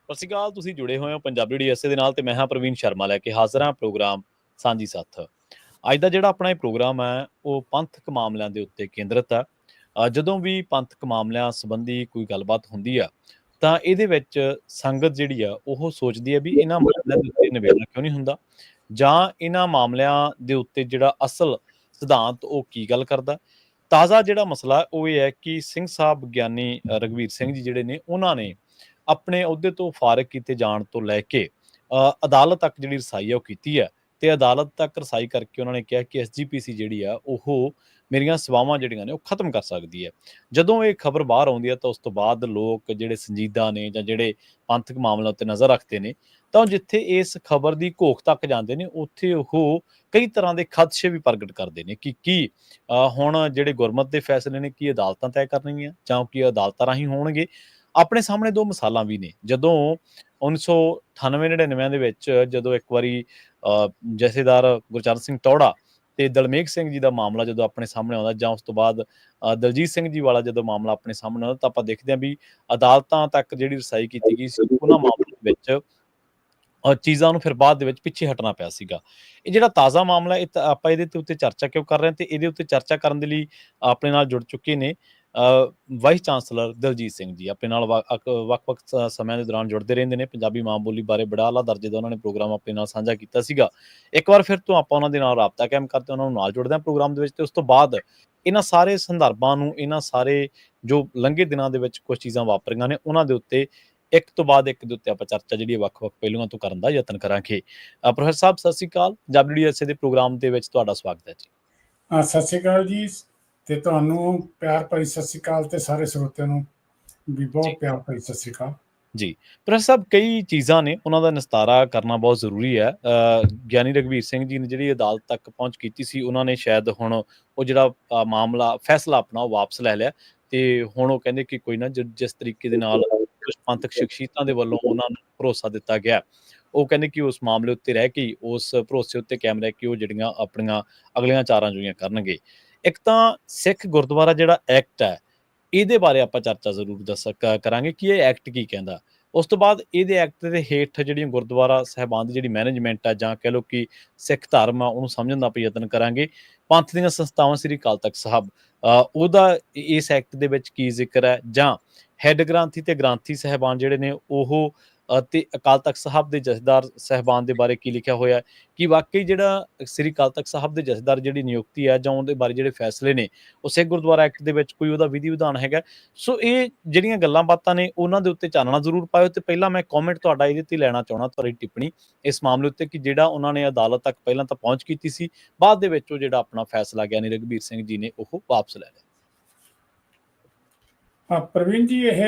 ਸਤਿ ਸ਼੍ਰੀ ਅਕਾਲ। ਤੁਸੀਂ ਜੁੜੇ ਹੋਏ ਹੋ ਪੰਜਾਬੀ ਡੀਐਸਏ ਦੇ ਨਾਲ ਤੇ ਮੈਂ ਹਾਂ ਪ੍ਰਵੀਨ ਸ਼ਰਮਾ ਲੈ ਕੇ ਹਾਜ਼ਰ ਹਾਂ ਪ੍ਰੋਗਰਾਮ ਸਾਂਝੀ ਸੱਥ। ਅੱਜ ਦਾ ਜਿਹੜਾ ਆਪਣਾ ਇਹ ਪ੍ਰੋਗਰਾਮ ਹੈ ਉਹ ਪੰਥਕ ਮਾਮਲਿਆਂ ਦੇ ਉੱਤੇ ਕੇਂਦਰਿਤ ਹੈ। ਜਦੋਂ ਵੀ ਪੰਥਕ ਮਾਮਲਿਆਂ ਸੰਬੰਧੀ ਕੋਈ ਗੱਲਬਾਤ ਹੁੰਦੀ ਆ ਤਾਂ ਇਹਦੇ ਵਿੱਚ ਸੰਗਤ ਜਿਹੜੀ ਆ ਉਹ ਸੋਚਦੀ ਹੈ ਵੀ ਇਹਨਾਂ ਮਾਮਲਿਆਂ ਦੇ ਉੱਤੇ ਨਿਬੇੜਨਾ ਕਿਉਂ ਨਹੀਂ ਹੁੰਦਾ, ਜਾਂ ਇਹਨਾਂ ਮਾਮਲਿਆਂ ਦੇ ਉੱਤੇ ਜਿਹੜਾ ਅਸਲ ਸਿਧਾਂਤ ਉਹ ਕੀ ਗੱਲ ਕਰਦਾ। ਤਾਜ਼ਾ ਜਿਹੜਾ ਮਸਲਾ ਉਹ ਇਹ ਹੈ ਕਿ ਸਿੰਘ ਸਾਹਿਬ ਗਿਆਨੀ ਰਘਵੀਰ ਸਿੰਘ ਜੀ ਜਿਹੜੇ ਨੇ ਉਹਨਾਂ ਨੇ ਆਪਣੇ ਅਹੁਦੇ ਤੋਂ ਫਾਰਗ ਕੀਤੇ ਜਾਣ ਤੋਂ ਲੈ ਕੇ ਅਦਾਲਤ ਤੱਕ ਜਿਹੜੀ ਰਸਾਈ ਆ ਉਹ ਕੀਤੀ ਹੈ ਤੇ ਅਦਾਲਤ ਤੱਕ ਰਸਾਈ ਕਰਕੇ ਉਹਨਾਂ ਨੇ ਕਿਹਾ ਕਿ ਐਸਜੀਪੀਸੀ ਜਿਹੜੀ ਆ ਉਹ ਮੇਰੀਆਂ ਸੇਵਾਵਾਂ ਜਿਹੜੀਆਂ ਨੇ ਉਹ ਖਤਮ ਕਰ ਸਕਦੀ ਹੈ। ਜਦੋਂ ਇਹ ਖਬਰ ਬਾਹਰ ਆਉਂਦੀ ਹੈ ਤਾਂ ਉਸ ਤੋਂ ਬਾਅਦ ਲੋਕ ਜਿਹੜੇ ਸੰਜੀਦਾ ਨੇ ਜਾਂ ਜਿਹੜੇ ਪੰਥਕ ਮਾਮਲਿਆਂ ਉੱਤੇ ਨਜ਼ਰ ਰੱਖਦੇ ਨੇ ਤਾਂ ਜਿੱਥੇ ਇਸ ਖਬਰ ਦੀ ਘੋਖ ਤੱਕ ਜਾਂਦੇ ਨੇ ਉੱਥੇ ਉਹ ਕਈ ਤਰ੍ਹਾਂ ਦੇ ਖਦਸ਼ੇ ਵੀ ਪ੍ਰਗਟ ਕਰਦੇ ਨੇ ਕਿ ਕੀ ਹੁਣ ਜਿਹੜੇ ਗੁਰਮਤ ਦੇ ਫੈਸਲੇ ਨੇ ਕੀ ਅਦਾਲਤਾਂ ਤੈਅ ਕਰਨਗੀਆਂ ਜਾਂ ਕੀ ਅਦਾਲਤਾਂ ਰਾਹੀਂ ਹੋਣਗੇ। ਆਪਣੇ ਸਾਹਮਣੇ ਦੋ ਮਿਸਾਲਾਂ ਵੀ ਨੇ। ਜਦੋਂ 1998-99 ਦੇ ਵਿੱਚ ਜਦੋਂ ਇੱਕ ਵਾਰੀ ਜਥੇਦਾਰ ਗੁਰਚਰਨ ਸਿੰਘ ਟੌਹੜਾ ਤੇ ਦਲਮੇਘ ਸਿੰਘ ਜੀ ਦਾ ਮਾਮਲਾ ਜਦੋਂ ਆਪਣੇ ਸਾਹਮਣੇ ਆਉਂਦਾ, ਜਾਂ ਉਸ ਤੋਂ ਬਾਅਦ ਦਲਜੀਤ ਸਿੰਘ ਜੀ ਵਾਲਾ ਜਦੋਂ ਮਾਮਲਾ ਆਪਣੇ ਸਾਹਮਣੇ ਆਉਂਦਾ, ਤਾਂ ਆਪਾਂ ਦੇਖਦੇ ਹਾਂ ਵੀ ਅਦਾਲਤਾਂ ਤੱਕ ਜਿਹੜੀ ਰਸਾਈ ਕੀਤੀ ਗਈ ਸੀ ਉਹਨਾਂ ਮਾਮਲਿਆਂ ਵਿੱਚ ਚੀਜ਼ਾਂ ਨੂੰ ਫਿਰ ਬਾਅਦ ਦੇ ਵਿੱਚ ਪਿੱਛੇ ਹਟਣਾ ਪਿਆ ਸੀਗਾ। ਇਹ ਜਿਹੜਾ ਤਾਜ਼ਾ ਮਾਮਲਾ ਆਪਾਂ ਇਹਦੇ ਉੱਤੇ ਚਰਚਾ ਕਿਉਂ ਕਰ ਰਹੇ ਹਾਂ, ਤੇ ਇਹਦੇ ਉੱਤੇ ਚਰਚਾ ਕਰਨ ਦੇ ਲਈ ਆਪਣੇ ਨਾਲ ਜੁੜ ਚੁੱਕੇ ਨੇ ਵਾਈਸ ਚਾਂਸਲਰ ਦਲਜੀਤ ਸਿੰਘ ਜੀ। ਆਪਣੇ ਨਾਲ ਵੱਖ-ਵੱਖ ਸਮਿਆਂ ਦੇ ਦੌਰਾਨ ਜੁੜਦੇ ਰਹਿੰਦੇ ਨੇ। ਪੰਜਾਬੀ ਮਾਂ ਬੋਲੀ ਬਾਰੇ ਬੜਾ ਆਲਾ ਦਰਜੇ ਦਾ ਉਹਨਾਂ ਨੇ ਪ੍ਰੋਗਰਾਮ ਆਪਣੇ ਨਾਲ ਸਾਂਝਾ ਕੀਤਾ ਸੀਗਾ। ਇੱਕ ਵਾਰ ਫਿਰ ਤੋਂ ਆਪਾਂ ਉਹਨਾਂ ਦੇ ਨਾਲ ਰਾਬਤਾ ਕਾਇਮ ਕਰਦੇ ਉਹਨਾਂ ਨੂੰ ਨਾਲ ਜੋੜਦੇ ਹਾਂ ਪ੍ਰੋਗਰਾਮ ਦੇ ਵਿੱਚ, ਤੇ ਉਸ ਤੋਂ ਬਾਅਦ ਇਹਨਾਂ ਸਾਰੇ ਸੰਦਰਭਾਂ ਨੂੰ, ਇਹਨਾਂ ਸਾਰੇ ਜੋ ਲੰਘੇ ਦਿਨਾਂ ਦੇ ਵਿੱਚ ਕੁਝ ਚੀਜ਼ਾਂ ਵਾਪਰੀਆਂ ਨੇ ਉਹਨਾਂ ਦੇ ਉੱਤੇ ਇੱਕ ਤੋਂ ਬਾਅਦ ਇੱਕ ਦੇ ਉੱਤੇ ਆਪਾਂ ਚਰਚਾ ਜਿਹੜੀ ਵੱਖ-ਵੱਖ ਪਹਿਲੂਆਂ ਤੋਂ ਕਰਨ ਦਾ ਯਤਨ ਕਰਾਂਗੇ। ਪ੍ਰੋਫੈਸਰ ਸਾਹਿਬ ਸਤਿ ਸ਼੍ਰੀ ਅਕਾਲ। ਪੰਜਾਬੀ ਡੀਐਸਏ ਦੇ ਪ੍ਰੋਗਰਾਮ ਦੇ ਵਿੱਚ ਤੁਹਾਡਾ ਸਵਾਗਤ ਹੈ ਜੀ। ਸਤਿ ਸ਼੍ਰੀ ਅਕਾਲ ਜੀ, ਤੇ ਤੁਹਾਨੂੰ ਪਿਆਰ ਭਰੀ ਸਤਿ ਸ਼੍ਰੀ ਅਕਾਲ, ਤੇ ਸਾਰੇ ਸਰੋਤਿਆਂ ਨੂੰ ਵੀ ਬਹੁਤ ਪਿਆਰ ਭਰੀ ਸਤਿ ਸ਼੍ਰੀ ਅਕਾਲ ਜੀ। ਪ੍ਰੋਫੈਸਰ ਸਾਹਿਬ ਕਈ ਚੀਜ਼ਾਂ ਨੇ ਉਹਨਾਂ ਦਾ ਨਿਸਤਾਰਾ ਕਰਨਾ ਬਹੁਤ ਜ਼ਰੂਰੀ ਹੈ। ਗਿਆਨੀ ਰਘਵੀਰ ਸਿੰਘ ਜੀ ਨੇ ਜਿਹੜੀ ਅਦਾਲਤ ਤੱਕ ਪਹੁੰਚ ਕੀਤੀ ਸੀ, ਉਹਨਾਂ ਨੇ ਸ਼ਾਇਦ ਹੁਣ ਉਹ ਜਿਹੜਾ ਮਾਮਲਾ ਫੈਸਲਾ ਆਪਣਾ ਉਹ ਵਾਪਸ ਲੈ ਲਿਆ, ਤੇ ਹੁਣ ਉਹ ਕਹਿੰਦੇ ਕਿ ਕੋਈ ਨਾ, ਜਿਸ ਤਰੀਕੇ ਦੇ ਨਾਲ ਕੁਝ ਪੰਥਕ ਸ਼ਖਸੀਅਤਾਂ ਦੇ ਵੱਲੋਂ ਉਹਨਾਂ ਨੂੰ ਭਰੋਸਾ ਦਿੱਤਾ ਗਿਆ, ਉਹ ਕਹਿੰਦੇ ਕਿ ਉਸ ਮਾਮਲੇ ਉੱਤੇ ਰਹਿ ਕੇ ਉਸ ਭਰੋਸੇ ਉੱਤੇ ਕਾਇਮ ਰਹਿ ਕੇ ਉਹ ਜਿਹੜੀਆਂ ਆਪਣੀਆਂ ਅਗਲੀਆਂ ਚਾਰਾਂ ਜੁਈਆਂ ਕਰਨਗੇ। ਇੱਕ ਤਾਂ ਸਿੱਖ ਗੁਰਦੁਆਰਾ ਜਿਹੜਾ ਐਕਟ ਹੈ ਇਹਦੇ ਬਾਰੇ ਆਪਾਂ ਚਰਚਾ ਜ਼ਰੂਰ ਕਰਾਂਗੇ ਕਿ ਇਹ ਐਕਟ ਕੀ ਕਹਿੰਦਾ। ਉਸ ਤੋਂ ਬਾਅਦ ਇਹਦੇ ਐਕਟ ਦੇ ਹੇਠ ਜਿਹੜੀਆਂ ਗੁਰਦੁਆਰਾ ਸਾਹਿਬਾਨ ਦੀ ਜਿਹੜੀ ਮੈਨੇਜਮੈਂਟ ਆ, ਜਾਂ ਕਹਿ ਲਓ ਕਿ ਸਿੱਖ ਧਰਮ ਆ, ਉਹਨੂੰ ਸਮਝਣ ਦਾ ਯਤਨ ਕਰਾਂਗੇ। ਪੰਥ ਦੀਆਂ ਸੰਸਥਾਵਾਂ ਸ੍ਰੀ ਅਕਾਲ ਤਖਤ ਸਾਹਿਬ, ਉਹਦਾ ਇਸ ਐਕਟ ਦੇ ਵਿੱਚ ਕੀ ਜ਼ਿਕਰ ਹੈ, ਜਾਂ ਹੈੱਡ ਗ੍ਰੰਥੀ ਤੇ ਗ੍ਰੰਥੀ ਸਾਹਿਬਾਨ ਜਿਹੜੇ ਨੇ ਉਹ ਤੇ ਅਕਾਲ ਤਖਤ ਸਾਹਿਬ ਦੇ ਜਥੇਦਾਰ ਸਾਹਿਬਾਨ ਦੇ ਬਾਰੇ ਕੀ ਲਿਖਿਆ ਹੋਇਆ, ਕਿ ਵਾਕਈ ਜਿਹੜਾ ਸ੍ਰੀ ਅਕਾਲ ਤਖਤ ਸਾਹਿਬ ਦੇ ਜਥੇਦਾਰ ਜਿਹੜੀ ਨਿਯੁਕਤੀ ਹੈ ਜਾਂ ਉਹਦੇ ਬਾਰੇ ਜਿਹੜੇ ਫੈਸਲੇ ਨੇ ਉਹ ਸਿੱਖ ਗੁਰਦੁਆਰਾ ਐਕਟ ਦੇ ਵਿੱਚ ਕੋਈ ਉਹਦਾ ਵਿਧੀ ਵਿਧਾਨ ਹੈਗਾ। ਸੋ ਇਹ ਜਿਹੜੀਆਂ ਗੱਲਾਂ ਬਾਤਾਂ ਨੇ ਉਹਨਾਂ ਦੇ ਉੱਤੇ ਚਾਨਣਾ ਜ਼ਰੂਰ ਪਾਇਓ। ਤੇ ਪਹਿਲਾਂ ਮੈਂ ਕਮੈਂਟ ਤੁਹਾਡਾ ਇਹਦੇ ਤੇ ਲੈਣਾ ਚਾਹੁੰਦਾ, ਤੁਹਾਡੀ ਟਿੱਪਣੀ ਇਸ ਮਾਮਲੇ ਉੱਤੇ, ਕਿ ਜਿਹੜਾ ਉਹਨਾਂ ਨੇ ਅਦਾਲਤ ਤੱਕ ਪਹਿਲਾਂ ਤਾਂ ਪਹੁੰਚ ਕੀਤੀ ਸੀ, ਬਾਅਦ ਦੇ ਵਿੱਚ ਉਹ ਜਿਹੜਾ ਆਪਣਾ ਫੈਸਲਾ ਗਿਆਨੀ ਰਘਵੀਰ ਸਿੰਘ ਜੀ ਨੇ ਉਹ ਵਾਪਸ ਲੈ ਲਿਆ। ਪ੍ਰਵੀਨ ਜੀ, ਇਹ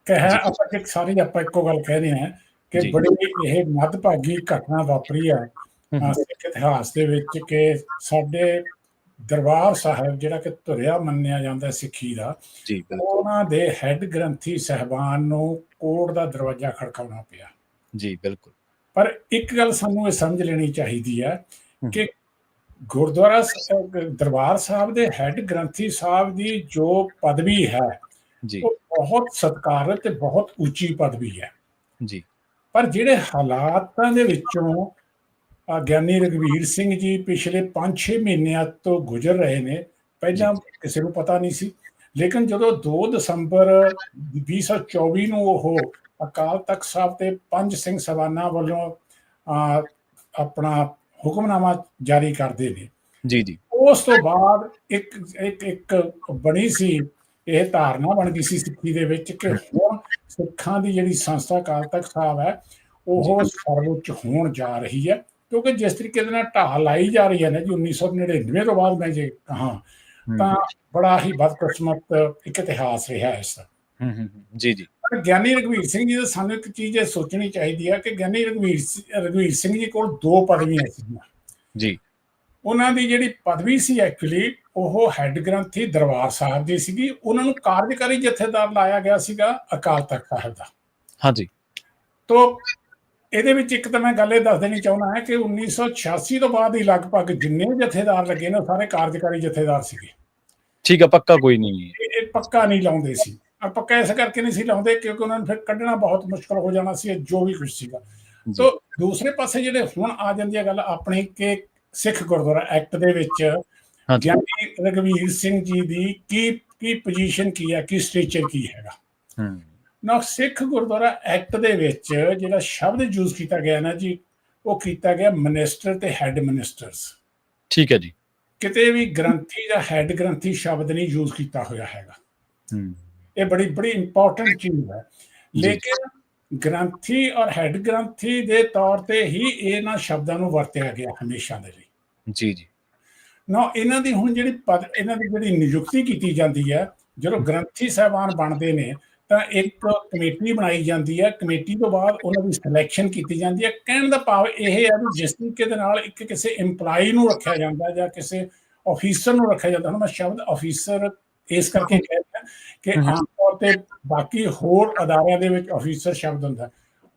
ਆਪਾਂ ਸਾਰੀ ਆਪਾਂ ਇੱਕੋ ਗੱਲ ਕਹਿੰਦੇ ਹਾਂ ਕਿ ਬੜੀ ਇਹ ਮੱਧਭਾਗੀ ਘਟਨਾ ਵਾਪਰੀ ਹੈ ਸਿੱਖ ਇਤਿਹਾਸ ਦੇ ਵਿੱਚ, ਕਿ ਸਾਡੇ ਦਰਬਾਰ ਸਾਹਿਬ ਜਿਹੜਾ ਕਿ ਧੁਰਿਆ ਮੰਨਿਆ ਜਾਂਦਾ ਸਿੱਖੀ ਦਾ, ਉਹਨਾਂ ਦੇ ਹੈੱਡ ਗ੍ਰੰਥੀ ਸਾਹਿਬਾਨ ਨੂੰ ਕੋਰਟ ਦਾ ਦਰਵਾਜ਼ਾ ਖੜਕਾਉਣਾ ਪਿਆ। ਜੀ ਬਿਲਕੁਲ। ਪਰ ਇੱਕ ਗੱਲ ਸਾਨੂੰ ਇਹ ਸਮਝ ਲੈਣੀ ਚਾਹੀਦੀ ਹੈ ਕਿ ਗੁਰਦੁਆਰਾ ਦਰਬਾਰ ਸਾਹਿਬ ਦੇ ਹੈੱਡ ਗ੍ਰੰਥੀ ਸਾਹਿਬ ਦੀ ਜੋ ਪਦਵੀ ਹੈ ਉਹ ਬਹੁਤ ਸਤਿਕਾਰਤ ਤੇ ਬਹੁਤ ਉੱਚੀ ਪਦਵੀ ਹੈ ਜੀ। ਪਰ ਜਿਹੜੇ ਹਾਲਾਤਾਂ ਦੇ ਵਿੱਚੋਂ ਗਿਆਨੀ ਰਘਵੀਰ ਸਿੰਘ ਜੀ ਪਿਛਲੇ 5-6 ਮਹੀਨਿਆਂ ਤੋਂ ਗੁਜ਼ਰ ਰਹੇ ਨੇ, ਪਹਿਲਾਂ ਕਿਸੇ ਨੂੰ ਪਤਾ ਨਹੀਂ ਸੀ, ਲੇਕਿਨ ਜਦੋਂ 2 ਦਸੰਬਰ 2024 ਨੂੰ ਉਹ ਅਕਾਲ ਤਖਤ ਸਾਹਿਬ ਤੇ 5 ਸਿੰਘ ਸਵਾਨਾਂ ਵੱਲੋਂ ਆਪਣਾ ਹੁਕਮਨਾਮਾ ਜਾਰੀ ਕਰਦੇ ਨੇ ਜੀ ਜੀ, ਉਸ ਤੋਂ ਬਾਅਦ ਇੱਕ ਬਣੀ ਸੀ, ਇਹ ਧਾਰਨਾ ਬਣ ਗਈ ਸੀ ਸਿੱਖੀ ਦੇ ਵਿੱਚ ਕਿ ਹੁਣ ਸਿੱਖਾਂ ਦੀ ਜਿਹੜੀ ਸੰਸਥਾ ਅਕਾਲ ਤਖਤ ਸਾਹਿਬ ਹੈ ਉਹ ਸਰਵਉੱਚ ਹੋਣ ਜਾ ਰਹੀ ਹੈ, ਕਿਉਂਕਿ ਜਿਸ ਤਰੀਕੇ ਦੇ ਨਾਲ ਢਾਹ ਲਾਈ ਜਾ ਰਹੀ ਹੈ ਨਾ ਜੀ 1999 ਤੋਂ ਬਾਅਦ, ਮੈਂ ਜੇ ਕਹਾਂ ਤਾਂ ਬੜਾ ਹੀ ਬਦਕਿਸਮਤ ਇੱਕ ਇਤਿਹਾਸ ਰਿਹਾ ਇਸ ਦਾ। ਜੀ ਜੀ। ਪਰ ਗਿਆਨੀ ਰਘਵੀਰ ਸਿੰਘ ਜੀ ਦਾ ਸਾਨੂੰ ਇੱਕ ਚੀਜ਼ ਇਹ ਸੋਚਣੀ ਚਾਹੀਦੀ ਹੈ ਕਿ ਗਿਆਨੀ ਰਘਵੀਰ ਸਿੰਘ ਜੀ ਕੋਲ 2 ਪਦਵੀਆਂ ਸੀਗੀਆਂ ਜੀ। ਉਹਨਾਂ ਦੀ ਜਿਹੜੀ ਪਦਵੀ ਸੀ ਐਕਚੁਅਲੀ ਉਹ ਹੈੱਡ ਗ੍ਰੰਥੀ ਦਰਬਾਰ ਸਾਹਿਬ ਦੀ ਸੀਗੀ, ਉਹਨਾਂ ਨੂੰ ਕਾਰਜਕਾਰੀ ਜਥੇਦਾਰ ਲਾਇਆ ਗਿਆ ਸੀਗਾ ਅਕਾਲ ਤਖਤ ਸਾਹਿਬ ਦਾ। ਹਾਂਜੀ। ਤੋ ਇਹਦੇ ਵਿੱਚ ਇੱਕ ਤਾਂ ਮੈਂ ਗੱਲ ਇਹ ਦੱਸ ਦੇਣੀ ਚਾਹੁੰਦਾ ਹੈ ਕਿ 1986 ਤੋਂ ਬਾਅਦ ਹੀ ਲਗਭਗ ਜਿੰਨੇ ਜਥੇਦਾਰ ਲੱਗੇ ਨੇ ਸਾਰੇ ਕਾਰਜਕਾਰੀ ਜਥੇਦਾਰ ਸੀਗੇ। ਠੀਕ ਹੈ, ਪੱਕਾ ਕੋਈ ਨਹੀਂ, ਇਹ ਪੱਕਾ ਨਹੀਂ ਲਾਉਂਦੇ ਸੀ। ਪੱਕਾ ਇਸ ਕਰਕੇ ਨਹੀਂ ਸੀ ਲਾਉਂਦੇ ਕਿਉਂਕਿ ਉਹਨਾਂ ਨੂੰ ਫਿਰ ਕੱਢਣਾ ਬਹੁਤ ਮੁਸ਼ਕਲ ਹੋ ਜਾਣਾ ਸੀ, ਜੋ ਵੀ ਕੁਝ ਸੀਗਾ। ਜੀ ਤੋ ਦੂਸਰੇ ਪਾਸੇ ਜਿਹੜੇ ਹੁਣ ਆ ਜਾਂਦੀ ਹੈ ਗੱਲ ਆਪਣੀ ਕਿ ਸਿੱਖ ਗੁਰਦੁਆਰਾ ਐਕਟ ਦੇ ਵਿੱਚ ਹਾਂਜੀ ਗਿਆਨੀ ਰਘਵੀਰ ਸਿੰਘ ਜੀ ਦੀ ਕੀ ਪੋਜੀਸ਼ਨ ਕੀ ਹੈ, ਕੀ ਸਟੇਚਰ ਕੀ ਹੈਗਾ। ਹੂੰ ਨਾ ਸਿੱਖ ਗੁਰਦੁਆਰਾ ਐਕਟ ਦੇ ਵਿੱਚ ਜਿਹੜਾ ਸ਼ਬਦ ਯੂਜ਼ ਕੀਤਾ ਗਿਆ ਨਾ ਜੀ, ਉਹ ਕੀਤਾ ਗਿਆ ਮਿਨਿਸਟਰ ਤੇ ਹੈਡ ਮਿਨਿਸਟਰਸ। ਠੀਕ ਹੈ ਜੀ। ਕਿਤੇ ਵੀ ਗ੍ਰੰਥੀ ਜਾਂ ਹੈਡ ਗ੍ਰੰਥੀ ਸ਼ਬਦ ਨਹੀਂ ਯੂਜ਼ ਕੀਤਾ ਹੋਇਆ ਹੈਗਾ। ਹੂੰ ਇਹ ਬੜੀ ਇੰਪੋਰਟੈਂਟ ਚੀਜ਼ ਹੈ। ਜੀ ਲੇਕਿਨ ਗ੍ਰੰਥੀ ਔਰ ਹੈਡ ਗ੍ਰੰਥੀ ਦੇ ਤੌਰ ਤੇ ਹੀ ਇਹਨਾਂ ਸ਼ਬਦਾਂ ਨੂੰ ਵਰਤਿਆ ਗਿਆ ਹਮੇਸ਼ਾ ਦੇ ਲਈ। ਜੀ ਜੀ ਨਾ ਇਹਨਾਂ ਦੀ ਹੁਣ ਇਹਨਾਂ ਦੀ ਜਿਹੜੀ ਨਿਯੁਕਤੀ ਕੀਤੀ ਜਾਂਦੀ ਹੈ, ਜਦੋਂ ਗ੍ਰੰਥੀ ਸਾਹਿਬਾਨ ਬਣਦੇ ਨੇ ਤਾਂ ਇੱਕ ਕਮੇਟੀ ਬਣਾਈ ਜਾਂਦੀ ਹੈ। ਕਮੇਟੀ ਤੋਂ ਬਾਅਦ ਉਹਨਾਂ ਦੀ ਸਿਲੈਕਸ਼ਨ ਕੀਤੀ ਜਾਂਦੀ ਹੈ। ਕਹਿਣ ਦਾ ਭਾਵ ਇਹ ਹੈ ਵੀ ਜਿਸ ਤਰੀਕੇ ਦੇ ਨਾਲ ਕਿਸੇ EMPLOYEE ਨੂੰ ਰੱਖਿਆ ਜਾਂਦਾ ਜਾਂ ਕਿਸੇ ਆਫੀਸਰ ਨੂੰ ਰੱਖਿਆ ਜਾਂਦਾ। ਹੁਣ ਮੈਂ ਸ਼ਬਦ ਆਫੀਸਰ ਇਸ ਕਰਕੇ ਕਹਿ ਰਿਹਾ ਕਿ ਆਮ ਤੌਰ ਤੇ ਬਾਕੀ ਹੋਰ ਅਦਾਰਿਆਂ ਦੇ ਵਿੱਚ ਆਫੀਸਰ ਸ਼ਬਦ ਹੁੰਦਾ।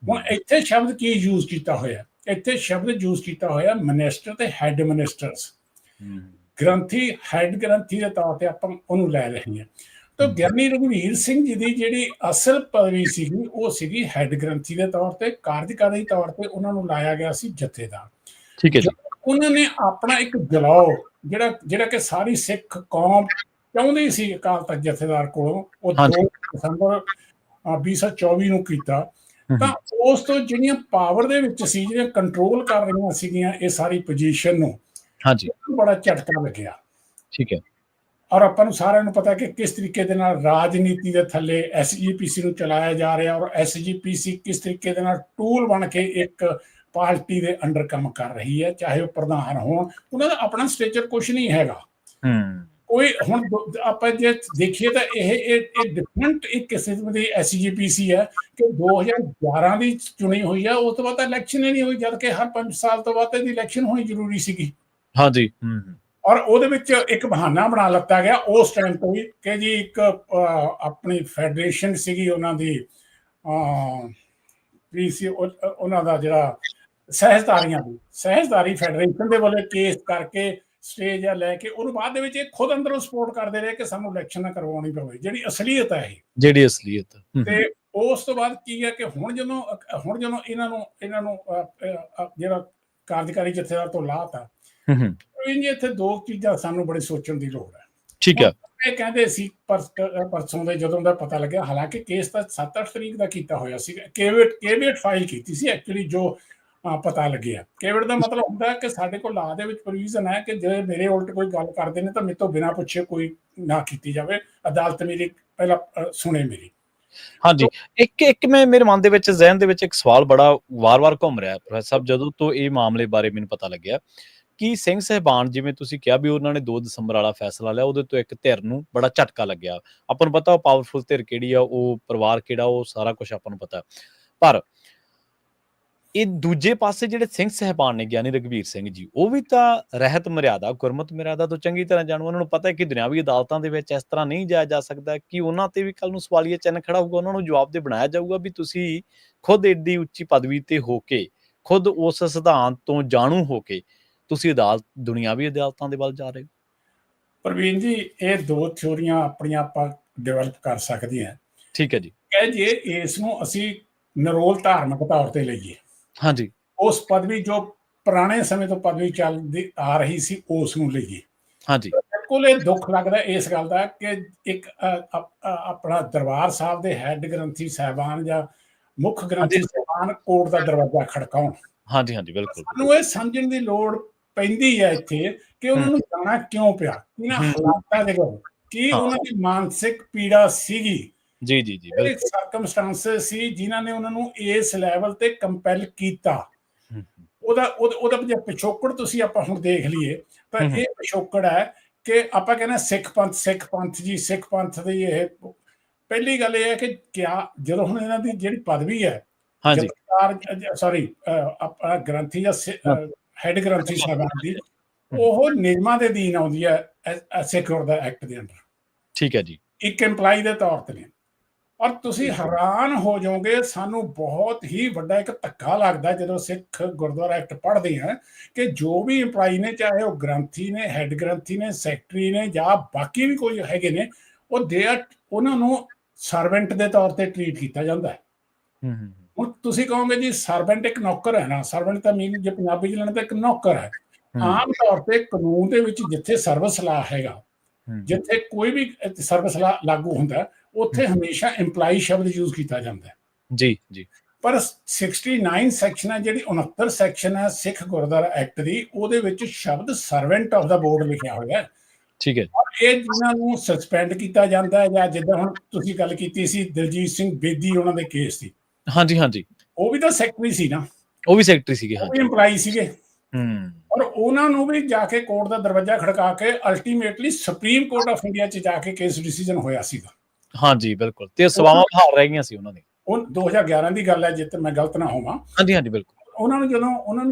ਹੁਣ ਇੱਥੇ ਸ਼ਬਦ ਕੀ ਯੂਜ਼ ਕੀਤਾ ਹੋਇਆ? ਇੱਥੇ ਸ਼ਬਦ ਯੂਜ਼ ਕੀਤਾ ਹੋਇਆ ਮਿਨਿਸਟਰ ਤੇ ਹੈਡ ਮਿਨਿਸਟਰਸ। ਗ੍ਰੰਥੀ ਹੈਡ ਗ੍ਰੰਥੀ ਦੇ ਤੌਰ ਤੇ ਆਪਾਂ ਉਹਨੂੰ ਲੈ ਰਹੇ ਹਾਂ। ਤਾਂ ਗਿਆਨੀ ਰਘਵੀਰ ਸਿੰਘ ਜੀ ਦੀ ਜਿਹੜੀ ਅਸਲ ਪਦਵੀ ਸੀਗੀ ਉਹ ਸੀਗੀ ਹੈਡ ਗ੍ਰੰਥੀ ਦੇ ਤੌਰ ਤੇ। ਕਾਰਜਕਾਰੀ ਤੌਰ ਤੇ ਉਹਨਾਂ ਨੂੰ ਲਾਇਆ ਗਿਆ ਸੀ ਜਥੇਦਾਰ। ਠੀਕ ਹੈ ਜੀ। ਉਹਨਾਂ ਨੇ ਆਪਣਾ ਇੱਕ ਜਲਾਓ ਜਿਹੜਾ ਕਿ ਸਾਰੀ ਸਿੱਖ ਕੌਮ ਚਾਹੁੰਦੀ ਸੀ ਅਕਾਲ ਤਖਤ ਜਥੇਦਾਰ ਕੋਲੋਂ, ਉਹ 2 ਦਸੰਬਰ 2024 ਨੂੰ ਕੀਤਾ। ਤਾਂ ਉਸ ਤੋਂ ਜਿਹੜੀਆਂ ਪਾਵਰ ਦੇ ਵਿੱਚ ਸੀ, ਜਿਹੜੀਆਂ ਕੰਟਰੋਲ ਕਰ ਰਹੀਆਂ ਸੀਗੀਆਂ ਇਹ ਸਾਰੀ ਪੋਜੀਸ਼ਨ ਨੂੰ, ਹਾਂਜੀ ਬੜਾ ਝਟਕਾ ਲੱਗਿਆ। ਠੀਕ ਹੈ। ਔਰ ਆਪਾਂ ਨੂੰ ਸਾਰਿਆਂ ਨੂੰ ਪਤਾ ਕਿ ਕਿਸ ਤਰੀਕੇ ਦੇ ਨਾਲ ਰਾਜਨੀਤੀ ਦੇ ਥੱਲੇ SGPC ਨੂੰ ਚਲਾਇਆ ਜਾ ਰਿਹਾ, ਔਰ SGPC ਕਿਸ ਤਰੀਕੇ ਦੇ ਨਾਲ ਟੂਲ ਬਣ ਕੇ ਇੱਕ ਪਾਰਟੀ ਦੇ ਅੰਡਰ ਕੰਮ ਕਰ ਰਹੀ ਹੈ। ਚਾਹੇ ਉਹ ਪ੍ਰਧਾਨ ਹੋਣ, ਉਹਨਾਂ ਦਾ ਆਪਣਾ ਸਟੇਚਰ ਕੁਝ ਨਹੀਂ ਹੈਗਾ। ਕੋਈ ਹੁਣ ਆਪਾਂ ਜੇ ਦੇਖੀਏ ਤਾਂ ਇਹ ਡਿਫਰੈਂਟ ਇੱਕ ਕਿਸਮ ਦੀ SGPC ਹੈ ਕਿ 2011 ਦੀ ਚੁਣੀ ਹੋਈ ਹੈ। ਉਸ ਤੋਂ ਬਾਅਦ ਇਲੈਕਸ਼ਨ ਹੀ ਨਹੀਂ ਹੋਈ, ਜਦ ਕਿ ਹਰ 5 ਸਾਲ ਤੋਂ ਬਾਅਦ ਇਹਦੀ ਇਲੈਕਸ਼ਨ ਹੋਣੀ ਜ਼ਰੂਰੀ ਸੀਗੀ। ਹਾਂਜੀ ਔਰ ਉਹਦੇ ਵਿੱਚ ਇੱਕ ਬਹਾਨਾ ਬਣਾ ਲਿੱਤਾ ਗਿਆ ਉਸ ਟਾਈਮ ਤੋਂ ਹੀ ਕਿ ਜੀ ਇੱਕ ਆਪਣੀ ਫੈਡਰੇਸ਼ਨ ਸੀਗੀ ਉਹਨਾਂ ਦੀ, ਉਹਨਾਂ ਦਾ ਜਿਹੜਾ ਸਹਿਜਧਾਰੀ ਫੈਡਰੇਸ਼ਨ ਦੇ ਵੱਲੋਂ ਕੇਸ ਕਰਕੇ ਸਟੇਜ ਆ ਲੈ ਕੇ ਉਹਨੂੰ ਬਾਅਦ ਦੇ ਵਿੱਚ ਇਹ ਖੁਦ ਅੰਦਰੋਂ ਸਪੋਰਟ ਕਰਦੇ ਰਹੇ ਕਿ ਸਾਨੂੰ ਇਲੈਕਸ਼ਨ ਨਾ ਕਰਵਾਉਣੀ ਪਵੇ, ਜਿਹੜੀ ਅਸਲੀਅਤ ਹੈ ਇਹ। ਜਿਹੜੀ ਅਸਲੀਅਤ ਤੇ ਉਸ ਤੋਂ ਬਾਅਦ ਕੀ ਹੈ ਕਿ ਹੁਣ ਜਦੋਂ ਇਹਨਾਂ ਨੂੰ ਜਿਹੜਾ ਕਾਰਜਕਾਰੀ ਜਥੇਦਾਰ ਤੋਂ ਲਾਤਾ, ਇੱਥੇ 2 ਚੀਜ਼ਾਂ ਸਾਨੂੰ ਬੜੀ ਸੋਚਣ ਦੀ ਲੋੜ ਹੈ। ਠੀਕ ਹੈ। ਇਹ ਕਹਿੰਦੇ ਸੀ ਪਰਸੋਂ ਦੇ ਜਦੋਂ ਦਾ ਪਤਾ ਲੱਗਿਆ, ਹਾਲਾਂਕਿ ਕੇਸ ਤਾਂ 7-8 ਤਰੀਕ ਦਾ ਕੀਤਾ ਹੋਇਆ ਸੀ, ਕੇਵਿਟ ਫਾਈਲ ਕੀਤੀ ਸੀ ਐਕਚੁਅਲੀ। ਜੋ ਪਤਾ ਲੱਗਿਆ, ਕੇਵਿਟ ਦਾ ਮਤਲਬ ਹੁੰਦਾ ਕਿ ਸਾਡੇ ਕੋਲ ਲਾ ਦੇ ਵਿੱਚ ਪ੍ਰੋਵੀਜ਼ਨ ਹੈ ਕਿ ਜੇ ਮੇਰੇ ਉਲਟ ਕੋਈ ਗੱਲ ਕਰਦੇ ਨੇ ਤਾਂ ਮੇਰੇ ਤੋਂ ਬਿਨਾਂ ਪੁੱਛੇ ਕੋਈ ਨਾ ਕੀਤੀ ਜਾਵੇ, ਅਦਾਲਤ ਮੇਰੀ ਪਹਿਲਾਂ ਸੁਣੇ ਮੇਰੀ। ਹਾਂਜੀ, ਇੱਕ ਮੇਰੇ ਮਨ ਦੇ ਵਿੱਚ, ਜ਼ਿਹਨ ਦੇ ਵਿੱਚ ਇੱਕ ਸਵਾਲ ਬੜਾ ਵਾਰ-ਵਾਰ ਘੁੰਮ ਰਿਹਾ ਪ੍ਰੋਫੈਸਰ ਸਾਹਿਬ, ਜਦੋਂ ਤੋਂ ਇਹ ਮਾਮਲੇ ਬਾਰੇ ਮੈਨੂੰ ਪਤਾ ਲੱਗਿਆ ਕਿ ਸਿੰਘ ਸਾਹਿਬਾਨ, ਜਿਵੇਂ ਤੁਸੀਂ ਕਿਹਾ ਵੀ ਉਹਨਾਂ ਨੇ 2 ਦਸੰਬਰ ਵਾਲਾ ਫੈਸਲਾ ਲਿਆ, ਉਹਦੇ ਤੋਂ ਇੱਕ ਧਿਰ ਨੂੰ ਬੜਾ ਝਟਕਾ ਲੱਗਿਆ। ਆਪਾਂ ਨੂੰ ਪਤਾ ਉਹ ਪਾਵਰਫੁਲ ਧਿਰ ਕਿਹੜੀ ਆ, ਉਹ ਪਰਿਵਾਰ ਕਿਹੜਾ, ਉਹ ਸਾਰਾ ਕੁਝ ਆਪਾਂ ਨੂੰ ਪਤਾ। ਪਰ ਇਹ ਦੂਜੇ ਪਾਸੇ ਜਿਹੜੇ ਸਿੰਘ ਸਾਹਿਬਾਨ ਨੇ, ਗਿਆਨੀ ਰਘਵੀਰ ਸਿੰਘ ਜੀ, ਉਹ ਵੀ ਤਾਂ ਰਹਿਤ ਮਰਿਆਦਾ, ਗੁਰਮਤ ਮਰਿਆਦਾ ਤੋਂ ਚੰਗੀ ਤਰ੍ਹਾਂ ਜਾਣੂ। ਉਹਨਾਂ ਨੂੰ ਪਤਾ ਹੈ ਕਿ ਦੁਨਿਆਵੀ ਅਦਾਲਤਾਂ ਦੇ ਵਿੱਚ ਇਸ ਤਰ੍ਹਾਂ ਨਹੀਂ ਜਾਇਆ ਜਾ ਸਕਦਾ, ਕਿ ਉਹਨਾਂ ਤੇ ਵੀ ਕੱਲ ਨੂੰ ਸਵਾਲੀਆ ਚਿੰਨ੍ਹ ਖੜਾ ਹੋਊਗਾ, ਉਹਨਾਂ ਨੂੰ ਜਵਾਬਦੇਹ ਬਣਾਇਆ ਜਾਊਗਾ ਵੀ ਤੁਸੀਂ ਖੁਦ ਏਡੀ ਉੱਚੀ ਪਦਵੀ ਤੇ ਹੋ ਕੇ, ਖੁਦ ਉਸ ਸਿਧਾਂਤ ਤੋਂ ਜਾਣੂ ਹੋ ਕੇ ਤੁਸੀਂ ਦੁਨਿਆਵੀ ਅਦਾਲਤਾਂ ਦੇ ਵੱਲ ਜਾ ਰਹੇ ਹੋ। ਪ੍ਰਵੀਨ ਜੀ, ਇਹ 2 ਥਿਊਰੀਆਂ ਆਪਣੀਆਂ ਆਪਾਂ ਡਿਵੈਲਪ ਕਰ ਸਕਦੇ ਹਾਂ। ਠੀਕ ਹੈ ਜੀ। ਕਿ ਜੇ ਇਸ ਨੂੰ ਅਸੀਂ ਨਿਰੋਲ ਧਾਰਮਿਕ ਤੌਰ ਤੇ ਲਈਏ, ਹਾਂਜੀ, ਉਸ ਪਦਵੀ ਜੋ ਪੁਰਾਣੇ ਸਮੇਂ ਤੋਂ ਪਦਵੀ ਚੱਲਦੀ ਆ ਰਹੀ ਸੀ ਉਸ ਨੂੰ ਲਈਏ, ਹਾਂਜੀ, ਬਿਲਕੁਲ ਇਹ ਦੁੱਖ ਲੱਗਦਾ ਇਸ ਗੱਲ ਦਾ ਕਿ ਇੱਕ ਆਪਣਾ ਦਰਬਾਰ ਸਾਹਿਬ ਦੇ ਹੈਡ ਗ੍ਰੰਥੀ ਸਾਹਿਬਾਨ ਜਾਂ ਮੁੱਖ ਗ੍ਰੰਥੀ ਸਾਹਿਬਾਨ ਕੋਰਟ ਦਾ ਦਰਵਾਜ਼ਾ ਖੜਕਾਉਣ। ਹਾਂਜੀ ਹਾਂਜੀ, ਬਿਲਕੁਲ। ਸਾਨੂੰ ਇਹ ਸਮਝਣ ਦੀ ਲੋੜ ਪੈਂਦੀ ਹੈ ਇੱਥੇ ਕਿ ਉਹਨਾਂ ਨੂੰ ਜਾਣਾ ਕਿਉਂ ਪਿਆ, ਕਿਹਨਾਂ ਹਾਲਾਤਾਂ ਦੇ ਕੋਲ, ਕੀ ਉਹਨਾਂ ਦੀ ਮਾਨਸਿਕ ਪੀੜਾ ਸੀਗੀ। ਜੀ ਜੀ ਜੀ, ਸਰਕਮਸਟੈਂਸਸ ਸੀ ਜਿਨ੍ਹਾਂ ਨੇ ਉਹਨਾਂ ਨੂੰ ਇਸ ਲੈਵਲ ਤੇ ਕੰਪੈਲ ਕੀਤਾ। ਉਹਦਾ ਜੇ ਪਿਛੋਕੜ ਤੁਸੀਂ ਆਪਾਂ ਹੁਣ ਦੇਖ ਲਈਏ ਤਾਂ ਇਹ ਪਿਛੋਕੜ ਹੈ ਕਿ ਆਪਾਂ ਕਹਿੰਦੇ ਸਿੱਖ ਪੰਥ ਜੀ, ਸਿੱਖ ਪੰਥ ਦੀ ਇਹ ਪਹਿਲੀ ਗੱਲ ਇਹ ਹੈ ਕਿ ਜਦੋਂ ਹੁਣ ਇਹਨਾਂ ਦੀ ਜਿਹੜੀ ਪਦਵੀ ਹੈ, ਆਪਣਾ ਗ੍ਰੰਥੀ ਜਾਂ ਹੈਡ ਗ੍ਰੰਥੀ ਸਾਹਿਬਾਨ ਦੀ, ਉਹ ਨਿਯਮਾਂ ਦੇ ਅਧੀਨ ਆਉਂਦੀ ਹੈ ਸਿੱਖ ਗੁਰਦੁਆਰਾ ਐਕਟ ਦੇ ਅੰਡਰ। ਠੀਕ ਹੈ ਜੀ। ਇੱਕ EMPLOYEE ਦੇ ਤੌਰ ਤੇ ਨੇ। ਔਰ ਤੁਸੀਂ ਹੈਰਾਨ ਹੋ ਜਾਓਗੇ, ਸਾਨੂੰ ਬਹੁਤ ਹੀ ਵੱਡਾ ਇੱਕ ਧੱਕਾ ਲੱਗਦਾ ਜਦੋਂ ਸਿੱਖ ਗੁਰਦੁਆਰਾ ਐਕਟ ਪੜ੍ਹਦੇ ਹਾਂ ਕਿ ਜੋ ਵੀ EMPLOYEE ਨੇ, ਚਾਹੇ ਉਹ ਗ੍ਰੰਥੀ ਨੇ, ਹੈਡ ਗ੍ਰੰਥੀ ਨੇ, ਸੈਕਟਰੀ ਨੇ ਜਾਂ ਬਾਕੀ ਵੀ ਕੋਈ ਹੈਗੇ ਨੇ, ਉਹਨਾਂ ਨੂੰ ਸਰਵੈਂਟ ਦੇ ਤੌਰ ਤੇ ਟ੍ਰੀਟ ਕੀਤਾ ਜਾਂਦਾ ਹੈ। ਹੁਣ ਤੁਸੀਂ ਕਹੋਗੇ ਜੀ ਸਰਵੈਂਟ ਇੱਕ ਨੌਕਰ ਹੈ ਨਾ, ਸਰਵੈਂਟ ਤਾਂ ਮੀਨ ਜੇ ਪੰਜਾਬੀ ਚ ਲੈਣਾ ਤਾਂ ਇੱਕ ਨੌਕਰ ਹੈ। ਆਮ ਤੌਰ ਤੇ ਕਾਨੂੰਨ ਦੇ ਵਿੱਚ ਜਿੱਥੇ ਸਰਵਿਸ ਲਾ ਹੈਗਾ, ਜਿੱਥੇ ਕੋਈ ਵੀ ਸਰਵਿਸ ਲਾ ਲਾਗੂ ਹੁੰਦਾ, ਉੱਥੇ ਹਮੇਸ਼ਾ ਇੰਪਲਾਈ ਸ਼ਬਦ ਯੂਜ਼ ਕੀਤਾ ਜਾਂਦਾ ਹੈ। ਜੀ ਜੀ। ਪਰ 69 ਸੈਕਸ਼ਨ ਹੈ, ਜਿਹੜੀ 69 ਸੈਕਸ਼ਨ ਹੈ ਸਿੱਖ ਗੁਰਦੁਆਰਾ ਐਕਟ ਦੀ, ਉਹਦੇ ਵਿੱਚ ਸ਼ਬਦ ਸਰਵੈਂਟ ਆਫ ਦਾ ਬੋਰਡ ਲਿਖਿਆ ਹੋਇਆ ਹੈ। ਠੀਕ ਹੈ। ਇਹ ਜਿਨ੍ਹਾਂ ਨੂੰ ਸਸਪੈਂਡ ਕੀਤਾ ਜਾਂਦਾ ਹੈ, ਜਾਂ ਜਿੱਦਾਂ ਹੁਣ ਤੁਸੀਂ ਗੱਲ ਕੀਤੀ ਸੀ ਦਲਜੀਤ ਸਿੰਘ ਬੇਦੀ ਉਹਨਾਂ ਦੇ ਕੇਸ ਦੀ, ਹਾਂਜੀ ਹਾਂਜੀ, ਉਹ ਵੀ ਤਾਂ ਸੈਕਟਰੀ ਸੀ ਨਾ, ਉਹ ਵੀ ਸੈਕਟਰੀ ਸੀਗੇ, ਉਹ ਵੀ ਇੰਪਲਾਈ ਸੀਗੇ। ਹੂੰ। ਔਰ ਉਹਨਾਂ ਨੂੰ ਵੀ ਜਾ ਕੇ ਕੋਰਟ ਦਾ ਦਰਵਾਜ਼ਾ ਖੜਕਾ ਕੇ ultimately supreme court of India 'ਚ ਜਾ ਕੇ ਕੇਸ ਡਿਸੀਜਨ ਹੋਇਆ ਸੀਗਾ। ਹਾਂਜੀ ਬਿਲਕੁਲ, ਤੇ ਸਵਾਵਾਂ ਬਹਾਲ ਰਹਿ ਗਈਆਂ ਸੀ ਉਹਨਾਂ ਦੀ। ਉਹ 2011 ਦੀ ਗੱਲ ਹੈ, ਜੇ ਮੈਂ ਗਲਤ ਨਾ ਹੋਵਾਂ। ਹਾਂਜੀ ਹਾਂਜੀ ਬਿਲਕੁਲ। ਉਹਨਾਂ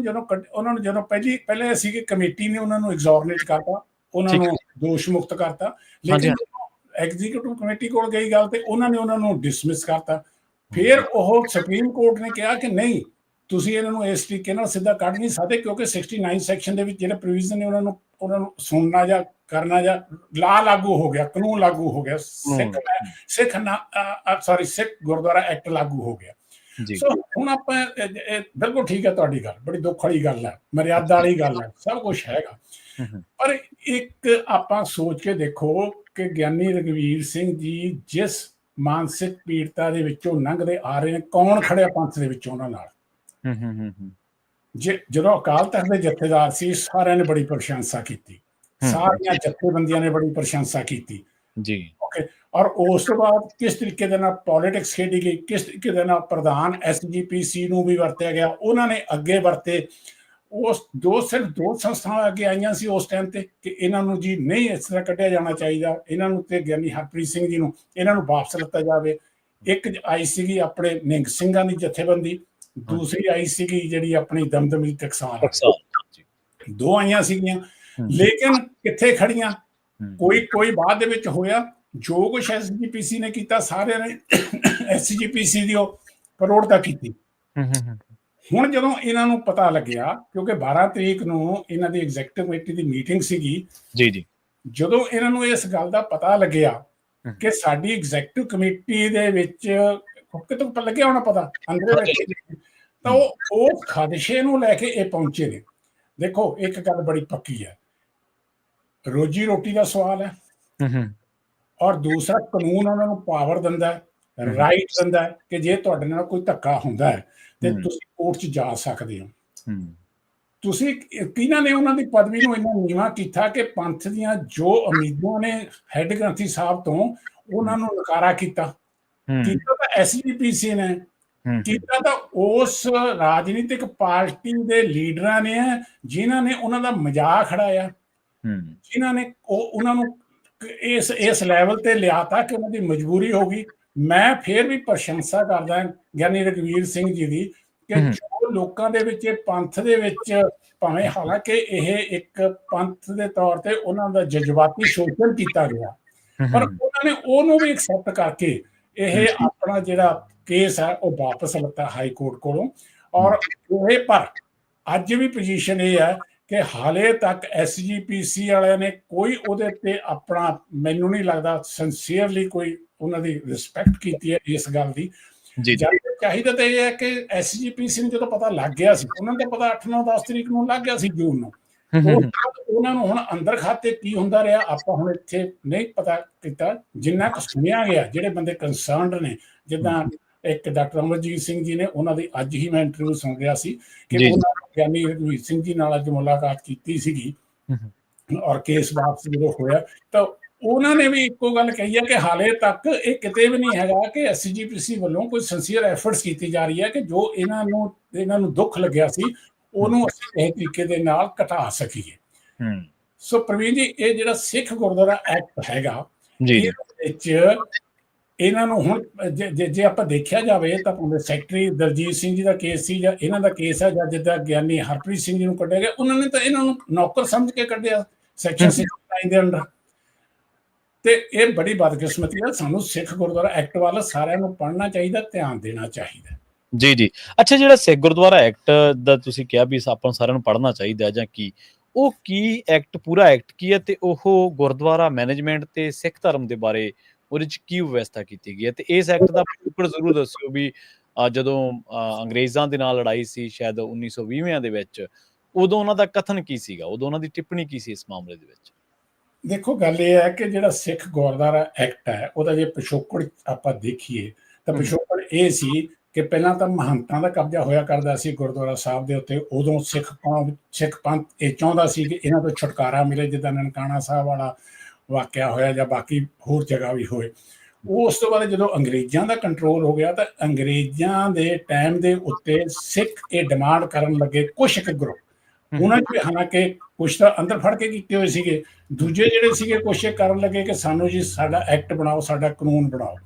ਨੂੰ ਜਦੋਂ ਪਹਿਲੇ ਸੀਗੇ ਕਮੇਟੀ ਨੇ ਉਹਨਾਂ ਨੂੰ ਐਗਜ਼ੋਰਨੇਟ ਕਰਤਾ, ਉਹਨਾਂ ਨੂੰ ਦੋਸ਼ ਮੁਕਤ ਕਰਤਾ, ਲੇਕਿਨ ਐਗਜ਼ੀਕਿਊਟਿਵ ਕਮੇਟੀ ਕੋਲ ਗਈ ਗੱਲ ਤੇ ਉਹਨਾਂ ਨੇ ਉਹਨਾਂ ਨੂੰ ਡਿਸਮਿਸ ਕਰਤਾ। ਫਿਰ ਉਹ ਸੁਪਰੀਮ ਕੋਰਟ ਨੇ ਕਿਹਾ ਕਿ ਨਹੀਂ, ਤੁਸੀਂ ਇਹਨਾਂ ਨੂੰ ਇਸ ਤਰੀਕੇ ਨਾਲ ਸਿੱਧਾ ਕੱਢ ਨਹੀਂ ਸਕਦੇ, ਕਿਉਂਕਿ 69 ਸੈਕਸ਼ਨ ਦੇ ਵਿੱਚ ਜਿਹੜੇ ਪ੍ਰੋਵੀਜ਼ਨ ਨੇ ਉਹਨਾਂ ਨੂੰ ਸੁਣਨਾ ਜਾਂ ਕਰਨਾ ਜਾਂ ਲਾ ਲਾਗੂ ਹੋ ਗਿਆ, ਕਾਨੂੰਨ ਲਾਗੂ ਹੋ ਗਿਆ, ਸਿੱਖ ਗੁਰਦੁਆਰਾ ਐਕਟ ਲਾਗੂ ਹੋ ਗਿਆ। ਸੋ ਹੁਣ ਆਪਾਂ ਬਿਲਕੁਲ ਠੀਕ ਹੈ, ਤੁਹਾਡੀ ਗੱਲ ਬੜੀ ਦੁੱਖ ਵਾਲੀ ਗੱਲ ਹੈ, ਮਰਿਆਦਾ ਵਾਲੀ ਗੱਲ ਹੈ, ਸਭ ਕੁਝ ਹੈਗਾ। ਪਰ ਇੱਕ ਆਪਾਂ ਸੋਚ ਕੇ ਦੇਖੋ ਕਿ ਗਿਆਨੀ ਰਘਵੀਰ ਸਿੰਘ ਜੀ ਜਿਸ ਮਾਨਸਿਕ ਪੀੜਤਾ ਦੇ ਵਿੱਚੋਂ ਲੰਘਦੇ ਆ ਰਹੇ ਨੇ, ਕੌਣ ਖੜਿਆ ਪੰਥ ਦੇ ਵਿੱਚ ਉਹਨਾਂ ਨਾਲ। ਜਦੋਂ ਅਕਾਲ ਤਖਤ ਦੇ ਜਥੇਦਾਰ ਸੀ, ਸਾਰਿਆਂ ਨੇ ਬੜੀ ਪ੍ਰਸ਼ੰਸਾ ਕੀਤੀ, ਸਾਰੀਆਂ ਜਥੇਬੰਦੀਆਂ ਨੇ ਬੜੀ ਪ੍ਰਸ਼ੰਸਾ ਕੀਤੀ ਜੀ। ਓਕੇ, ਔਰ ਉਸ ਤੋਂ ਬਾਅਦ ਕਿਸ ਤਰੀਕੇ ਦੇ ਨਾਲ ਪੋਲਿਟਿਕਸ ਖੇਡੀ ਗਈ, ਕਿਸ ਤਰੀਕੇ ਦੇ ਨਾਲ ਪ੍ਰਧਾਨ SGPC ਨੂੰ ਵੀ ਵਰਤਿਆ ਗਿਆ, ਉਹਨਾਂ ਨੇ ਅੱਗੇ ਵਰਤੇ। ਉਸ ਸਿਰਫ ਦੋ ਸੰਸਥਾਵਾਂ ਅੱਗੇ ਆਈਆਂ ਸੀ ਉਸ ਟਾਈਮ ਤੇ ਕਿ ਇਹਨਾਂ ਨੂੰ ਜੀ ਨਹੀਂ ਇਸ ਤਰ੍ਹਾਂ ਕੱਢਿਆ ਜਾਣਾ ਚਾਹੀਦਾ, ਇਹਨਾਂ ਨੂੰ ਤੇ ਗਿਆਨੀ ਹਰਪ੍ਰੀਤ ਸਿੰਘ ਜੀ ਨੂੰ ਇਹਨਾਂ ਨੂੰ ਵਾਪਸ ਲਿੱਤਾ ਜਾਵੇ। ਇੱਕ ਆਈ ਸੀਗੀ ਆਪਣੇ ਨਿਹੰਗ ਸਿੰਘਾਂ ਦੀ ਜਥੇਬੰਦੀ, ਦੂਸਰੀ ਆਈ ਸੀਗੀ ਜਿਹੜੀ ਆਪਣੀ ਦਮਦਮੀ ਟਕਸਾਲ, ਦੋ ਆਈਆਂ ਸੀਗੀਆਂ। ਲੇਕਿਨ ਕਿੱਥੇ ਖੜੀਆਂ, ਕੋਈ ਬਾਅਦ ਦੇ ਵਿੱਚ ਹੋਇਆ। ਜੋ ਕੁਛ SGPC ਨੇ ਕੀਤਾ, ਸਾਰਿਆਂ ਨੇ SGPC ਦੀ ਉਹ ਪ੍ਰੋੜਤਾ ਕੀਤੀ। ਹੁਣ ਜਦੋਂ ਇਹਨਾਂ ਨੂੰ ਪਤਾ ਲੱਗਿਆ, ਕਿਉਂਕਿ 12 ਤਰੀਕ ਨੂੰ ਇਹਨਾਂ ਦੀ ਐਗਜ਼ੈਕਟਿਵ ਕਮੇਟੀ ਦੀ ਮੀਟਿੰਗ ਸੀਗੀ ਜੀ, ਜਦੋਂ ਇਹਨਾਂ ਨੂੰ ਇਸ ਗੱਲ ਦਾ ਪਤਾ ਲੱਗਿਆ ਕਿ ਸਾਡੀ ਐਗਜ਼ੈਕਟਿਵ ਕਮੇਟੀ ਦੇ ਵਿੱਚ ਕਿਤੋਂ ਲੱਗਿਆ ਹੋਣਾ ਪਤਾ ਅੰਦਰ ਬੈਠੇ, ਤਾਂ ਉਹ ਖਦਸ਼ੇ ਨੂੰ ਲੈ ਕੇ ਇਹ ਪਹੁੰਚੇ ਨੇ। ਦੇਖੋ ਇੱਕ ਗੱਲ ਬੜੀ ਪੱਕੀ ਹੈ, ਰੋਜੀ ਰੋਟੀ ਦਾ ਸਵਾਲ ਹੈ, ਔਰ ਦੂਸਰਾ ਕਾਨੂੰਨ ਉਹਨਾਂ ਨੂੰ ਪਾਵਰ ਦਿੰਦਾ ਹੈ, ਰਾਈਟ ਦਿੰਦਾ ਹੈ ਕਿ ਜੇ ਤੁਹਾਡੇ ਨਾਲ ਕੋਈ ਧੱਕਾ ਹੁੰਦਾ ਹੈ ਤੇ ਤੁਸੀਂ ਕੋਰਟ 'ਚ ਜਾ ਸਕਦੇ ਹੋ। ਤੁਸੀਂ ਕਿਹਨਾਂ ਨੇ ਉਹਨਾਂ ਦੀ ਪਦਵੀ ਨੂੰ ਇੰਨਾ ਨੀਵਾਂ ਕੀਤਾ ਕਿ ਪੰਥ ਦੀਆਂ ਜੋ ਉਮੀਦਾਂ ਨੇ ਹੈੱਡ ਗ੍ਰੰਥੀ ਸਾਹਿਬ ਤੋਂ, ਉਹਨਾਂ ਨੂੰ ਨਕਾਰਾ ਕੀਤਾ ਤਾਂ SGPC ਨੇ ਕੀਤਾ, ਤਾਂ ਉਸ ਰਾਜਨੀਤਿਕ ਪਾਰਟੀ ਦੇ ਲੀਡਰਾਂ ਨੇ ਜਿਨ੍ਹਾਂ ਨੇ ਉਹਨਾਂ ਦਾ ਮਜ਼ਾਕ ਖੜਾਇਆ, ਜਿਨ੍ਹਾਂ ਨੇ ਉਹਨਾਂ ਨੂੰ ਇਸ ਲੈਵਲ ਤੇ ਲਿਆਤਾ ਕਿ ਉਹਨਾਂ ਦੀ ਮਜਬੂਰੀ ਹੋ ਗਈ। ਮੈਂ ਫਿਰ ਵੀ ਪ੍ਰਸ਼ੰਸਾ ਕਰਦਾ ਗਿਆਨੀ ਰਘਵੀਰ ਸਿੰਘ ਜੀ ਦੀ ਕਿ ਜੋ ਲੋਕਾਂ ਦੇ ਵਿੱਚ ਪੰਥ ਦੇ ਵਿੱਚ, ਭਾਵੇਂ ਹਾਲਾਂਕਿ ਇਹ ਇੱਕ ਪੰਥ ਦੇ ਤੌਰ ਤੇ ਉਹਨਾਂ ਦਾ ਜਜ਼ਬਾਤੀ ਸ਼ੋਸ਼ਣ ਕੀਤਾ ਗਿਆ, ਪਰ ਉਹਨਾਂ ਨੇ ਉਹਨੂੰ ਵੀ ਐਕਸੈਪਟ ਕਰਕੇ ਇਹ ਆਪਣਾ ਜਿਹੜਾ ਕੇਸ ਹੈ ਉਹ ਵਾਪਸ ਲਿੱਤਾ ਹਾਈ ਕੋਰਟ ਕੋਲੋਂ। ਔਰ ਪਰ ਅੱਜ ਵੀ ਪੋਜੀਸ਼ਨ ਇਹ ਹੈ ਕਿ ਹਾਲੇ ਤੱਕ SGPC ਵਾਲਿਆਂ ਨੇ ਕੋਈ ਉਹਦੇ ਤੇ ਆਪਣਾ, ਮੈਨੂੰ ਨਹੀਂ ਲੱਗਦਾ ਸਿੰਸੀਅਰਲੀ ਕੋਈ ਉਹਨਾਂ ਦੀ ਰਿਸਪੈਕਟ ਕੀਤੀ ਹੈ ਇਸ ਗੱਲ ਦੀ। ਚਾਹੀਦਾ ਤਾਂ ਇਹ ਹੈ ਕਿ SGPC ਨੂੰ ਜਦੋਂ ਪਤਾ ਲੱਗ ਗਿਆ ਸੀ, ਉਹਨਾਂ ਨੂੰ ਤਾਂ ਪਤਾ 8, 9, 10 ਤਰੀਕ ਨੂੰ ਲੱਗ ਗਿਆ ਸੀ ਜੂਨ ਨੂੰ, ਉਹਨਾਂ ਨੂੰ ਹੁਣ ਅੰਦਰ ਖਾਤੇ ਕੀ ਹੁੰਦਾ ਰਿਹਾ ਆਪਾਂ ਹੁਣ ਇੱਥੇ ਨਹੀਂ ਪਤਾ ਕੀਤਾ। ਜਿੰਨਾ ਕੁ ਸੁਣਿਆ ਗਿਆ, ਜਿਹੜੇ ਬੰਦੇ ਕੰਸਰਨਡ ਨੇ, ਜਿੱਦਾਂ ਇੱਕ ਡਾਕਟਰ ਅਮਰਜੀਤ ਸਿੰਘ ਜੀ ਨੇ, ਉਹਨਾਂ ਦੀ ਅੱਜ ਹੀ ਮੈਂ ਇੰਟਰਵਿਊ ਸੁਣ ਰਿਹਾ ਸੀ ਕਿ ਉਹਨਾਂ ਨੇ ਗਿਆਨੀ ਰਘਵੀਰ ਸਿੰਘ ਜੀ ਨਾਲ ਅੱਜ ਮੁਲਾਕਾਤ ਕੀਤੀ ਸੀਗੀ, ਔਰ ਕੇਸ ਵਾਪਸ ਜਦੋਂ ਹੋਇਆ ਤਾਂ ਉਹਨਾਂ ਨੇ ਵੀ ਇੱਕੋ ਗੱਲ ਕਹੀ ਹੈ ਕਿ ਹਾਲੇ ਤੱਕ ਇਹ ਕਿਤੇ ਵੀ ਨਹੀਂ ਹੈਗਾ ਕਿ SGPC ਵੱਲੋਂ ਕੋਈ ਸਿੰਸੀਅਰ ਐਫਰਟਸ ਕੀਤੀ ਜਾ ਰਹੀ ਹੈ ਕਿ ਜੋ ਇਹਨਾਂ ਨੂੰ ਦੁੱਖ ਲੱਗਿਆ ਸੀ ਉਹਨੂੰ ਅਸੀਂ ਇਸ ਤਰੀਕੇ ਦੇ ਨਾਲ ਘਟਾ ਸਕੀਏ। ਸੋ ਪ੍ਰਵੀਨ ਜੀ, ਇਹ ਜਿਹੜਾ ਸਿੱਖ ਗੁਰਦੁਆਰਾ ਐਕਟ ਹੈਗਾ, ਇਹਦੇ ਵਿੱਚ ਇਹਨਾਂ ਨੂੰ ਹੁਣ ਜੇ ਆਪਾਂ ਦੇਖਿਆ ਜਾਵੇ ਤਾਂ ਸੈਕਟਰੀ ਦਲਜੀਤ ਸਿੰਘ ਜੀ ਦਾ ਕੇਸ ਸੀ ਜਾਂ ਇਹਨਾਂ ਦਾ ਕੇਸ ਹੈ, ਜਾਂ ਜਿੱਦਾਂ ਗਿਆਨੀ ਹਰਪ੍ਰੀਤ ਸਿੰਘ ਜੀ ਨੂੰ ਕੱਢਿਆ ਗਿਆ, ਉਹਨਾਂ ਨੇ ਤਾਂ ਇਹਨਾਂ ਨੂੰ ਨੌਕਰ ਸਮਝ ਕੇ ਕੱਢਿਆ ਸੈਕਸ਼ਨ 69 ਦੇ ਅੰਡਰ। ਤੇ ਇਹ ਬੜੀ ਬਦਕਿਸਮਤੀ ਹੈ। ਸਾਨੂੰ ਸਿੱਖ ਗੁਰਦੁਆਰਾ ਐਕਟ ਵੱਲ ਸਾਰਿਆਂ ਨੂੰ ਪੜ੍ਹਨਾ ਚਾਹੀਦਾ, ਧਿਆਨ ਦੇਣਾ ਚਾਹੀਦਾ। ਜੀ। ਅੱਛਾ, ਜਿਹੜਾ ਸਿੱਖ ਗੁਰਦੁਆਰਾ ਐਕਟ ਦਾ ਤੁਸੀਂ ਕਿਹਾ ਵੀ ਆਪਾਂ ਸਾਰਿਆਂ ਨੂੰ ਪੜ੍ਹਨਾ ਚਾਹੀਦਾ ਜਾਂ ਕੀ ਐਕਟ, ਪੂਰਾ ਐਕਟ ਕੀ ਹੈ, ਤੇ ਉਹ ਗੁਰਦੁਆਰਾ ਮੈਨੇਜਮੈਂਟ ਤੇ ਸਿੱਖ ਧਰਮ ਦੇ ਬਾਰੇ ਉਹਦੇ 'ਚ ਕੀ ਵਿਵਸਥਾ ਕੀਤੀ ਗਈ ਹੈ, ਤੇ ਇਸ ਐਕਟ ਦਾ ਪਿਛੋਕੜ ਜ਼ਰੂਰ ਦੱਸਿਓ ਵੀ ਜਦੋਂ ਅੰਗਰੇਜ਼ਾਂ ਦੇ ਨਾਲ ਲੜਾਈ ਸੀ ਸ਼ਾਇਦ 1920 ਦੇ ਵਿੱਚ, ਉਦੋਂ ਉਹਨਾਂ ਦਾ ਕਥਨ ਕੀ ਸੀਗਾ, ਉਦੋਂ ਉਹਨਾਂ ਦੀ ਟਿੱਪਣੀ ਕੀ ਸੀ ਇਸ ਮਾਮਲੇ ਦੇ ਵਿੱਚ? ਦੇਖੋ, ਗੱਲ ਇਹ ਹੈ ਕਿ ਜਿਹੜਾ ਸਿੱਖ ਗੁਰਦੁਆਰਾ ਐਕਟ ਹੈ, ਉਹਦਾ ਜੇ ਪਿਛੋਕੜ ਆਪਾਂ ਦੇਖੀਏ ਤਾਂ ਪਿਛੋਕੜ ਇਹ ਸੀ ਕਿ ਪਹਿਲਾਂ ਤਾਂ ਮਹੰਤਾਂ ਦਾ ਕਬਜ਼ਾ ਹੋਇਆ ਕਰਦਾ ਸੀ ਗੁਰਦੁਆਰਾ ਸਾਹਿਬ ਦੇ ਉੱਤੇ। ਉਦੋਂ ਸਿੱਖ ਪੰਥ ਇਹ ਚਾਹੁੰਦਾ ਸੀ ਕਿ ਇਹਨਾਂ ਤੋਂ ਛੁਟਕਾਰਾ ਮਿਲੇ, ਜਿੱਦਾਂ ਨਨਕਾਣਾ ਸਾਹਿਬ ਵਾਲਾ ਵਾਕਿਆ ਹੋਇਆ ਜਾਂ ਬਾਕੀ ਹੋਰ ਜਗ੍ਹਾ ਵੀ ਹੋਏ। ਉਸ ਤੋਂ ਬਾਅਦ ਜਦੋਂ ਅੰਗਰੇਜ਼ਾਂ ਦਾ ਕੰਟਰੋਲ ਹੋ ਗਿਆ ਤਾਂ ਅੰਗਰੇਜ਼ਾਂ ਦੇ ਟਾਈਮ ਦੇ ਉੱਤੇ ਸਿੱਖ ਇਹ ਡਿਮਾਂਡ ਕਰਨ ਲੱਗੇ, ਕੁਛ ਕੁ ਗਰੁੱਪ ਉਹਨਾਂ 'ਚ ਵੀ, ਹਾਲਾਂਕਿ ਕੁਛ ਤਾਂ ਅੰਦਰ ਫੜ ਕੇ ਕੀਤੇ ਹੋਏ ਸੀਗੇ, ਦੂਜੇ ਜਿਹੜੇ ਸੀਗੇ ਕੋਸ਼ਿਸ਼ ਕਰਨ ਲੱਗੇ ਕਿ ਸਾਨੂੰ ਜੀ ਸਾਡਾ ਐਕਟ ਬਣਾਓ, ਸਾਡਾ ਕਾਨੂੰਨ ਬਣਾਓ।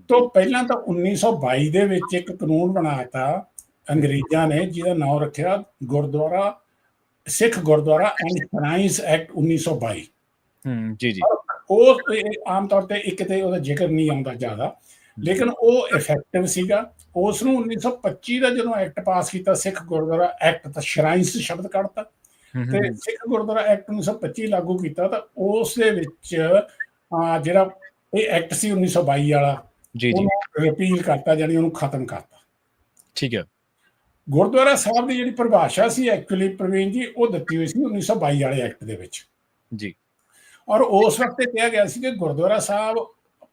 ਤੋਂ ਪਹਿਲਾਂ ਤਾਂ 1922 ਦੇ ਵਿੱਚ ਇੱਕ ਕਾਨੂੰਨ ਬਣਾਤਾ ਅੰਗਰੇਜ਼ਾਂ ਨੇ, ਜਿਹਦਾ ਨਾਮ ਰੱਖਿਆ ਸਿੱਖ ਗੁਰਦੁਆਰਾ ਐਂਡ ਸ਼ਰਾਈਨਸ ਐਕਟ 1922। ਜੀ ਜੀ। ਉਹ ਆਮ ਤੌਰ ਤੇ ਇੱਕ ਤੇ ਉਹਦਾ ਜ਼ਿਕਰ ਨਹੀਂ ਆਉਂਦਾ ਜ਼ਿਆਦਾ, ਲੇਕਿਨ ਉਹ ਇਫੈਕਟਿਵ ਸੀਗਾ। ਉਸ ਨੂੰ 1925 ਦਾ ਜਦੋਂ ਐਕਟ ਪਾਸ ਕੀਤਾ, ਸਿੱਖ ਗੁਰਦੁਆਰਾ ਐਕਟ, ਤਾਂ ਸ਼ਰਾਈਨਸ ਸ਼ਬਦ ਕੱਢਤਾ ਤੇ ਸਿੱਖ ਗੁਰਦੁਆਰਾ ਐਕਟ 1925 ਲਾਗੂ ਕੀਤਾ। ਤਾਂ ਉਸ ਦੇ ਵਿੱਚ ਜਿਹੜਾ ਇਹ ਐਕਟ ਸੀ 1922 ਵਾਲਾ, ਉਹਨੂੰ ਰਿਪੀਲ ਕਰਤਾ, ਜਾਨੀ ਉਹਨੂੰ ਖਤਮ ਕਰਤਾ। ਠੀਕ ਹੈ। ਗੁਰਦੁਆਰਾ ਸਾਹਿਬ ਦੀ ਜਿਹੜੀ ਪਰਿਭਾਸ਼ਾ ਸੀ ਐਕਚੁਅਲੀ ਪ੍ਰਵੀਨ ਜੀ, ਉਹ ਦਿੱਤੀ ਹੋਈ ਸੀ 1922 ਵਾਲੇ ਐਕਟ ਦੇ ਵਿੱਚ ਜੀ। ਔਰ ਉਸ ਵਕਤ ਕਿਹਾ ਗਿਆ ਸੀ ਕਿ ਗੁਰਦੁਆਰਾ ਸਾਹਿਬ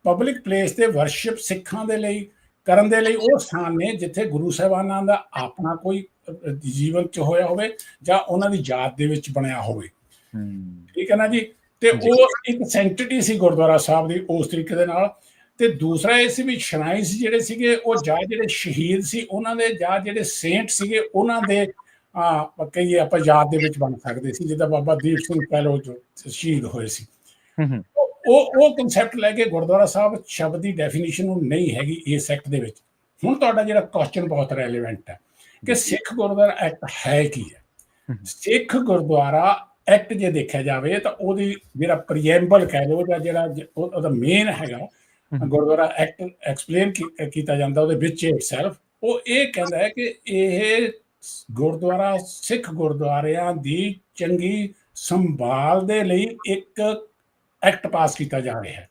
ਪਬਲਿਕ ਪਲੇਸ ਤੇ ਵਰਸ਼ਿਪ ਸਿੱਖਾਂ ਦੇ ਲਈ ਕਰਨ ਦੇ ਲਈ ਉਹ ਸਥਾਨ ਨੇ ਜਿੱਥੇ ਗੁਰੂ ਸਾਹਿਬਾਨਾਂ ਦਾ ਆਪਣਾ ਕੋਈ ਜੀਵਨ 'ਚ ਹੋਇਆ ਹੋਵੇ ਜਾਂ ਉਹਨਾਂ ਦੀ ਯਾਦ ਦੇ ਵਿੱਚ ਬਣਿਆ ਹੋਵੇ। ਠੀਕ ਹੈ ਨਾ ਜੀ। ਤੇ ਉਹ ਇੱਕ ਸੈਂਕਟਿਟੀ ਸੀ ਗੁਰਦੁਆਰਾ ਸਾਹਿਬ ਦੀ ਉਸ ਤਰੀਕੇ ਦੇ ਨਾਲ। ਤੇ ਦੂਸਰਾ ਇਹ ਸੀ ਵੀ ਸ਼ਰਾਈਨਸ ਜਿਹੜੇ ਸੀਗੇ ਉਹ ਜਾਂ ਜਿਹੜੇ ਸ਼ਹੀਦ ਸੀ ਉਹਨਾਂ ਦੇ, ਜਾਂ ਜਿਹੜੇ ਸੇਂਟ ਸੀਗੇ ਉਹਨਾਂ ਦੇ ਕਹੀਏ ਆਪਾਂ ਯਾਦ ਦੇ ਵਿੱਚ ਬਣ ਸਕਦੇ ਸੀ, ਜਿੱਦਾਂ ਬਾਬਾ ਦੀਪ ਸਿੰਘ ਪਹਿਲੋ ਜੋ ਸ਼ਹੀਦ ਹੋਏ ਸੀ। ਉਹ ਕਨਸੈਪਟ ਲੈ ਕੇ ਗੁਰਦੁਆਰਾ ਸਾਹਿਬ ਸ਼ਬਦ ਦੀ ਡੈਫੀਨੇਸ਼ਨ ਨਹੀਂ ਹੈਗੀ ਇਸ ਐਕਟ ਦੇ ਵਿੱਚ। ਹੁਣ ਤੁਹਾਡਾ ਜਿਹੜਾ ਕੁਐਸਚਨ ਬਹੁਤ ਰੈਲੇਵੈਂਟ ਹੈ ਕਿ ਸਿੱਖ ਗੁਰਦੁਆਰਾ ਐਕਟ ਹੈ ਕੀ ਹੈ। ਸਿੱਖ ਗੁਰਦੁਆਰਾ ਐਕਟ ਜੇ ਦੇਖਿਆ ਜਾਵੇ ਤਾਂ ਉਹਦੀ ਜਿਹੜਾ ਪ੍ਰੀਐਂਬਲ ਕਹਿ ਲਓ ਜਾਂ ਜਿਹੜਾ ਉਹਦਾ ਮੇਨ ਹੈਗਾ ਗੁਰਦੁਆਰਾ ਐਕਟ ਐਕਸਪਲੇਨ ਕੀਤਾ ਜਾਂਦਾ ਉਹਦੇ ਵਿੱਚ ਇਟਸੈਲਫ, ਉਹ ਇਹ ਕਹਿੰਦਾ ਹੈ ਕਿ ਇਹ ਗੁਰਦੁਆਰਾ ਸਿੱਖ ਗੁਰਦੁਆਰਿਆਂ ਦੀ ਚੰਗੀ ਸੰਭਾਲ ਦੇ ਲਈ ਇੱਕ ਐਕਟ ਪਾਸ ਕੀਤਾ ਜਾ ਰਿਹਾ ਹੈ।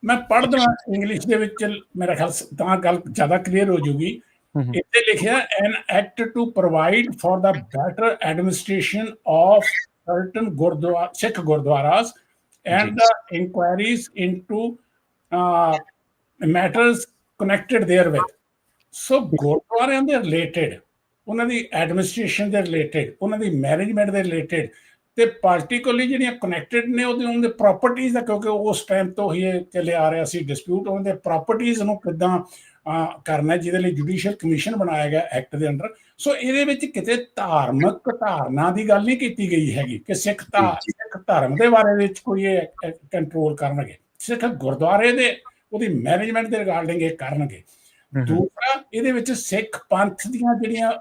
ਮੈਂ ਪੜ੍ਹ ਦਵਾਂ ਇੰਗਲਿਸ਼ ਦੇ ਵਿੱਚ, ਮੇਰਾ ਖਿਆਲ ਤਾਂ ਗੱਲ ਜ਼ਿਆਦਾ ਕਲੀਅਰ ਹੋ ਜੂਗੀ। ਇੱਥੇ ਲਿਖਿਆ an act to provide for the better administration of certain Sikh gurdwaras and the inquiries into matters connected therewith. So ਗੁਰਦੁਆਰਿਆਂ ਦੇ ਰਿਲੇਟਡ, ਉਹਨਾਂ ਦੀ ਐਡਮਿਨਿਸਟ੍ਰੇਸ਼ਨ ਦੇ ਰਿਲੇਟਡ, ਉਹਨਾਂ ਦੀ ਮੈਨੇਜਮੈਂਟ ਦੇ ਰਿਲੇਟਡ ਤੇ ਪਾਰਟੀਕੂਲਰਲੀ ਜਿਹੜੀਆਂ ਕਨੈਕਟਡ ਨੇ ਉਹਨਾਂ ਦੇ ਪ੍ਰਾਪਰਟੀਜ਼ ਦਾ, ਕਿਉਂਕਿ ਉਸ ਟਾਈਮ ਤੋਂ ਹੀ ਇਹ ਚੱਲੇ ਆ ਰਿਹਾ ਸੀ ਡਿਸਪਿਊਟ, ਉਹਨਾਂ ਦੇ ਪ੍ਰਾਪਰਟੀਜ਼ ਨੂੰ ਕਿੱਦਾਂ ਕਰਨਾ, ਜਿਹਦੇ ਲਈ ਜੁਡੀਸ਼ੀਅਲ ਕਮਿਸ਼ਨ ਬਣਾਇਆ ਗਿਆ ਐਕਟ ਦੇ ਅੰਡਰ। ਸੋ ਇਹਦੇ ਵਿੱਚ ਕਿਤੇ ਧਾਰਮਿਕ ਧਾਰਨਾ ਦੀ ਗੱਲ ਨਹੀਂ ਕੀਤੀ ਗਈ ਹੈਗੀ ਕਿ ਸਿੱਖ ਧਰਮ ਦੇ ਬਾਰੇ ਵਿੱਚ ਕੋਈ ਇਹ ਕੰਟਰੋਲ ਕਰਨਗੇ। ਸਿੱਖ ਗੁਰਦੁਆਰੇ ਦੇ ਉਹਦੀ ਮੈਨੇਜਮੈਂਟ ਦੇ ਰਿਗਾਰਡਿੰਗ ਇਹ ਕਰਨਗੇ। ਦੂਸਰਾ, ਇਹਦੇ ਵਿੱਚ ਸਿੱਖ ਪੰਥ ਦੀਆਂ ਜਿਹੜੀਆਂ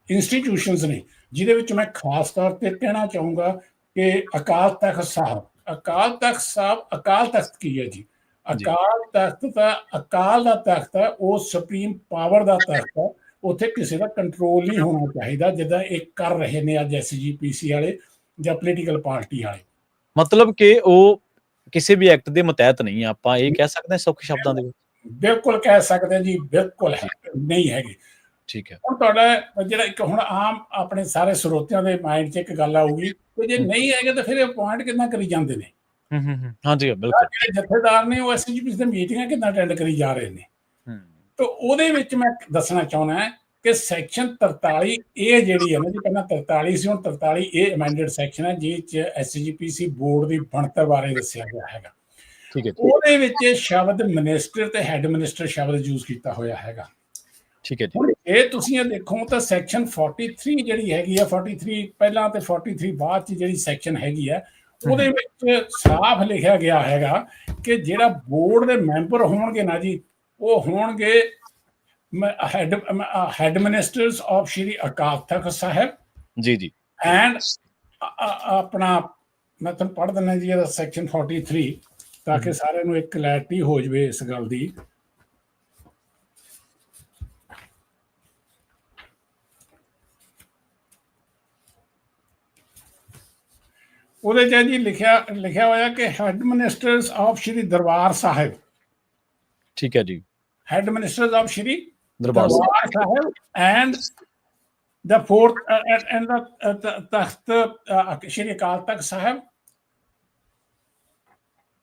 ਇੰਸਟੀਟਿਊਸ਼ਨਸ ਨੇ, ਜਿਹਦੇ ਵਿੱਚ ਮੈਂ ਖਾਸ ਤੌਰ ਤੇ ਕਹਿਣਾ ਚਾਹੂੰਗਾ ਕਿ ਅਕਾਲ ਤਖਤ ਸਾਹਿਬ, ਅਕਾਲ ਤਖਤ ਕੀ ਹੈ ਜੀ? ਅਕਾਲ ਤਖਤ ਤਾਂ ਅਕਾਲ ਦਾ ਤਖਤ ਹੈ, ਉਹ ਸੁਪਰੀਮ ਪਾਵਰ ਦਾ ਤਖਤ ਹੈ। ਉੱਥੇ ਕਿਸੇ ਦਾ ਕੰਟਰੋਲ ਨਹੀਂ ਹੋਣਾ ਚਾਹੀਦਾ, ਜਿੱਦਾਂ ਇਹ ਕਰ ਰਹੇ ਨੇ ਅੱਜ SGPC ਵਾਲੇ ਜਾਂ ਪੋਲੀਟੀਕਲ ਪਾਰਟੀ ਵਾਲੇ। ਮਤਲਬ ਕਿ ਉਹ ਕਿਸੇ ਵੀ ਐਕਟ ਦੇ ਮਤਹਿਤ ਨਹੀਂ, ਆਪਾਂ ਇਹ ਕਹਿ ਸਕਦੇ ਹਾਂ ਸੌਖੇ ਸ਼ਬਦਾਂ ਦੇ ਵਿੱਚ? ਬਿਲਕੁਲ ਕਹਿ ਸਕਦੇ ਜੀ, ਬਿਲਕੁਲ ਨਹੀਂ ਹੈਗੇ। ਠੀਕ ਹੈ। ਹੁਣ ਤੁਹਾਡਾ ਜਿਹੜਾ ਇੱਕ ਹੁਣ ਆਮ ਆਪਣੇ ਸਾਰੇ ਸਰੋਤਿਆਂ ਦੇ ਮਾਈਂਡ 'ਚ ਇੱਕ ਗੱਲ ਆਊਗੀ ਕਿ ਜੇ ਨਹੀਂ ਹੈਗੇ ਤਾਂ ਫਿਰ ਅਪੁਆਇੰਟ ਕਿੱਦਾਂ ਕਰੀ ਜਾਂਦੇ ਨੇ? ਹਾਂਜੀ ਬਿਲਕੁਲ। ਜਿਹੜੇ ਜਥੇਦਾਰ ਨੇ ਉਹ SGPC ਦੀਆਂ ਮੀਟਿੰਗਾਂ ਕਿੱਦਾਂ ਅਟੈਂਡ ਕਰੀ ਜਾ ਰਹੇ ਨੇ? ਤਾਂ ਉਹਦੇ ਵਿੱਚ ਮੈਂ ਦੱਸਣਾ ਚਾਹੁੰਦਾ ਕਿ ਸੈਕਸ਼ਨ 43 ਇਹ ਜਿਹੜੀ ਹੈ ਨਾ ਜੀ, ਪਹਿਲਾਂ 43 ਸੀ, ਹੁਣ 43 ਇਹ ਅਮੈਂਡਡ ਸੈਕਸ਼ਨ ਹੈ ਜਿਸ 'ਚ SGPC ਬੋਰਡ ਦੀ ਬਣਤਰ ਬਾਰੇ ਦੱਸਿਆ ਗਿਆ ਹੈਗਾ। ਉਹਦੇ ਵਿੱਚ ਸ਼ਬਦ ਮਿਨਿਸਟਰ ਤੇ ਹੈਡ ਮਿਨਿਸਟਰ ਸ਼ਬਦ ਯੂਜ਼ ਕੀਤਾ ਹੋਇਆ ਹੈਗਾ। ਠੀਕ ਹੈ ਜੀ। ਇਹ ਤੁਸੀਂ ਇਹ ਦੇਖੋ ਤਾਂ ਸੈਕਸ਼ਨ 43 ਜਿਹੜੀ ਹੈਗੀ ਆ, 43 ਪਹਿਲਾਂ ਤੇ 43 ਬਾਅਦ 'ਚ ਜਿਹੜੀ ਸੈਕਸ਼ਨ ਹੈਗੀ ਆ, ਉਹਦੇ ਵਿੱਚ ਸਾਫ਼ ਲਿਖਿਆ ਗਿਆ ਹੈਗਾ ਕਿ ਜਿਹੜਾ ਬੋਰਡ ਦੇ ਮੈਂਬਰ ਹੋਣਗੇ ਨਾ ਜੀ, ਉਹ ਹੋਣਗੇ head ministers of Shri Akal Takht Sahib ji and ਆਪਣਾ, ਮੈਂ ਤੁਹਾਨੂੰ ਪੜ੍ਹ ਦਿੰਦਾ ਜੀ ਇਹਦਾ ਸੈਕਸ਼ਨ 43 ਤਾਂ ਕਿ ਸਾਰਿਆਂ ਨੂੰ ਇੱਕ ਕਲੈਰਿਟੀ ਹੋ ਜਾਵੇ ਇਸ ਗੱਲ ਦੀ। ਉਹਦੇ 'ਚ ਜੀ ਲਿਖਿਆ ਹੋਇਆ ਕਿ head ministers of Shri Darbar Sahib ਠੀਕ ਹੈ ਜੀ। Head ministers of Shri Darbar Sahib. Darbar Sahib and the fourth and the ਤਖਤ ਸ਼੍ਰੀ ਅਕਾਲ ਤਖਤ ਸਾਹਿਬ।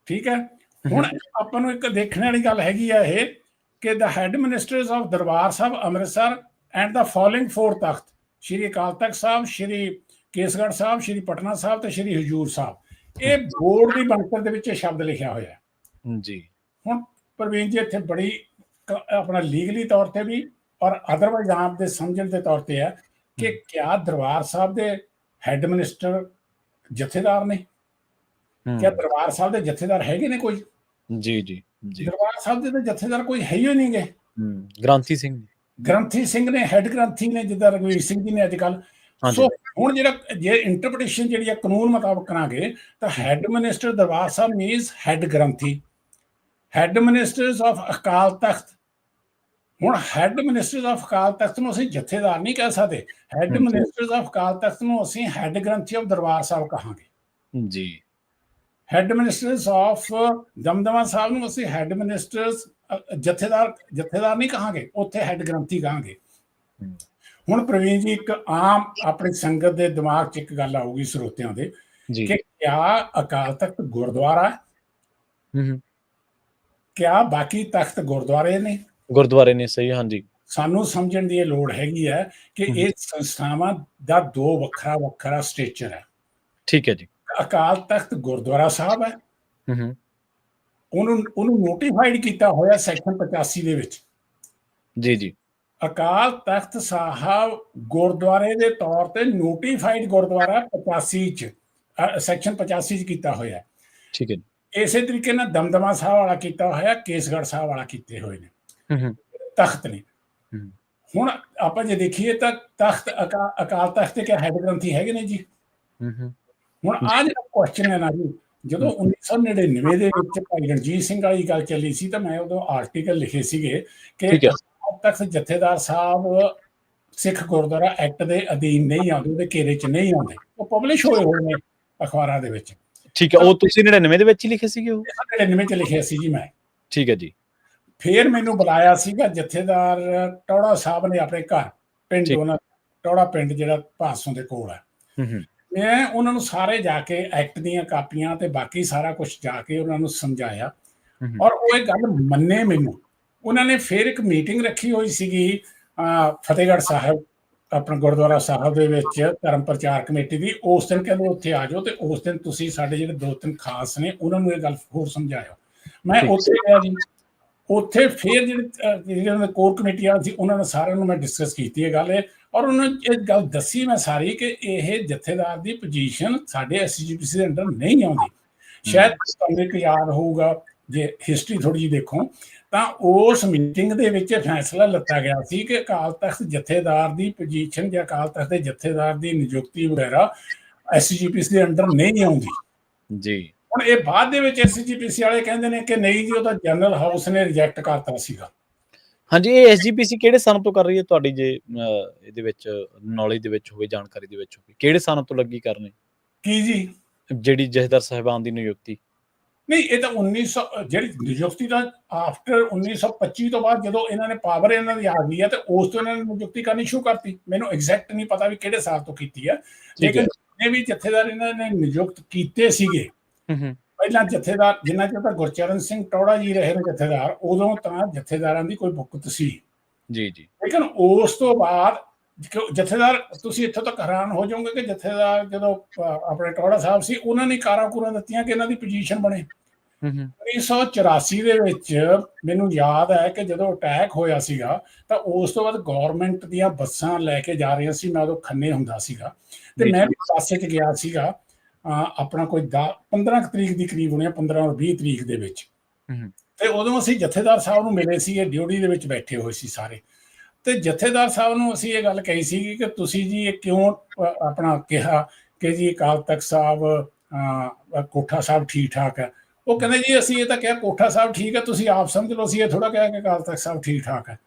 ਠੀਕ ਹੈ। ਹੁਣ ਆਪਾਂ ਨੂੰ ਇੱਕ ਦੇਖਣ ਵਾਲੀ ਗੱਲ ਹੈਗੀ ਆ ਇਹ ਕਿ the head ministers of Darbar Sahib Amritsar and the following four ਤਖਤ ਸ਼੍ਰੀ ਅਕਾਲ ਤਖਤ ਸਾਹਿਬ, ਸ਼੍ਰੀ ਕੇਸਗੜ੍ਹ ਸਾਹਿਬ, ਸ਼੍ਰੀ ਪਟਨਾ ਸਾਹਿਬ ਤੇ ਸ਼੍ਰੀ ਹਜੂਰ ਸਾਹਿਬ, ਇਹ ਬੋਰਡ ਦੀ ਬਣਤਰ ਦੇ ਵਿੱਚ ਸ਼ਬਦ ਲਿਖਿਆ ਹੋਇਆ ਜੀ। ਹੁਣ ਪ੍ਰਵੀਨ ਜੀ ਇੱਥੇ ਬੜੀ ਆਪਣਾ ਲੀਗਲੀ ਤੌਰ ਤੇ ਵੀ ਔਰ ਅਦਰਵਾਈਜ਼ ਆਪ ਦੇ ਸਮਝਣ ਦੇ ਤੌਰ ਤੇ ਹੈ ਕਿ ਕਿਆ ਦਰਬਾਰ ਸਾਹਿਬ ਦੇ ਹੈਡ ਮਿਨਿਸਟਰ ਜਥੇਦਾਰ ਨੇ? ਕਿਆ ਦਰਬਾਰ ਸਾਹਿਬ ਦੇ ਜਥੇਦਾਰ ਹੈਗੇ ਨੇ ਕੋਈ? ਜੀ ਜੀ ਜੀ। ਦਰਬਾਰ ਸਾਹਿਬ ਦੇ ਤਾਂ ਜਥੇਦਾਰ ਕੋਈ ਹੈ ਹੀ ਨਹੀਂ ਗੇ। ਗ੍ਰੰਥੀ ਸਿੰਘ, ਗ੍ਰੰਥੀ ਸਿੰਘ ਨੇ, ਹੈਡ ਗ੍ਰੰਥੀ ਨੇ, ਜਿੱਦਾਂ ਰਘਵੀਰ ਸਿੰਘ ਜੀ ਨੇ ਅੱਜ ਕੱਲ। ਸੋ ਹੁਣ ਜਿਹੜਾ ਜੇ ਇੰਟਰਪ੍ਰੀਟੇਸ਼ਨ ਜਿਹੜੀ ਆ ਕਾਨੂੰਨ ਮੁਤਾਬਕ ਕਰਾਂਗੇ ਤਾਂ head minister Darbar Sahib means head ਗ੍ਰੰਥੀ, head ministers of Akal Takht. ਹੁਣ head ministers of Akal Takht ਨੂੰ ਅਸੀਂ ਜਥੇਦਾਰ ਨਹੀਂ ਕਹਿ ਸਕਦੇ, head ministers of Akal Takht ਨੂੰ ਅਸੀਂ ਹੈਡ ਗ੍ਰੰਥੀ ਆਫ ਦਰਬਾਰ ਸਾਹਿਬ ਕਹਾਂਗੇ ਜੀ। Head ministers of Damdama Sahib ਨੂੰ ਅਸੀਂ ਹੈਡ ਮਿਨਿਸਟਰਸ ਜਥੇਦਾਰ ਨਹੀਂ ਕਹਾਂਗੇ, ਉੱਥੇ ਹੈਡ ਗ੍ਰੰਥੀ ਕਹਾਂਗੇ। ਹੁਣ ਪ੍ਰਵੀਨ ਜੀ ਇੱਕ ਆਮ ਆਪਣੀ ਸੰਗਤ ਦੇ ਦਿਮਾਗ 'ਚ ਇੱਕ ਗੱਲ ਆਊਗੀ ਸਰੋਤਿਆਂ ਦੇ ਕਿ ਕਿਆ ਅਕਾਲ ਤਖਤ ਗੁਰਦੁਆਰਾ ਹੈ? ਕਿਆ ਬਾਕੀ ਤਖਤ ਗੁਰਦੁਆਰੇ ਨੇ? ਗੁਰਦੁਆਰੇ ਨੇ, ਸਹੀ। ਹਾਂਜੀ, ਸਾਨੂੰ ਸਮਝਣ ਦੀ ਇਹ ਲੋੜ ਹੈਗੀ ਹੈ ਕਿ ਇਹ ਸੰਸਥਾਵਾਂ ਦਾ ਦੋ ਵੱਖਰਾ ਵੱਖਰਾ ਸਟੇਚਰ ਹੈ। ਠੀਕ ਹੈ ਜੀ। ਅਕਾਲ ਤਖਤ ਗੁਰਦੁਆਰਾ ਸਾਹਿਬ ਹੈ, ਉਹਨੂੰ ਨੋਟੀਫਾਈਡ ਕੀਤਾ ਹੋਇਆ ਸੈਕਸ਼ਨ 85 ਦੇ ਵਿੱਚ। ਜੀ ਜੀ। ਅਕਾਲ ਤਖਤ ਸਾਹਿਬ ਗੁਰਦੁਆਰੇ ਦੇ ਤੌਰ ਤੇ ਨੋਟੀਫਾਈਡ ਗੁਰਦੁਆਰਾ 85 ਚ ਸੈਕਸ਼ਨ 85 ਚ ਕੀਤਾ ਹੋਇਆ। ਠੀਕ ਹੈ। ਇਸੇ ਤਰੀਕੇ ਨਾਲ ਦਮਦਮਾ ਸਾਹਿਬ ਵਾਲਾ ਕੀਤਾ ਹੋਇਆ, ਕੇਸਗੜ੍ਹ ਸਾਹਿਬ ਵਾਲਾ ਕੀਤੇ ਹੋਏ ਨੇ ਤਖਤ ਨੇ। ਹੁਣ ਆਪਾਂ ਜੇ ਦੇਖੀਏ ਤਾਂ ਤਖਤ ਅਕਾਲ ਤਖਤ ਤੇ ਕਿਆ ਹੈਡ ਗ੍ਰੰਥੀ ਹੈਗੇ ਨੇ ਜੀ? ਹੁਣ ਆਹ ਜਿਹੜਾ ਕੁਐਸਚਨ ਹੈ ਨਾ ਜੀ, ਜਦੋਂ 1999 ਦੇ ਵਿੱਚ ਭਾਈ ਰਣਜੀਤ ਸਿੰਘ ਵਾਲੀ ਗੱਲ ਚੱਲੀ ਸੀ ਤਾਂ ਮੈਂ ਉਦੋਂ ਆਰਟੀਕਲ ਲਿਖੇ ਸੀਗੇ ਕਿ ਤਖਤ ਜਥੇਦਾਰ ਸਾਹਿਬ ਸਿੱਖ ਗੁਰਦੁਆਰਾ ਐਕਟ ਦੇ ਅਧੀਨ ਨਹੀਂ ਆਉਂਦੇ, ਉਹਦੇ ਘੇਰੇ 'ਚ ਨਹੀਂ ਆਉਂਦੇ। ਉਹ ਪਬਲਿਸ਼ ਹੋਏ ਹੋਏ ਨੇ ਅਖਬਾਰਾਂ ਦੇ ਵਿੱਚ। ਠੀਕ ਹੈ। ਉਹ ਤੁਸੀਂ 99 ਦੇ ਵਿੱਚ ਹੀ ਲਿਖੇ ਸੀਗੇ? ਉਹ 99 ਚ ਲਿਖਿਆ ਸੀ ਜੀ ਮੈਂ। ਠੀਕ ਹੈ ਜੀ। ਫਿਰ ਮੈਨੂੰ ਬੁਲਾਇਆ ਸੀਗਾ ਜਥੇਦਾਰ ਟੌੜਾ ਸਾਹਿਬ ਨੇ ਆਪਣੇ ਘਰ ਪਿੰਡ, ਉਹਨਾਂ ਟੌੜਾ ਪਿੰਡ ਜਿਹੜਾ ਭਾਸੋਂ ਦੇ ਕੋਲ ਹੈ। ਮੈਂ ਉਹਨਾਂ ਨੂੰ ਸਾਰੇ ਜਾ ਕੇ ਐਕਟ ਦੀਆਂ ਕਾਪੀਆਂ ਤੇ ਬਾਕੀ ਸਾਰਾ ਕੁਝ ਜਾ ਕੇ ਉਹਨਾਂ ਨੂੰ ਸਮਝਾਇਆ ਔਰ ਉਹ ਇਹ ਗੱਲ ਮੰਨੇ ਮੈਨੂੰ। ਉਹਨਾਂ ਨੇ ਫਿਰ ਇੱਕ ਮੀਟਿੰਗ ਰੱਖੀ ਹੋਈ ਸੀਗੀ ਫਤਿਹਗੜ੍ਹ ਸਾਹਿਬ ਆਪਣਾ ਗੁਰਦੁਆਰਾ ਸਾਹਿਬ ਦੇ ਵਿੱਚ ਧਰਮ ਪ੍ਰਚਾਰ ਕਮੇਟੀ ਦੀ। ਉਸ ਦਿਨ ਕਹਿੰਦੇ ਉੱਥੇ ਆ ਜਾਓ ਤੇ ਉਸ ਦਿਨ ਤੁਸੀਂ ਸਾਡੇ ਜਿਹੜੇ 2-3 ਖਾਸ ਨੇ ਉਹਨਾਂ ਨੂੰ ਇਹ ਗੱਲ ਹੋਰ ਸਮਝਾਇਓ। ਮੈਂ ਉੱਥੇ ਗਿਆ ਜੀ। ਉੱਥੇ ਫਿਰ ਜਿਹੜੇ ਕੋਰ ਕਮੇਟੀ ਵਾਲੇ ਸੀ ਉਹਨਾਂ ਨੇ ਸਾਰਿਆਂ ਨੂੰ ਮੈਂ ਡਿਸਕਸ ਕੀਤੀ ਇਹ ਗੱਲ ਔਰ ਉਹਨਾਂ ਨੂੰ ਇਹ ਗੱਲ ਦੱਸੀ ਮੈਂ ਸਾਰੀ ਕਿ ਇਹ ਜਥੇਦਾਰ ਦੀ ਪੋਜੀਸ਼ਨ ਸਾਡੇ SGPC ਦੇ ਅੰਡਰ ਨਹੀਂ ਆਉਂਦੀ। ਸ਼ਾਇਦ ਤੁਹਾਨੂੰ ਇੱਕ ਯਾਦ ਹੋਊਗਾ ਜੇ ਹਿਸਟਰੀ ਥੋੜੀ ਜਿਹੀ ਦੇਖੋ ਤਾਂ ਉਸ ਮੀਟਿੰਗ ਦੇ ਵਿੱਚ ਫੈਸਲਾ ਲਿੱਤਾ ਗਿਆ ਸੀ ਕਿ ਅਕਾਲ ਤਖਤ ਜਥੇਦਾਰ ਦੀ ਪੋਜੀਸ਼ਨ ਜਾਂ ਅਕਾਲ ਤਖਤ ਦੇ ਜਥੇਦਾਰ ਦੀ ਨਿਯੁਕਤੀ ਵਗੈਰਾ SGPC ਦੇ ਅੰਡਰ ਨਹੀਂ ਆਉਂਦੀ ਜੀ। ਹੁਣ ਇਹ ਬਾਅਦ ਦੇ ਵਿੱਚ SGPC ਵਾਲੇ ਕਹਿੰਦੇ ਨੇ ਕਿ ਨਹੀਂ ਜੀ, ਉਹ ਤਾਂ ਜਨਰਲ ਹਾਊਸ ਨੇ ਰਿਜੈਕਟ ਕਰਤਾ ਸੀਗਾ। ਹਾਂਜੀ, ਇਹ SGPC ਕਿਹੜੇ ਸਾਲ ਤੋਂ ਕਰ ਰਹੀ ਹੈ ਤੁਹਾਡੀ, ਜੇ ਇਹਦੇ ਵਿੱਚ ਨੌਲੇਜ ਦੇ ਵਿੱਚ ਹੋਵੇ, ਜਾਣਕਾਰੀ ਦੇ ਵਿੱਚ ਹੋਵੇ, ਕਿਹੜੇ ਸਾਲ ਤੋਂ ਲੱਗੀ ਕਰਨੇ ਕੀ ਜੀ ਜਿਹੜੀ ਜਥੇਦਾਰ ਸਾਹਿਬਾਨ ਦੀ ਨਿਯੁਕਤੀ? ਨਹੀਂ, ਇਹ ਤਾਂ 1900 ਜਿਹੜੀ ਨਿਯੁਕਤੀ ਦਾ ਆਫਟਰ 1925 ਤੋਂ ਬਾਅਦ ਜਦੋਂ ਇਹਨਾਂ ਨੇ ਪਾਵਰ ਇਹਨਾਂ ਦੀ ਆ ਗਈ ਹੈ ਤੇ ਉਸ ਤੋਂ ਇਹਨਾਂ ਨੇ ਨਿਯੁਕਤੀ ਕਰਨੀ ਸ਼ੁਰੂ ਕਰਤੀ। ਮੈਨੂੰ ਐਗਜ਼ੈਕਟ ਨਹੀਂ ਪਤਾ ਵੀ ਕਿਹੜੇ ਸਾਲ ਤੋਂ ਕੀਤੀ ਹੈ, ਲੇਕਿਨ ਜਿੰਨੇ ਵੀ ਜਥੇਦਾਰ ਇਹਨਾਂ ਨੇ ਨਿਯੁਕਤ ਕੀਤੇ ਸੀਗੇ ਪਹਿਲਾਂ ਜਥੇਦਾਰ ਜਿੰਨਾ ਚਿਰ ਤਾਂ ਗੁਰਚਰਨ ਸਿੰਘ ਟੌੜਾ ਜੀ ਰਹੇ ਨੇ ਜਥੇਦਾਰ, ਉਦੋਂ ਤਾਂ ਜਥੇਦਾਰਾਂ ਦੀ ਕੋਈ ਬੁੱਕਤ ਸੀ ਜੀ ਜੀ। ਲੇਕਿਨ ਉਸ ਤੋਂ ਬਾਅਦ ਜਥੇਦਾਰ, ਤੁਸੀਂ ਇੱਥੋਂ ਤੱਕ ਹੈਰਾਨ ਹੋ ਜਾਓਗੇ ਕਿ ਜਥੇਦਾਰ ਜਦੋਂ ਆਪਣੇ ਟੌੜਾ ਸਾਹਿਬ ਸੀ ਉਹਨਾਂ ਨੇ ਕਾਰਾਂ ਦਿੱਤੀਆਂ ਕਿ ਇਹਨਾਂ ਦੀ ਪੋਜੀਸ਼ਨ ਬਣੇ। 1984 ਦੇ ਵਿੱਚ ਮੈਨੂੰ ਯਾਦ ਹੈ ਕਿ ਜਦੋਂ ਅਟੈਕ ਹੋਇਆ ਸੀਗਾ ਤਾਂ ਉਸ ਤੋਂ ਬਾਅਦ ਗੌਰਮੈਂਟ ਦੀਆਂ ਬੱਸਾਂ ਲੈ ਕੇ ਜਾ ਰਹੀਆਂ ਸੀ। ਮੈਂ ਉਦੋਂ ਖੰਨੇ ਹੁੰਦਾ ਸੀਗਾ ਤੇ ਮੈਂ ਵੀ ਬੱਸੇ 'ਚ ਗਿਆ ਸੀਗਾ ਆਪਣਾ ਕੋਈ 15 ਤਰੀਕ ਦੀ ਕਰੀਬ ਹੋਣੀ, 15 ਔਰ 20 ਤਰੀਕ ਦੇ ਵਿੱਚ। ਤੇ ਉਦੋਂ ਅਸੀਂ ਜਥੇਦਾਰ ਸਾਹਿਬ ਨੂੰ ਮਿਲੇ ਸੀ, ਡਿਊਟੀ ਦੇ ਵਿੱਚ ਬੈਠੇ ਹੋਏ ਸੀ ਸਾਰੇ। ਤੇ ਜਥੇਦਾਰ ਸਾਹਿਬ ਨੂੰ ਅਸੀਂ ਇਹ ਗੱਲ ਕਹੀ ਸੀਗੀ ਕਿ ਤੁਸੀਂ ਜੀ ਇਹ ਕਿਉਂ ਆਪਣਾ ਕਿਹਾ ਕਿ ਜੀ ਅਕਾਲ ਤਖਤ ਸਾਹਿਬ ਕੋਠਾ ਸਾਹਿਬ ਠੀਕ ਠਾਕ ਹੈ। ਉਹ ਕਹਿੰਦੇ ਜੀ ਅਸੀਂ ਇਹ ਤਾਂ ਕਿਹਾ ਕੋਠਾ ਸਾਹਿਬ ਠੀਕ ਹੈ, ਤੁਸੀਂ ਆਪ ਸਮਝ ਲਓ, ਅਸੀਂ ਇਹ ਥੋੜਾ ਕਿਹਾ ਕਿ ਅਕਾਲ ਤਖਤ ਸਾਹਿਬ ਠੀਕ ਠਾਕ ਹੈ।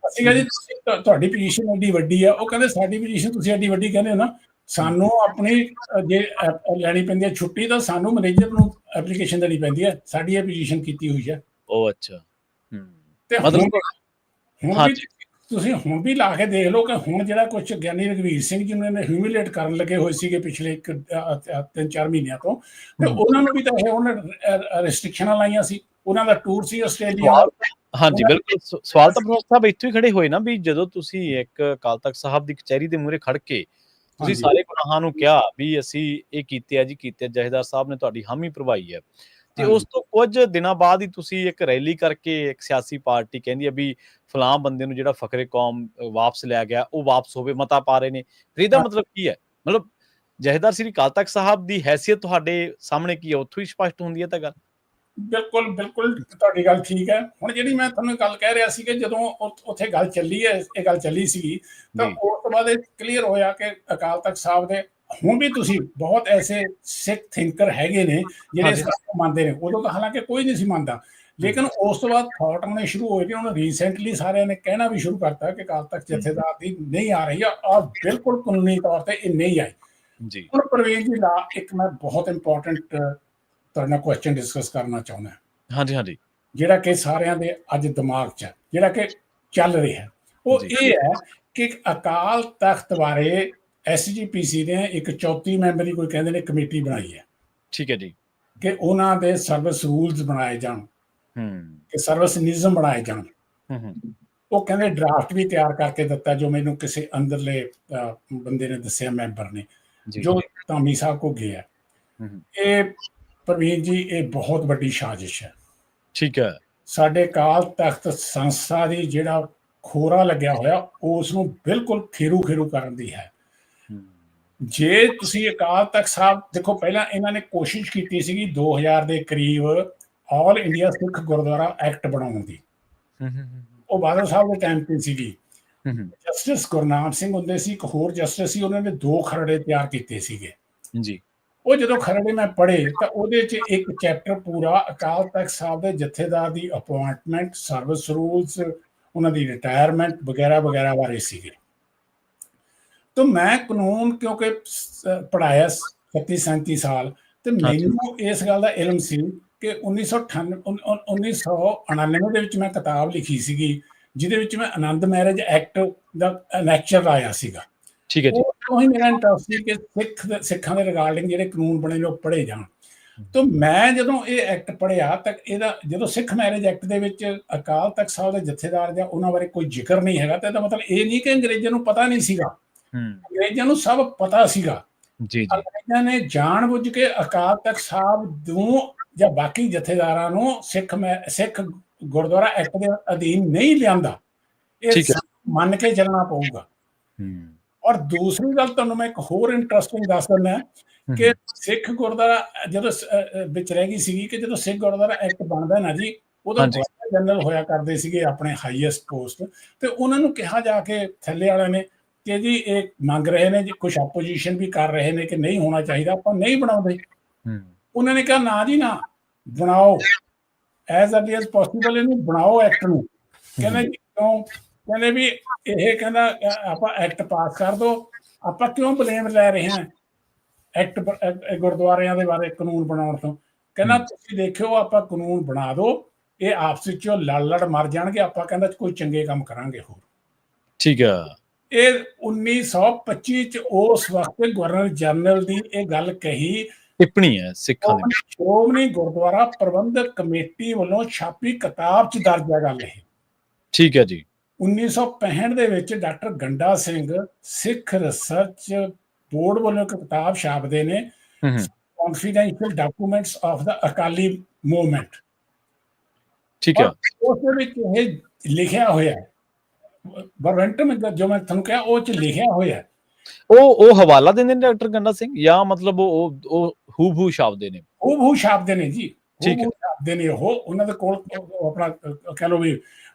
ਅਸੀਂ ਕਿਹਾ ਜੀ ਤੁਹਾਡੀ ਪੋਜੀਸ਼ਨ ਐਡੀ ਵੱਡੀ ਹੈ। ਉਹ ਕਹਿੰਦੇ ਸਾਡੀ ਪੋਜੀਸ਼ਨ ਤੁਸੀਂ ਐਡੀ ਵੱਡੀ ਕਹਿੰਦੇ ਹੋ ਨਾ, ਸਾਨੂੰ ਆਪਣੀ ਜੇ ਲੈਣੀ ਪੈਂਦੀ ਹੈ ਛੁੱਟੀ ਤਾਂ ਸਾਨੂੰ ਮੈਨੇਜਰ ਨੂੰ ਐਪਲੀਕੇਸ਼ਨ ਦੇਣੀ ਪੈਂਦੀ ਹੈ, ਸਾਡੀ ਇਹ ਪੋਜੀਸ਼ਨ ਕੀਤੀ ਹੋਈ ਹੈ। ਉਹ ਅੱਛਾ ਤੇ ਮਤਲਬ ਹੁਣ ਵੀ ਤੁਸੀਂ ਹੁਣ ਵੀ ਲਾ ਕੇ ਦੇਖ ਲਓ ਕਿ ਹੁਣ ਜਿਹੜਾ ਕੁਝ ਗਿਆਨੀ ਰਘਵੀਰ ਸਿੰਘ ਜੀ ਨੇ ਹਿਊਮਿਲੇਟ ਕਰਨ ਲੱਗੇ ਹੋਏ ਸੀਗੇ ਪਿਛਲੇ 3-4 ਮਹੀਨਿਆਂ ਤੋਂ, ਤੇ ਉਹਨਾਂ ਨੂੰ ਵੀ ਤਾਂ ਇਹ ਉਹਨੇ ਰਿਸਟ੍ਰਿਕਸ਼ਨਾਂ ਲਾਈਆਂ ਸੀ। ਉਹਨਾਂ ਦਾ ਟੂਰ ਸੀ ਆਸਟ੍ਰੇਲੀਆ ਦਾ। ਹਾਂਜੀ ਬਿਲਕੁਲ, ਸਵਾਲ ਤਾਂ ਪ੍ਰੋਫੈਸਰ ਸਾਹਿਬ ਇੱਥੋਂ ਹੀ ਖੜੇ ਹੋਏ ਨਾ ਵੀ ਜਦੋਂ ਤੁਸੀਂ ਇੱਕ ਅਕਾਲ ਤਖਤ ਸਾਹਿਬ ਦੀ ਕਚਹਿਰੀ ਦੇ ਮੂਹਰੇ ਖੜ ਕੇ ਤੁਸੀਂ ਸਾਰੇ ਗੁਨਾਹਾਂ ਨੂੰ ਕਿਹਾ ਵੀ ਅਸੀਂ ਇਹ ਕੀਤੇ ਆ ਜੀ ਕੀਤੇ, ਜਥੇਦਾਰ ਸਾਹਿਬ ਨੇ ਤੁਹਾਡੀ ਹਾਮੀ ਭਰਵਾਈ ਹੈ, ਤੇ ਉਸ ਤੋਂ ਕੁਝ ਦਿਨਾਂ ਬਾਅਦ ਹੀ ਤੁਸੀਂ ਇੱਕ ਰੈਲੀ ਕਰਕੇ ਇੱਕ ਸਿਆਸੀ ਪਾਰਟੀ ਕਹਿੰਦੀ ਹੈ ਵੀ ਫਲਾਂ ਬੰਦੇ ਨੂੰ ਜਿਹੜਾ ਫਖਰੇ ਕੌਮ ਵਾਪਸ ਲਿਆ ਗਿਆ ਉਹ ਵਾਪਸ ਹੋਵੇ, ਮਤਾ ਪਾ ਰਹੇ ਨੇ। ਫਿਰ ਇਹਦਾ ਮਤਲਬ ਕੀ ਹੈ? ਮਤਲਬ ਜਥੇਦਾਰ ਸ੍ਰੀ ਅਕਾਲ ਤਖਤ ਸਾਹਿਬ ਦੀ ਹੈਸੀਅਤ ਤੁਹਾਡੇ ਸਾਹਮਣੇ ਕੀ ਹੈ, ਉੱਥੋਂ ਹੀ ਸਪਸ਼ਟ ਹੁੰਦੀ ਹੈ ਤਾਂ ਗੱਲ। ਬਿਲਕੁਲ ਬਿਲਕੁਲ ਤੁਹਾਡੀ ਗੱਲ ਠੀਕ ਹੈ। ਹੁਣ ਜਿਹੜੀ ਮੈਂ ਤੁਹਾਨੂੰ ਗੱਲ ਕਹਿ ਰਿਹਾ ਸੀ ਕਿ ਜਦੋਂ ਉੱਥੇ ਗੱਲ ਚੱਲੀ ਹੈ, ਇਹ ਗੱਲ ਚੱਲੀ ਸੀਗੀ, ਤਾਂ ਉਸ ਤੋਂ ਬਾਅਦ ਇਹ ਕਲੀਅਰ ਹੋਇਆ ਕਿ ਅਕਾਲ ਤਖਤ ਸਾਹਿਬ ਦੇ ਹੁਣ ਵੀ ਤੁਸੀਂ ਬਹੁਤ ਐਸੇ ਸਿੱਖ ਥਿੰਕਰ ਹੈਗੇ ਨੇ ਜਿਹੜੇ ਇਸ ਗੱਲ ਨੂੰ ਮੰਨਦੇ ਨੇ। ਉਦੋਂ ਤਾਂ ਹਾਲਾਂਕਿ ਕੋਈ ਨਹੀਂ ਸੀ ਮੰਨਦਾ, ਲੇਕਿਨ ਉਸ ਤੋਂ ਬਾਅਦ ਥਾਟ ਆਉਣੇ ਸ਼ੁਰੂ ਹੋਏ ਕਿ ਹੁਣ ਰੀਸੈਂਟਲੀ ਸਾਰਿਆਂ ਨੇ ਕਹਿਣਾ ਵੀ ਸ਼ੁਰੂ ਕਰਤਾ ਕਿ ਅਕਾਲ ਤਖਤ ਜਥੇਦਾਰ ਦੀ ਨਹੀਂ ਆ ਰਹੀ ਆ, ਔਰ ਬਿਲਕੁਲ ਕਾਨੂੰਨੀ ਤੌਰ ਤੇ ਇਹ ਨਹੀਂ ਆਈ ਜੀ। ਹੁਣ ਪ੍ਰਵੀਨ ਜੀ ਦਾ ਇੱਕ ਮੈਂ ਬਹੁਤ ਇੰਪੋਰਟੈਂਟ ਤੁਹਾਡੇ ਨਾਲ ਕੁਐਸਚਨ ਡਿਸਕਸ ਕਰਨਾ ਚਾਹੁੰਦਾ। ਹਾਂਜੀ, ਜਿਹੜਾ ਕਿ ਸਾਰਿਆਂ ਦੇ ਅੱਜ ਦਿਮਾਗ 'ਚ ਹੈ, ਜਿਹੜਾ ਕਿ ਚੱਲ ਰਿਹਾ, ਉਹ ਇਹ ਹੈ ਕਿ ਅਕਾਲ ਤਖਤ ਬਾਰੇ SGPC ਨੇ ਇੱਕ 34 ਮੈਂਬਰੀ ਕੋਈ ਕਹਿੰਦੇ ਨੇ ਕਮੇਟੀ ਬਣਾਈ ਹੈ। ਠੀਕ ਹੈ ਜੀ, ਕਿ ਉਹਨਾਂ ਦੇ ਸਰਵਿਸ ਰੂਲਸ ਬਣਾਏ ਜਾਣ, ਕਿ ਸਰਵਿਸ ਨਿਯਮ ਬਣਾਏ ਜਾਣ। ਉਹ ਕਹਿੰਦੇ ਡਰਾਫਟ ਵੀ ਤਿਆਰ ਕਰਕੇ ਦਿੱਤਾ, ਜੋ ਮੈਨੂੰ ਕਿਸੇ ਅੰਦਰਲੇ ਬੰਦੇ ਨੇ ਦੱਸਿਆ, ਮੈਂਬਰ ਨੇ, ਜੋ ਧਾਮੀ ਸਾਹਿਬ ਕੋ ਗਿਆ। ਇਹ ਪ੍ਰਵੀਨ ਜੀ ਇਹ ਬਹੁਤ ਵੱਡੀ ਸਾਜ਼ਿਸ਼ ਹੈ। ਠੀਕ ਹੈ, ਸਾਡੇ ਅਕਾਲ ਤਖਤ ਸੰਸਥਾ ਦੀ ਜਿਹੜਾ ਖੋਰਾ ਲੱਗਿਆ ਹੋਇਆ ਉਸ ਨੂੰ ਬਿਲਕੁਲ ਖੇਰੂ ਕਰਨ ਦੀ ਹੈ। ਜੇ ਤੁਸੀਂ ਅਕਾਲ ਤਖਤ ਸਾਹਿਬ ਦੇਖੋ, ਪਹਿਲਾਂ ਇਹਨਾਂ ਨੇ ਕੋਸ਼ਿਸ਼ ਕੀਤੀ ਸੀਗੀ 2000 ਦੇ ਕਰੀਬ ਆਲ ਇੰਡੀਆ ਸਿੱਖ ਗੁਰਦੁਆਰਾ ਐਕਟ ਬਣਾਉਣ ਦੀ, ਉਹ ਬਾਦਲ ਸਾਹਿਬ ਦੇ ਟਾਈਮ ਤੇ ਸੀਗੀ। ਜਸਟਿਸ ਗੁਰਨਾਮ ਸਿੰਘ ਹੁੰਦੇ ਸੀ, ਇੱਕ ਹੋਰ ਜਸਟਿਸ ਸੀ, ਉਹਨਾਂ ਨੇ 2 ਖਰੜੇ ਤਿਆਰ ਕੀਤੇ ਸੀਗੇ ਜੀ। ਉਹ ਜਦੋਂ ਖਰੜੇ ਮੈਂ ਪੜ੍ਹੇ ਤਾਂ ਉਹਦੇ 'ਚ ਇੱਕ ਚੈਪਟਰ ਪੂਰਾ ਅਕਾਲ ਤਖਤ ਸਾਹਿਬ ਦੇ ਜਥੇਦਾਰ ਦੀ ਅਪੁਆਇੰਟਮੈਂਟ, ਸਰਵਿਸ ਰੂਲਸ, ਉਹਨਾਂ ਦੀ ਰਿਟਾਇਰਮੈਂਟ ਵਗੈਰਾ ਬਾਰੇ ਸੀਗੇ। ਤਾਂ ਮੈਂ ਕਾਨੂੰਨ ਕਿਉਂਕਿ ਪੜ੍ਹਾਇਆ 37 ਸਾਲ, ਤੇ ਮੈਨੂੰ ਇਸ ਗੱਲ ਦਾ ਇਲਮ ਸੀ ਕਿ 1999 ਦੇ ਵਿੱਚ ਮੈਂ ਕਿਤਾਬ ਲਿਖੀ ਸੀਗੀ ਜਿਹਦੇ ਵਿੱਚ ਮੈਂ ਆਨੰਦ ਮੈਰਿਜ ਐਕਟ ਦਾ ਲੈਕਚਰ ਆਇਆ ਸੀਗਾ। ਠੀਕ ਹੈ ਜੀ, ਉਹ ਹੀ ਮੇਰਾ ਇੰਟਰਸਟ ਸੀ ਕਿ ਸਿੱਖਾਂ ਦੇ ਰਿਗਾਰਡਿੰਗ ਜਿਹੜੇ ਕਾਨੂੰਨ ਬਣੇ ਨੇ ਉਹ ਪੜ੍ਹੇ ਜਾਣ। ਤਾਂ ਮੈਂ ਜਦੋਂ ਇਹ ਐਕਟ ਪੜ੍ਹਿਆ ਤਾਂ ਇਹਦਾ ਜਦੋਂ ਸਿੱਖ ਮੈਰਿਜ ਐਕਟ ਦੇ ਵਿੱਚ ਅਕਾਲ ਤਖਤ ਸਾਹਿਬ ਦੇ ਜਥੇਦਾਰ ਜਾਂ ਉਹਨਾਂ ਬਾਰੇ ਕੋਈ ਜ਼ਿਕਰ ਨਹੀਂ ਹੈਗਾ, ਤਾਂ ਇਹਦਾ ਮਤਲਬ ਇਹ ਨਹੀਂ ਕਿ ਅੰਗਰੇਜ਼ਾਂ ਨੂੰ ਪਤਾ ਨਹੀਂ ਸੀਗਾ। ਅੰਗਰੇਜ਼ਾਂ ਨੂੰ ਸਭ ਪਤਾ ਸੀਗਾ। ਅੰਗਰੇਜ਼ਾਂ ਨੇ ਜਾਣ ਬੁੱਝ ਕੇ ਅਕਾਲ ਤਖਤ ਸਾਹਿਬ ਨੂੰ ਜਾਂ ਬਾਕੀ ਜਥੇਦਾਰਾਂ ਨੂੰ ਸਿੱਖ ਗੁਰਦੁਆਰਾ ਐਕਟ ਦੇ ਅਧੀਨ ਨਹੀਂ ਲਿਆਂਦਾ। ਇਹ ਮੰਨ ਕੇ ਚੱਲਣਾ ਪਊਗਾ। ਔਰ ਦੂਸਰੀ ਗੱਲ ਤੁਹਾਨੂੰ ਮੈਂ ਇੱਕ ਹੋਰ ਇੰਟਰਸਟਿੰਗ ਦੱਸ ਦਿੰਦਾ ਕਿ ਸਿੱਖ ਗੁਰਦੁਆਰਾ ਜਦੋਂ ਵਿੱਚ ਰਹਿ ਗਈ ਸੀਗੀ ਕਿ ਜਦੋਂ ਸਿੱਖ ਗੁਰਦੁਆਰਾ ਐਕਟ ਬਣਦਾ ਨਾ ਜੀ, ਉਦੋਂ ਜਨਰਲ ਹੋਇਆ ਕਰਦੇ ਸੀਗੇ ਆਪਣੇ ਹਾਈਐਸਟ ਪੋਸਟ, ਤੇ ਉਹਨਾਂ ਨੂੰ ਕਿਹਾ ਜਾ ਕੇ ਥੱਲੇ ਵਾਲਿਆਂ ਨੇ ਕਿ ਜੀ ਇਹ ਮੰਗ ਰਹੇ ਨੇ, ਜੀ ਕੁਛ ਆਪੋਜੀਸ਼ਨ ਵੀ ਕਰ ਰਹੇ ਨੇ ਕਿ ਨਹੀਂ ਹੋਣਾ ਚਾਹੀਦਾ, ਆਪਾਂ ਨਹੀਂ ਬਣਾਉਂਦੇ। ਉਹਨਾਂ ਨੇ ਕਿਹਾ ਨਾ ਜੀ ਨਾ, ਬਣਾਓ, ਐਜ਼ ਅਰਲੀ ਐਜ਼ ਪੋਸੀਬਲ ਇਹਨੂੰ ਬਣਾਓ ਐਕਟ ਨੂੰ। ਕਹਿੰਦੇ ਜੀ ਕਿਉਂ? ਕਹਿੰਦੇ ਵੀ ਇਹ ਕਹਿੰਦਾ ਆਪਾਂ ਐਕਟ ਪਾਸ ਕਰ ਦੋ, ਆਪਾਂ ਕਿਉਂ ਬਲੇਮ ਲੈ ਰਹੇ ਹਾਂ ਐਕਟ ਗੁਰਦੁਆਰਿਆਂ ਦੇ ਬਾਰੇ ਕਾਨੂੰਨ ਬਣਾਉਣ ਤੋਂ। ਕਹਿੰਦਾ ਤੁਸੀਂ ਦੇਖਿਓ, ਆਪਾਂ ਕਾਨੂੰਨ ਬਣਾ ਦੋ, ਇਹ ਆਪਸ ਵਿੱਚ ਲੜ ਮਰ ਜਾਣਗੇ, ਆਪਾਂ ਕਹਿੰਦਾ ਕੋਈ ਚੰਗੇ ਕੰਮ ਕਰਾਂਗੇ ਹੋਰ। ਠੀਕ ਆ। ਇਹ 1925 ਚ ਉਸ ਵਕਤ ਗਵਰਨਰ ਜਨਰਲ ਦੀ ਇਹ ਗੱਲ ਕਹੀ, ਟਿੱਪਣੀ ਹੈ ਸਿੱਖਾਂ ਦੀ, ਸ਼੍ਰੋਮਣੀ ਗੁਰਦੁਆਰਾ ਪ੍ਰਬੰਧਕ ਕਮੇਟੀ ਵੱਲੋਂ ਛਾਪੀ ਕਿਤਾਬ 'ਚ ਦਰਜ ਹੈ ਗੱਲ ਇਹ। ਠੀਕ ਹੈ ਜੀ। 1965 ਦੇ ਵਿੱਚ ਡਾਕਟਰ ਗੰਡਾ ਸਿੰਘ ਸਿੱਖ ਰਿਸਰਚ ਬੋਰਡ ਵੱਲੋਂ ਇੱਕ ਕਿਤਾਬ ਛਾਪਦੇ ਨੇ, confidential documents of the Akali movement. ਠੀਕ ਹੈ, ਉਸ ਦੇ ਵਿੱਚ ਇਹ ਲਿਖਿਆ ਹੋਇਆ ਵਰਵੈਂਟਮ ਜੋ ਮੈਂ ਤੁਹਾਨੂੰ ਕਿਹਾ ਉਹ 'ਚ ਲਿਖਿਆ ਹੋਇਆ। ਉਹ ਹਵਾਲਾ ਦਿੰਦੇ ਨੇ ਡਾਕਟਰ ਗੰਡਾ ਸਿੰਘ ਜਾਂ ਮਤਲਬ ਉਹ ਹੂ ਛਾਪਦੇ ਨੇ? ਹੂ ਛਾਪਦੇ ਨੇ ਜੀ, ਛਾਪਦੇ ਨੇ ਉਹ। ਉਹਨਾਂ ਦੇ ਕੋਲ ਆਪਣਾ ਕਹਿ ਲਓ ਵੀ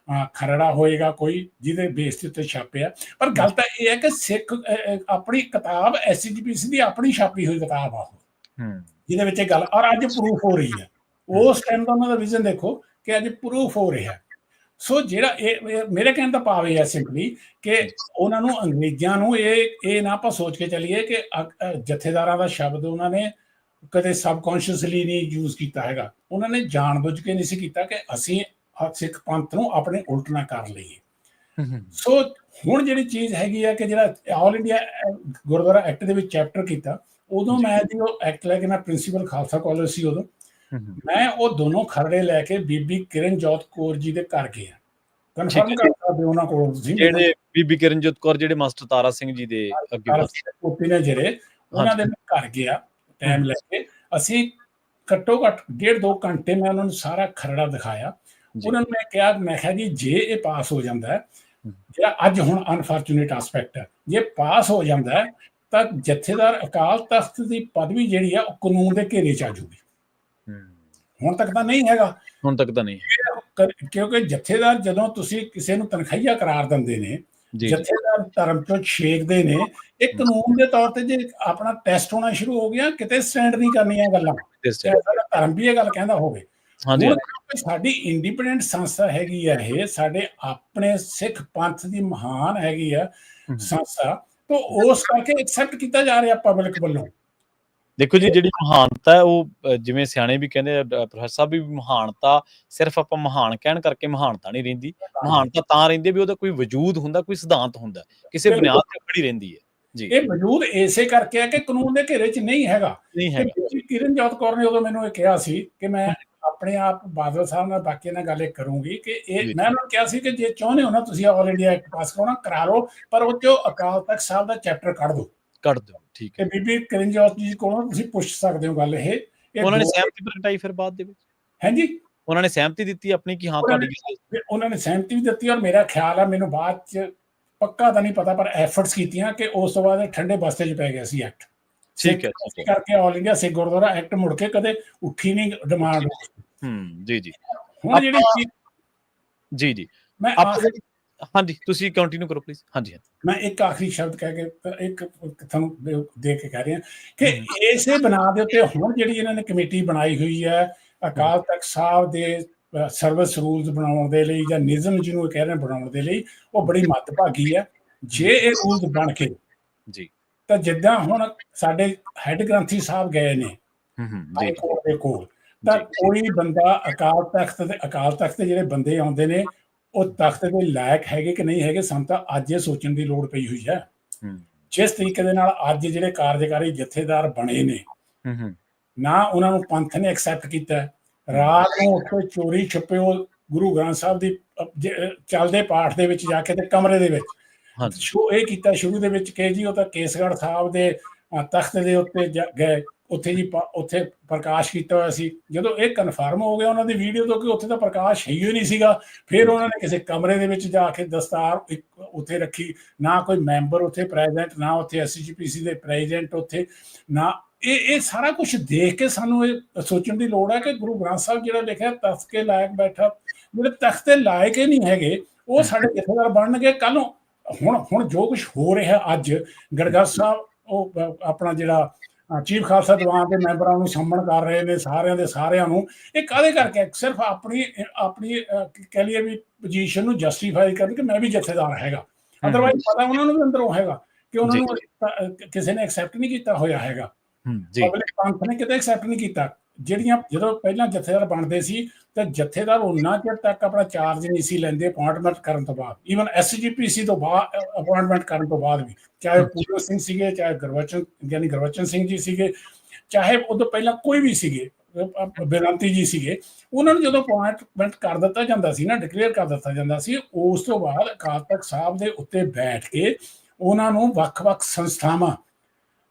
ਖਰੜਾ ਹੋਏਗਾ ਕੋਈ ਜਿਹਦੇ ਬੇਸ ਦੇ ਉੱਤੇ ਛਾਪਿਆ। ਪਰ ਗੱਲ ਤਾਂ ਇਹ ਹੈ ਕਿ ਸਿੱਖ ਆਪਣੀ ਕਿਤਾਬ SGPC ਦੀ ਆਪਣੀ ਛਾਪੀ ਹੋਈ ਕਿਤਾਬ ਆ ਉਹ, ਜਿਹਦੇ ਵਿੱਚ ਇਹ ਗੱਲ ਔਰ ਅੱਜ ਪ੍ਰੂਫ ਹੋ ਰਹੀ ਹੈ। ਉਸ ਟਾਈਮ ਦਾ ਉਹਨਾਂ ਦਾ ਵਿਜ਼ਨ ਦੇਖੋ ਕਿ ਅੱਜ ਪ੍ਰੂਫ ਹੋ ਰਿਹਾ। ਸੋ ਜਿਹੜਾ ਇਹ ਮੇਰੇ ਕਹਿਣ ਦਾ ਭਾਵ ਇਹ ਹੈ ਸਿੰਪਲੀ ਕਿ ਉਹਨਾਂ ਨੂੰ ਅੰਗਰੇਜ਼ਾਂ ਨੂੰ ਇਹ ਨਾ ਆਪਾਂ ਸੋਚ ਕੇ ਚੱਲੀਏ ਕਿ ਜਥੇਦਾਰਾਂ ਦਾ ਸ਼ਬਦ ਉਹਨਾਂ ਨੇ ਕਦੇ ਸਬਕੌਂਸ਼ੀਅਸਲੀ ਨਹੀਂ ਯੂਜ਼ ਕੀਤਾ ਹੈਗਾ। ਉਹਨਾਂ ਨੇ ਜਾਣ ਬੁੱਝ ਕੇ ਨਹੀਂ ਸੀ ਕੀਤਾ ਕਿ ਅਸੀਂ ਸਿੱਖ ਪੰਥ ਨੂੰ ਆਪਣੇ ਉਲਟ ਨਾ ਕਰ ਲਈਏ। ਸੋ ਹੁਣ ਜਿਹੜੀ ਚੀਜ਼ ਹੈਗੀ ਆ ਕਿ ਜਿਹੜਾ ਆਲ ਇੰਡੀਆ ਗੁਰਦੁਆਰਾ ਐਕਟ ਦੇ ਵਿੱਚ ਚੈਪਟਰ ਕੀਤਾ, ਉਦੋਂ ਮੈਂ ਜੀ ਉਹ ਐਕਟ ਲੈ ਕੇ ਮੈਂ ਪ੍ਰਿੰਸੀਪਲ ਖਾਲਸਾ ਕਾਲਜ ਸੀ ਉਦੋਂ, ਮੈਂ ਉਹ ਦੋਨੋਂ ਖਰੜੇ ਲੈ ਕੇ ਬੀਬੀ ਕਿਰਨਜੋਤ ਕੌਰ ਜੀ ਦੇ ਘਰ ਗਿਆ, ਕਨਫਰਮ ਕਰ ਸਕਦੇ ਉਹਨਾਂ ਕੋਲ ਤੁਸੀਂ, ਜਿਹੜੇ ਬੀਬੀ ਕਿਰਨਜੋਤ ਕੌਰ ਜਿਹੜੇ ਮਾਸਟਰ ਤਾਰਾ ਸਿੰਘ ਜੀ ਦੇ ਅੱਗੇ ਪੋਤੇ ਨੇ ਜਿਹੜੇ, ਉਹਨਾਂ ਦੇ ਘਰ ਗਿਆ ਟਾਈਮ ਲੈ ਕੇ। ਅਸੀਂ ਘੱਟੋ ਘੱਟ 1.5-2 ਘੰਟੇ ਮੈਂ ਉਹਨਾਂ ਨੂੰ ਸਾਰਾ ਖਰੜਾ ਦਿਖਾਇਆ। ਉਹਨਾਂ ਨੂੰ ਮੈਂ ਕਿਹਾ ਜੀ ਜੇ ਇਹ ਪਾਸ ਹੋ ਜਾਂਦਾ ਹੈ, ਜਿਹੜਾ ਅੱਜ ਹੁਣ ਅਨਫੋਰਚੂਨੇਟ ਐਸਪੈਕਟ ਹੈ, ਜੇ ਪਾਸ ਹੋ ਜਾਂਦਾ ਹੈ ਤਾਂ ਜਥੇਦਾਰ ਅਕਾਲ ਤਖਤ ਦੀ ਪਦਵੀ ਜਿਹੜੀ ਆ ਉਹ ਕਾਨੂੰਨ ਦੇ ਘੇਰੇ ਚ ਆ ਜੂਗੀ। ਹੁਣ ਤੱਕ ਤਾਂ ਨਹੀਂ ਹੈਗਾ, ਹੁਣ ਤੱਕ ਤਾਂ ਨਹੀਂ, ਕਿਉਂਕਿ ਜਥੇਦਾਰ ਜਦੋਂ ਤੁਸੀਂ ਕਿਸੇ ਨੂੰ ਤਨਖਾਹੀਆ ਕਰਾਰ ਦਿੰਦੇ ਨੇ, ਜਥੇਦਾਰ ਧਰਮ ਚੋਂ ਛੇਕਦੇ ਨੇ, ਇਹ ਕਾਨੂੰਨ ਦੇ ਤੌਰ ਤੇ ਜੇ ਆਪਣਾ ਟੈਸਟ ਹੋਣਾ ਸ਼ੁਰੂ ਹੋ ਗਿਆ, ਕਿਤੇ ਸਟੈਂਡ ਨਹੀਂ ਕਰਨੀਆਂ ਗੱਲਾਂ, ਧਰਮ ਵੀ ਇਹ ਗੱਲ ਕਹਿੰਦਾ ਹੋਵੇ। ਸਾਡੀ ਇੰਡੀਪੈਂਡੈਂਟ ਸੰਸਥਾ ਹੈਗੀ ਆ ਇਹ, ਸਾਡੇ ਆਪਣੇ ਸਿੱਖ ਪੰਥ ਦੀ ਮਹਾਨ ਹੈਗੀ ਆ ਸੰਸਥਾ, ਤਾਂ ਉਸ ਕਰਕੇ ਐਕਸੈਪਟ ਕੀਤਾ ਜਾ ਰਿਹਾ ਪਬਲਿਕ ਵੱਲੋਂ। ਦੇਖੋ ਜੀ, ਜਿਹੜੀ ਮਹਾਨਤਾ ਹੈ ਉਹ ਜਿਵੇਂ ਸਿਆਣੇ ਵੀ ਕਹਿੰਦੇ, ਪ੍ਰੋਫੈਸਰ ਸਾਹਿਬ ਵੀ, ਮਹਾਨਤਾ ਸਿਰਫ ਆਪਾਂ ਮਹਾਨ ਕਹਿਣ ਕਰਕੇ ਮਹਾਨਤਾ ਨਹੀਂ ਰਹਿੰਦੀ, ਮਹਾਨਤਾ ਤਾਂ ਰਹਿੰਦੀ ਵੀ ਉਹਦਾ ਕੋਈ ਵਜੂਦ ਹੁੰਦਾ, ਕੋਈ ਸਿਧਾਂਤ ਹੁੰਦਾ, ਕਿਸੇ ਬੁਨਿਆਦ ਤੇ ਖੜੀ ਰਹਿੰਦੀ ਹੈ ਜੀ। ਇਹ ਵਜੂਦ ਇਸੇ ਕਰਕੇ ਹੈ ਕਿ ਕਾਨੂੰਨ ਦੇ ਘੇਰੇ 'ਚ ਨਹੀਂ ਹੈਗਾ। ਕਿਰਨਜੋਤ ਕੌਰ ਨੇ ਉਦੋਂ ਮੈਨੂੰ ਇਹ ਕਿਹਾ ਸੀ ਕਿ ਮੈਂ ਆਪਣੇ ਆਪ ਬਾਦਲ ਸਾਹਿਬ ਨਾਲ ਬਾਕੀ ਨਾਲ ਗੱਲ ਕਰੂੰਗੀ ਕਿ ਇਹ, ਮੈਂ ਉਹਨਾਂ ਨੂੰ ਕਿਹਾ ਸੀ ਕਿ ਜੇ ਚਾਹੁੰਦੇ ਹੋ ਨਾ ਤੁਸੀਂ ਆਲ ਇੰਡੀਆ ਐਕਟ ਪਾਸ ਕਰਾ ਲਓ, ਪਰ ਉਹ 'ਚੋਂ ਅਕਾਲ ਤਖਤ ਸਾਹਿਬ ਦਾ ਚੈਪਟਰ ਕੱਢ ਦਿਓ। ਠੀਕ ਹੈ, ਬੀਬੀ ਕਿਰਨਜੋਤ ਜੀ ਕੋਲੋਂ ਤੁਸੀਂ ਪੁੱਛ ਸਕਦੇ ਹੋ ਗੱਲ। ਇਹ ਉਹਨਾਂ ਨੇ ਸਹਿਮਤੀ ਪ੍ਰਗਟਾਈ ਫਿਰ ਬਾਅਦ ਦੇ ਵਿੱਚ? ਹਾਂਜੀ, ਉਹਨਾਂ ਨੇ ਸਹਿਮਤੀ ਦਿੱਤੀ ਆਪਣੀ ਕਿ ਹਾਂ ਤੁਹਾਡੀ, ਉਹਨਾਂ ਨੇ ਸਹਿਮਤੀ ਵੀ ਦਿੱਤੀ। ਔਰ ਮੇਰਾ ਖਿਆਲ ਆ, ਮੈਨੂੰ ਬਾਅਦ ਚ ਪੱਕਾ ਤਾਂ ਨਹੀਂ ਪਤਾ, ਪਰ ਐਫਰਟਸ ਕੀਤੀਆਂ ਕਿ ਉਸ ਤੋਂ ਬਾਅਦ ਠੰਡੇ ਬਸਤੇ 'ਚ ਪੈ ਗਿਆ ਸੀ ਐਕਟ। ਠੀਕ ਹੈ, ਕਰਕੇ ਆਲ ਇੰਡੀਆ ਸਿੱਖ ਗੁਰਦੁਆਰਾ ਐਕਟ ਮੁੜ ਕੇ ਕਦੇ ਉੱਠੀ ਨਹੀਂ ਡਿਮਾਂਡ। ਜੀ ਹੁਣ ਜਿਹੜੀ ਜੀ ਮੈਂ ਹਾਂਜੀ, ਤੁਸੀਂ ਕੰਟੀਨਿਊ ਕਰੋ ਪਲੀਜ਼। ਹਾਂਜੀ, ਮੈਂ ਇੱਕ ਆਖਰੀ ਸ਼ਬਦ ਕਹਿ ਕੇ ਇੱਕ ਤੁਹਾਨੂੰ ਦੇ ਕੇ ਕਹਿ ਰਿਹਾ ਕਿ ਇਸੇ ਬਣਾ ਦੇ ਉੱਤੇ ਹੁਣ ਜਿਹੜੀ ਇਹਨਾਂ ਨੇ ਕਮੇਟੀ ਬਣਾਈ ਹੋਈ ਹੈ ਅਕਾਲ ਤਖਤ ਸਾਹਿਬ ਦੇ ਸਰਵਿਸ ਰੂਲਸ ਬਣਾਉਣ ਦੇ ਲਈ, ਜਾਂ ਨਿਯਮ ਜਿਹਨੂੰ ਕਹਿ ਰਹੇ ਬਣਾਉਣ ਦੇ ਲਈ, ਉਹ ਬੜੀ ਮੱਦਭਾਗੀ ਹੈ। ਜੇ ਇਹ ਰੂਲਸ ਬਣ ਕੇ ਜੀ, ਤਾਂ ਜਿੱਦਾਂ ਹੁਣ ਸਾਡੇ ਹੈੱਡ ਗ੍ਰੰਥੀ ਸਾਹਿਬ ਗਏ ਨੇ ਹਾਈ ਕੋਰਟ ਦੇ ਕੋਲ, ਤਾਂ ਕੋਈ ਬੰਦਾ ਅਕਾਲ ਤਖਤ ਦੇ ਜਿਹੜੇ ਬੰਦੇ ਆਉਂਦੇ ਨੇ ਉਹ ਤਖਤ ਦੇ ਲਾਇਕ ਹੈਗੇ ਕਿ ਨਹੀਂ ਹੈਗੇ, ਸਾਨੂੰ ਤਾਂ ਅੱਜ ਇਹ ਸੋਚਣ ਦੀ ਲੋੜ ਪਈ ਹੋਈ ਹੈ। ਜਿਸ ਤਰੀਕੇ ਦੇ ਨਾਲ ਅੱਜ ਜਿਹੜੇ ਕਾਰਜਕਾਰੀ ਜਥੇਦਾਰ ਬਣੇ ਨੇ, ਨਾ ਉਹਨਾਂ ਨੂੰ ਪੰਥ ਨੇ ਐਕਸੈਪਟ ਕੀਤਾ, ਰਾਤ ਨੂੰ ਉੱਥੇ ਚੋਰੀ ਛੁਪੇ ਉਹ ਗੁਰੂ ਗ੍ਰੰਥ ਸਾਹਿਬ ਦੀ ਚੱਲਦੇ ਪਾਠ ਦੇ ਵਿੱਚ ਜਾ ਕੇ ਤੇ ਕਮਰੇ ਦੇ ਵਿੱਚ ਇਹ ਕੀਤਾ ਸ਼ੁਰੂ ਦੇ ਵਿੱਚ ਕਿ ਜੀ ਉਹ ਤਾਂ ਕੇਸਗੜ੍ਹ ਸਾਹਿਬ ਦੇ ਤਖਤ ਦੇ ਉੱਤੇ ਗਏ, ਉੱਥੇ ਪ੍ਰਕਾਸ਼ ਕੀਤਾ ਹੋਇਆ ਸੀ। ਜਦੋਂ ਇਹ ਕਨਫਰਮ ਹੋ ਗਿਆ ਉਹਨਾਂ ਦੀ ਵੀਡੀਓ ਤੋਂ ਕਿ ਉੱਥੇ ਤਾਂ ਪ੍ਰਕਾਸ਼ ਹੈ ਹੀ ਨਹੀਂ ਸੀਗਾ, ਫਿਰ ਉਹਨਾਂ ਨੇ ਕਿਸੇ ਕਮਰੇ ਦੇ ਵਿੱਚ ਜਾ ਕੇ ਦਸਤਾਰ ਉੱਥੇ ਰੱਖੀ, ਨਾ ਕੋਈ ਮੈਂਬਰ ਉੱਥੇ ਪ੍ਰੈਜ਼ੈਂਟ, ਨਾ ਉੱਥੇ SGPC ਦੇ ਪ੍ਰੈਜ਼ੀਡੈਂਟ ਉੱਥੇ, ਨਾ ਇਹ ਸਾਰਾ ਕੁਝ ਦੇਖ ਕੇ ਸਾਨੂੰ ਇਹ ਸੋਚਣ ਦੀ ਲੋੜ ਹੈ ਕਿ ਗੁਰੂ ਗ੍ਰੰਥ ਸਾਹਿਬ ਜਿਹੜਾ ਲਿਖਿਆ ਤਖਤ ਕੇ ਲਾਇਕ ਬੈਠਾ, ਜਿਹੜੇ ਤਖਤ ਦੇ ਲਾਇਕ ਹੀ ਨਹੀਂ ਹੈਗੇ ਉਹ ਸਾਡੇ ਜਥੇਦਾਰ ਬਣਨਗੇ ਕੱਲ੍ਹ ਨੂੰ। ਹੁਣ ਜੋ ਕੁਝ ਹੋ ਰਿਹਾ ਅੱਜ, ਗੜਗੜ ਸਾਹਿਬ ਉਹ ਆਪਣਾ ਜਿਹੜਾ ਚੀਫ ਖਾਲਸਾ ਦੀਵਾਨ ਦੇ ਮੈਂਬਰਾਂ ਨੂੰ ਸੰਮਣ ਕਰ ਰਹੇ ਨੇ, ਸਾਰਿਆਂ ਨੂੰ, ਇਹ ਕਾਹਦੇ ਕਰਕੇ? ਸਿਰਫ ਆਪਣੀ ਕਹਿ ਲਈਏ ਵੀ ਪੋਜੀਸ਼ਨ ਨੂੰ ਜਸਟੀਫਾਈ ਕਰਨ ਕਿ ਮੈਂ ਵੀ ਜਥੇਦਾਰ ਹੈਗਾ। ਅਦਰਵਾਈਜ਼ ਪਤਾ ਉਹਨਾਂ ਨੂੰ ਵੀ ਅੰਦਰੋਂ ਹੈਗਾ ਕਿ ਉਹਨਾਂ ਨੂੰ ਕਿਸੇ ਨੇ ਐਕਸੈਪਟ ਨਹੀਂ ਕੀਤਾ ਹੋਇਆ ਹੈਗਾ, ਪਬਲਿਕ ਪੰਥ ਨੇ ਕਿਤੇ ਐਕਸੈਪਟ ਨਹੀਂ ਕੀਤਾ। ਜਦੋਂ ਪਹਿਲਾਂ ਜਥੇਦਾਰ ਬਣਦੇ ਸੀ ਤਾਂ ਜਥੇਦਾਰ ਉਹਨਾਂ ਚਿਰ ਤੱਕ ਆਪਣਾ ਚਾਰਜ ਨਹੀਂ ਸੀ ਲੈਂਦੇ ਅਪਾਇੰਟਮੈਂਟ ਕਰਨ ਤੋਂ ਬਾਅਦ, ਈਵਨ SGPC ਤੋਂ ਬਾਅਦ ਅਪਾਇੰਟਮੈਂਟ ਕਰਨ ਤੋਂ ਬਾਅਦ ਵੀ, ਚਾਹੇ ਪੂਰਨ ਸਿੰਘ ਸੀਗੇ, ਚਾਹੇ ਗੁਰਬਚਨ ਸਿੰਘ ਜੀ ਸੀਗੇ, ਚਾਹੇ ਉਦੋਂ ਪਹਿਲਾਂ ਕੋਈ ਵੀ ਸੀਗੇ, ਬੇਨੰਤੀ ਜੀ ਸੀਗੇ, ਉਹਨਾਂ ਨੂੰ ਜਦੋਂ ਅਪਾਇੰਟਮੈਂਟ ਕਰ ਦਿੱਤਾ ਜਾਂਦਾ ਸੀ ਨਾ, ਡਿਕਲੇਅਰ ਕਰ ਦਿੱਤਾ ਜਾਂਦਾ ਸੀ, ਉਸ ਤੋਂ ਬਾਅਦ ਅਕਾਲ ਤਖਤ ਸਾਹਿਬ ਦੇ ਉੱਤੇ ਬੈਠ ਕੇ ਉਹਨਾਂ ਨੂੰ ਵੱਖ-ਵੱਖ ਸੰਸਥਾਵਾਂ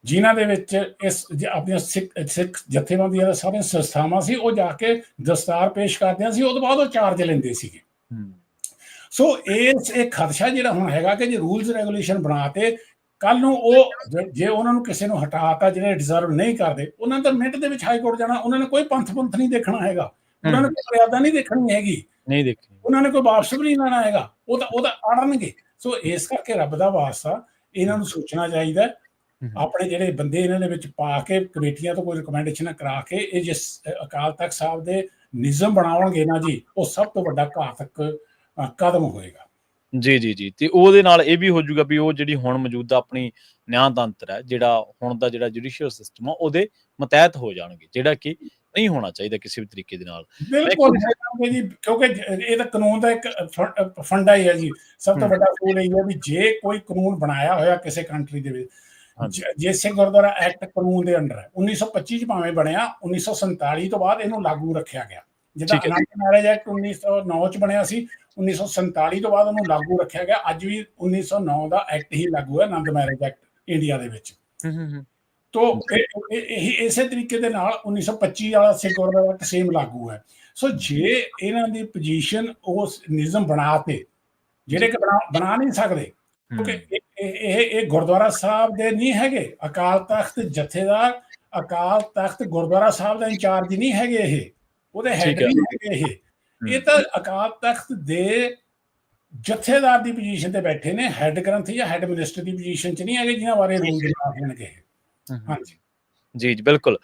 ਜਿਨ੍ਹਾਂ ਦੇ ਵਿੱਚ ਇਸ ਆਪਣੀਆਂ ਸਿੱਖ ਜਥੇਬੰਦੀਆਂ ਦੀਆਂ ਸਾਰੀਆਂ ਸੰਸਥਾਵਾਂ ਸੀ, ਉਹ ਜਾ ਕੇ ਦਸਤਾਰ ਪੇਸ਼ ਕਰਦਿਆਂ ਸੀ, ਉਹਦੇ ਬਾਅਦ ਉਹ ਚਾਰਜ ਲੈਂਦੇ ਸੀਗੇ। ਸੋ ਇਹ ਖਦਸ਼ਾ ਜਿਹੜਾ ਹੁਣ ਹੈਗਾ ਕਿ ਜੇ ਰੂਲਸ ਰੈਗੂਲੇਸ਼ਨ ਬਣਾਤੇ, ਕੱਲ ਨੂੰ ਉਹ ਜੇ ਉਹਨਾਂ ਨੂੰ ਕਿਸੇ ਨੂੰ ਹਟਾਤਾ ਜਿਹੜੇ ਡਿਜ਼ਰਵ ਨਹੀਂ ਕਰਦੇ, ਉਹਨਾਂ ਦਾ ਮਿੰਟ ਦੇ ਵਿੱਚ ਹਾਈ ਕੋਰਟ ਜਾਣਾ, ਉਹਨਾਂ ਨੇ ਕੋਈ ਪੰਥ ਨਹੀਂ ਦੇਖਣਾ ਹੈਗਾ, ਉਹਨਾਂ ਨੇ ਕੋਈ ਮਰਿਆਦਾ ਨਹੀਂ ਦੇਖਣੀ ਹੈਗੀ, ਉਹਨਾਂ ਨੇ ਕੋਈ ਵਾਪਸ ਵੀ ਨਹੀਂ ਲੈਣਾ ਹੈਗਾ, ਉਹ ਤਾਂ ਅੜਨਗੇ। ਸੋ ਇਸ ਕਰਕੇ ਰੱਬ ਦਾ ਵਾਸਤਾ ਇਹਨਾਂ ਨੂੰ ਸੋਚਣਾ ਚਾਹੀਦਾ, ਆਪਣੇ ਜਿਹੜੇ ਬੰਦੇ ਇਹਨਾਂ ਦੇ ਵਿੱਚ ਪਾ ਕੇ ਕਮੇਟੀਆਂ ਤੋਂ ਕੋਈ ਰਿਕਮੈਂਡੇਸ਼ਨ ਕਰਾ ਕੇ ਇਹ ਜਿਸ ਅਕਾਲ ਤਖਤ ਸਾਹਿਬ ਦੇ ਨਿਯਮ ਬਣਾਉਣਗੇ ਨਾ ਜੀ, ਉਹ ਸਭ ਤੋਂ ਵੱਡਾ ਘਾਤਕ ਕਦਮ ਹੋਏਗਾ। ਜੀ ਤੇ ਉਹਦੇ ਨਾਲ ਇਹ ਵੀ ਹੋ ਜਾਊਗਾ ਵੀ ਉਹ ਜਿਹੜੀ ਹੁਣ ਮੌਜੂਦਾ ਆਪਣੀ ਨਿਆਂਤੰਤਰ ਹੈ, ਜਿਹੜਾ ਹੁਣ ਦਾ ਜਿਹੜਾ ਜੁਡੀਸ਼ੀਅਲ ਸਿਸਟਮ ਆ, ਉਹਦੇ ਮਤਹਿਤ ਹੋ ਜਾਣਗੇ, ਜਿਹੜਾ ਕਿ ਨਹੀਂ ਹੋਣਾ ਚਾਹੀਦਾ ਕਿਸੇ ਵੀ ਤਰੀਕੇ ਦੇ ਨਾਲ। ਮੈਂ ਇੱਕ ਬਿਲਕੁਲ ਹੈਗਾ ਜੀ, ਕਿਉਂਕਿ ਇਹ ਤਾਂ ਕਾਨੂੰਨ ਦਾ ਇੱਕ ਫੰਡਾ ਹੀ ਹੈ ਜੀ। ਸਭ ਤੋਂ ਹੂੰ, ਵੱਡਾ ਅਸੂਲ ਇਹ ਹੈ ਵੀ ਜੇ ਕੋਈ ਕਾਨੂੰਨ ਬਣਾਇਆ ਹੋਇਆ ਕਿਸੇ ਕੰਟਰੀ ਦੇ ਵਿੱਚ, ਹਾਂਜੀ, ਜੇ ਸਿੱਖ ਗੁਰਦੁਆਰਾ ਐਕਟ ਕਾਨੂੰਨ ਦੇ ਅੰਡਰ ਹੈ, 1925 ਚ ਭਾਵੇਂ ਬਣਿਆ, 1947 ਤੋਂ ਬਾਅਦ ਇਹਨੂੰ ਲਾਗੂ ਰੱਖਿਆ ਗਿਆ। ਜਿੱਦਾਂ ਠੀਕ ਹੈ ਜੀ। ਆਨੰਦ ਮੈਰਿਜ ਐਕਟ 1909 ਚ ਬਣਿਆ ਸੀ, 1947 ਤੋਂ ਬਾਅਦ ਉਹਨੂੰ ਲਾਗੂ ਰੱਖਿਆ ਗਿਆ। ਅੱਜ ਵੀ 1909 ਦਾ ਐਕਟ ਹੀ ਲਾਗੂ ਹੈ, ਆਨੰਦ ਮੈਰਿਜ ਐਕਟ ਇੰਡੀਆ ਦੇ ਵਿੱਚ। ਹੂੰ, ਹੂੰ, ਹੂੰ। ਤੋ ਇਸੇ ਤਰੀਕੇ ਦੇ ਨਾਲ 1925 ਵਾਲਾ ਸਿੱਖ ਗੁਰਦੁਆਰਾ ਐਕਟ ਸੇਮ ਲਾਗੂ ਹੈ। ਸੋ ਜੇ ਇਹਨਾਂ ਦੀ ਪੋਜੀਸ਼ਨ ਉਸ ਨਿਯਮ ਬਣਾ ਤੇ, ਜਿਹੜੇ ਜੀ। ਕਿ ਬਣਾ ਨਹੀਂ ਸਕਦੇ, ਕਿਉਂਕਿ ਹੂੰ, ਇਹ ਗੁਰਦੁਆਰਾ ਸਾਹਿਬ ਦੇ ਨਹੀਂ ਹੈਗੇ। ਅਕਾਲ ਤਖਤ ਜਥੇਦਾਰ, ਅਕਾਲ ਤਖਤ ਗੁਰਦੁਆਰਾ ਸਾਹਿਬ ਦਾ ਇੰਚਾਰਜ ਨਹੀਂ ਹੈਗੇ ਇਹ, ਉਹਦੇ ਹੈਡ ਠੀਕ ਹੈ। ਨਹੀਂ ਹੈਗੇ ਇਹ ਹੂੰ, ਤਾਂ ਅਕਾਲ ਤਖਤ ਦੇ ਜਥੇਦਾਰ ਦੀ ਪੋਜੀਸ਼ਨ ਤੇ ਬੈਠੇ ਨੇ। ਹੈਡ ਗ੍ਰੰਥੀ ਜਾਂ ਹੈਡ ਮਿਨਿਸਟਰ ਦੀ ਪੋਜੀਸ਼ਨ ਚ ਨਹੀਂ ਹੈਗੇ, ਜਿਨ੍ਹਾਂ ਬਾਰੇ ਠੀਕ ਰੂਲ ਹੈ। ਬਣਾ ਦੇਣਗੇ। ਹੂੰ, ਹੂੰ। ਹਾਂਜੀ। ਜੀ, ਜੀ, ਬਿਲਕੁਲ।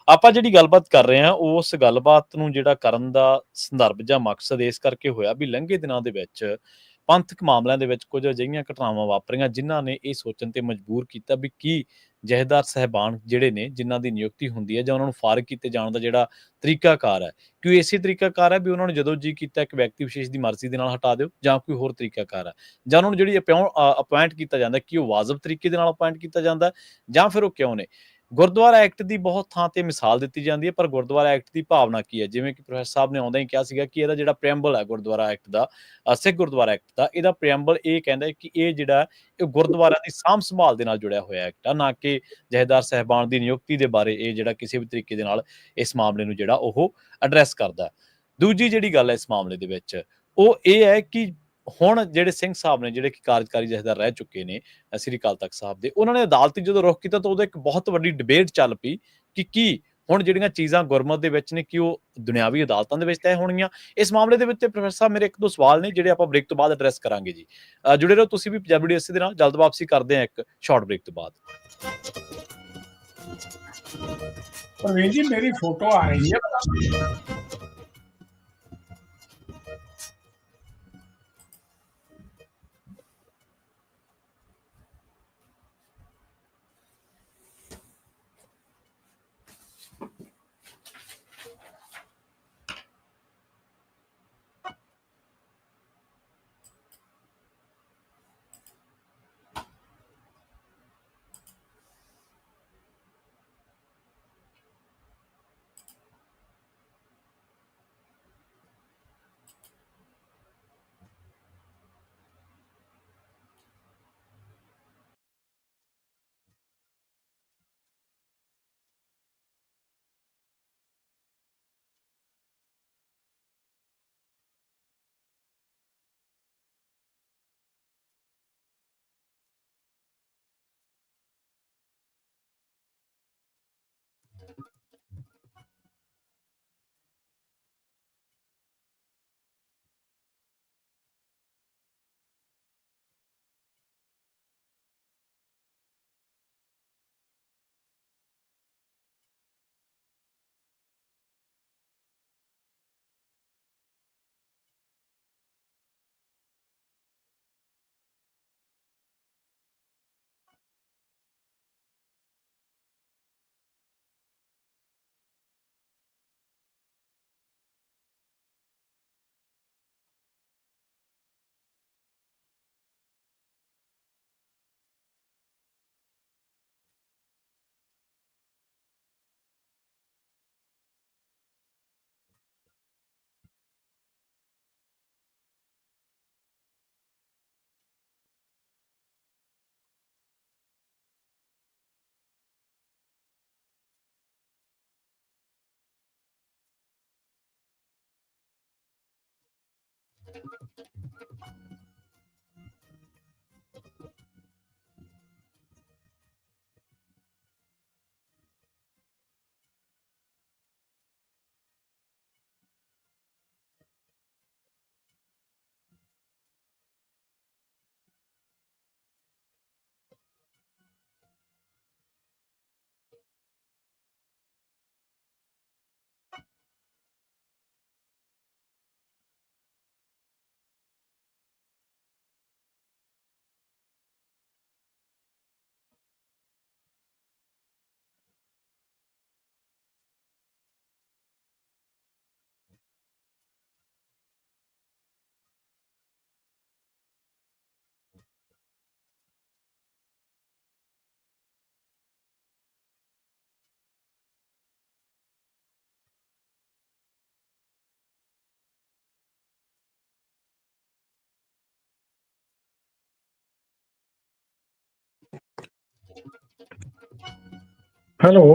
ਆਪਾਂ ਜਿਹੜੀ ਗੱਲਬਾਤ ਕਰ ਰਹੇ ਹਾਂ, ਉਸ ਗੱਲਬਾਤ ਨੂੰ ਜਿਹੜਾ ਕਰਨ ਦਾ ਸੰਦਰਭ ਜਾਂ ਮਕਸਦ ਇਸ ਕਰਕੇ ਹੋਇਆ ਵੀ ਲੰਘੇ ਦਿਨਾਂ ਦੇ ਵਿੱਚ ਪੰਥਕ ਮਾਮਲਿਆਂ ਦੇ ਵਿੱਚ ਕੁਝ ਅਜਿਹੀਆਂ ਘਟਨਾਵਾਂ ਵਾਪਰੀਆਂ, ਜਿਨ੍ਹਾਂ ਨੇ ਇਹ ਸੋਚਣ ਤੇ ਮਜਬੂਰ ਕੀਤਾ ਵੀ ਕੀ ਜਥੇਦਾਰ ਸਾਹਿਬਾਨ ਜਿਹੜੇ ਨੇ, ਜਿਨ੍ਹਾਂ ਦੀ ਨਿਯੁਕਤੀ ਹੁੰਦੀ ਹੈ ਜਾਂ ਉਹਨਾਂ ਨੂੰ ਫਾਰਗ ਕੀਤੇ ਜਾਣ ਦਾ ਜਿਹੜਾ ਤਰੀਕਾਕਾਰ ਹੈ, ਕਿ ਉਹ ਇਸੇ ਤਰੀਕਾਕਾਰ ਹੈ ਵੀ ਉਹਨਾਂ ਨੂੰ ਜਦੋਂ ਜੀ ਕੀਤਾ ਇੱਕ ਵਿਅਕਤੀ ਵਿਸ਼ੇਸ਼ ਦੀ ਮਰਜ਼ੀ ਦੇ ਨਾਲ ਹਟਾ ਦਿਓ, ਜਾਂ ਕੋਈ ਹੋਰ ਤਰੀਕਾਕਾਰ ਹੈ, ਜਾਂ ਉਹਨਾਂ ਨੂੰ ਜਿਹੜੀ ਅਪਾਇੰਟ ਕੀਤਾ ਜਾਂਦਾ, ਕਿ ਉਹ ਵਾਜਬ ਤਰੀਕੇ ਦੇ ਨਾਲ ਅਪਾਇੰਟ ਕੀਤਾ ਜਾਂਦਾ, ਜਾਂ ਫਿਰ ਉਹ ਕਿਉਂ ਨੇ। ਗੁਰਦੁਆਰਾ ਐਕਟ ਦੀ ਬਹੁਤ ਥਾਂ ਤੇ ਮਿਸਾਲ ਦਿੱਤੀ ਜਾਂਦੀ ਹੈ, ਪਰ ਗੁਰਦੁਆਰਾ ਐਕਟ ਦੀ ਭਾਵਨਾ ਕੀ ਹੈ? ਜਿਵੇਂ ਕਿ ਪ੍ਰੋਫੈਸਰ ਸਾਹਿਬ ਨੇ ਆਉਂਦਿਆਂ ਹੀ ਕਿਹਾ ਸੀਗਾ ਕਿ ਇਹਦਾ ਜਿਹੜਾ ਪ੍ਰੀਐਂਬਲ ਹੈ ਗੁਰਦੁਆਰਾ ਐਕਟ ਦਾ, ਸਿੱਖ ਗੁਰਦੁਆਰਾ ਐਕਟ ਦਾ, ਇਹਦਾ ਪ੍ਰੀਐਂਬਲ ਇਹ ਕਹਿੰਦਾ ਹੈ ਕਿ ਇਹ ਜਿਹੜਾ ਇਹ ਗੁਰਦੁਆਰਿਆਂ ਦੀ ਸਾਂਭ ਸੰਭਾਲ ਦੇ ਨਾਲ ਜੁੜਿਆ ਹੋਇਆ ਐਕਟ ਆ, ਨਾ ਕਿ ਜਥੇਦਾਰ ਸਾਹਿਬਾਨ ਦੀ ਨਿਯੁਕਤੀ ਦੇ ਬਾਰੇ ਇਹ ਜਿਹੜਾ ਕਿਸੇ ਵੀ ਤਰੀਕੇ ਦੇ ਨਾਲ ਇਸ ਮਾਮਲੇ ਨੂੰ ਜਿਹੜਾ ਉਹ ਐਡਰੈਸ ਕਰਦਾ ਹੈ। ਦੂਜੀ ਜਿਹੜੀ ਗੱਲ ਹੈ ਇਸ ਮਾਮਲੇ ਦੇ ਵਿੱਚ, ਉਹ ਇਹ ਹੈ ਕਿ ਹੁਣ ਜਿਹੜੇ ਸਿੰਘ ਸਾਹਿਬ ਨੇ, ਜਿਹੜੇ ਕਿ ਕਾਰਜਕਾਰੀ ਜਥੇਦਾਰ ਰਹਿ ਚੁੱਕੇ ਨੇ ਸ੍ਰੀ ਅਕਾਲ ਤਖਤ ਸਾਹਿਬ ਦੇ, ਉਹਨਾਂ ਨੇ ਅਦਾਲਤੀ ਜਦੋਂ ਰੁਖ ਕੀਤਾ ਤਾਂ ਉਦੋਂ ਇੱਕ ਬਹੁਤ ਵੱਡੀ ਡਿਬੇਟ ਚੱਲ ਪਈ ਕਿ ਕੀ ਹੁਣ ਜਿਹੜੀਆਂ ਚੀਜ਼ਾਂ ਗੁਰਮਤ ਦੇ ਵਿੱਚ ਨੇ, ਕਿ ਉਹ ਦੁਨਿਆਵੀ ਅਦਾਲਤਾਂ ਦੇ ਵਿੱਚ ਤੈਅ ਹੋਣਗੀਆਂ। ਇਸ ਮਾਮਲੇ ਦੇ ਵਿੱਚ ਪ੍ਰੋਫੈਸਰ ਸਾਹਿਬ ਮੇਰੇ ਇੱਕ ਦੋ ਸਵਾਲ ਨੇ, ਜਿਹੜੇ ਆਪਾਂ ਬ੍ਰੇਕ ਤੋਂ ਬਾਅਦ ਐਡਰੈਸ ਕਰਾਂਗੇ ਜੀ। ਜੁੜੇ ਰਹੋ ਤੁਸੀਂ ਵੀ ਪੰਜਾਬੀ ਡੀਐਸਸੀ ਦੇ ਨਾਲ। ਜਲਦ ਵਾਪਸੀ ਕਰਦੇ ਹਾਂ ਇੱਕ ਸ਼ਾਰਟ ਬ੍ਰੇਕ ਤੋਂ ਬਾਅਦ। ਪ੍ਰਵੀਨ ਜੀ, ਮੇਰੀ ਫੋਟੋ ਆ ਰਹੀ ਹੈ। ਹੈਲੋ।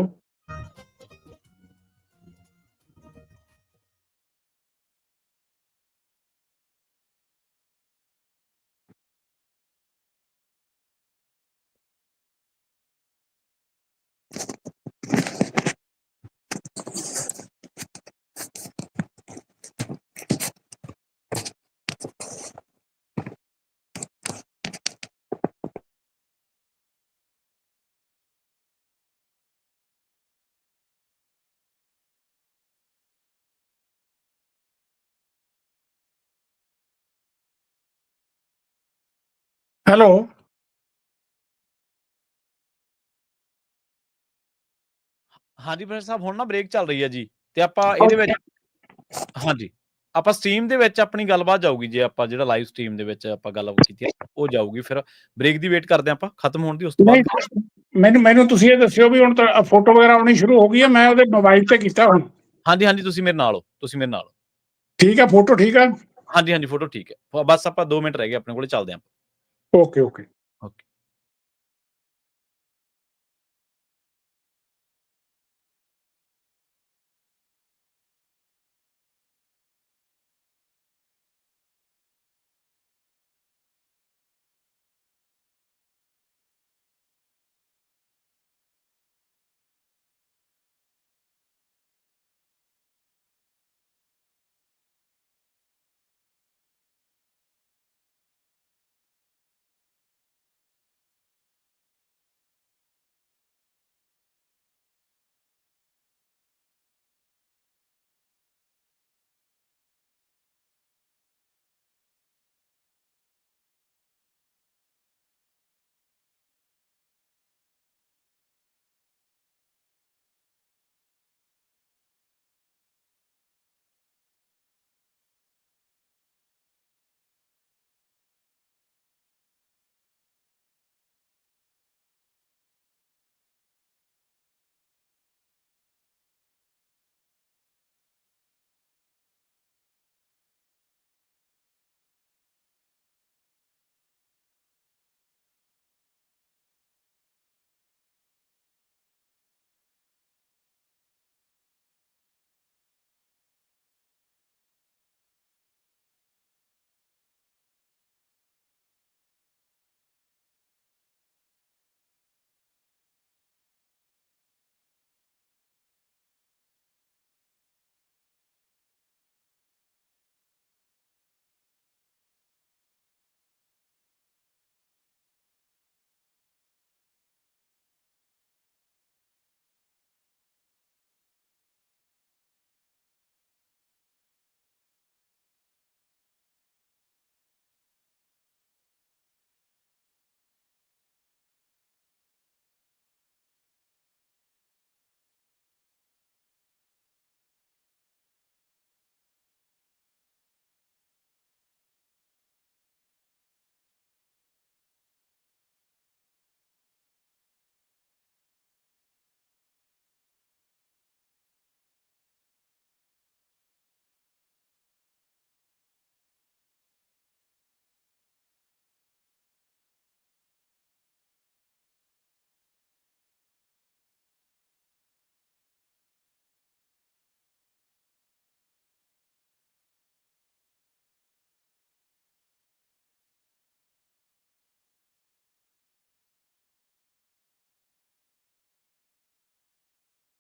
ਹੈਲੋ। ਹਾਂਜੀ ਪ੍ਰੋਫੈਸਰ ਸਾਹਿਬ, ਹੁਣ ਨਾ ਬ੍ਰੇਕ ਚੱਲ ਰਹੀ ਹੈ ਜੀ, ਤੇ ਆਪਾਂ ਇਹਦੇ ਵਿੱਚ ਹਾਂਜੀ ਆਪਾਂ ਸਟ੍ਰੀਮ ਦੇ ਵਿੱਚ ਆਪਣੀ ਗੱਲਬਾਤ ਜਾਊਗੀ, ਜੇ ਆਪਾਂ ਜਿਹੜਾ ਲਾਈਵ ਸਟ੍ਰੀਮ ਦੇ ਵਿੱਚ ਆਪਾਂ ਗੱਲ ਕੀਤੀ ਉਹ ਜਾਊਗੀ, ਫਿਰ ਬ੍ਰੇਕ ਦੀ ਵੇਟ ਕਰਦੇ ਆਪਾਂ ਖਤਮ ਹੋਣ ਦੀ, ਉਸ ਤੋਂ ਨਹੀਂ, ਬਾਅਦ ਮੈਨੂੰ ਤੁਸੀਂ ਇਹ ਦੱਸਿਓ ਵੀ ਹੁਣ ਤਾਂ ਫੋਟੋ ਵਗੈਰਾ ਆਉਣੀ ਸ਼ੁਰੂ ਹੋ ਗਈ ਹੈ। ਮੈਂ ਉਹਦੇ ਮੋਬਾਈਲ ਤੇ ਕੀਤਾ ਹੁਣ। ਹਾਂਜੀ ਹਾਂਜੀ, ਤੁਸੀਂ ਮੇਰੇ ਨਾਲ ਹੋ, ਤੁਸੀਂ ਮੇਰੇ ਨਾਲ ਹੋ। ਠੀਕ ਹੈ, ਫੋਟੋ ਠੀਕ ਹੈ। ਹਾਂਜੀ ਹਾਂਜੀ, ਫੋਟੋ ਠੀਕ ਹੈ, ਬਸ ਆਪਾਂ 2 ਮਿੰਟ ਰਹਿ ਗਏ ਆਪਣੇ ਕੋਲੇ, ਚੱਲਦੇ ਆਪਾਂ। Okay okay. ਓਕੇ।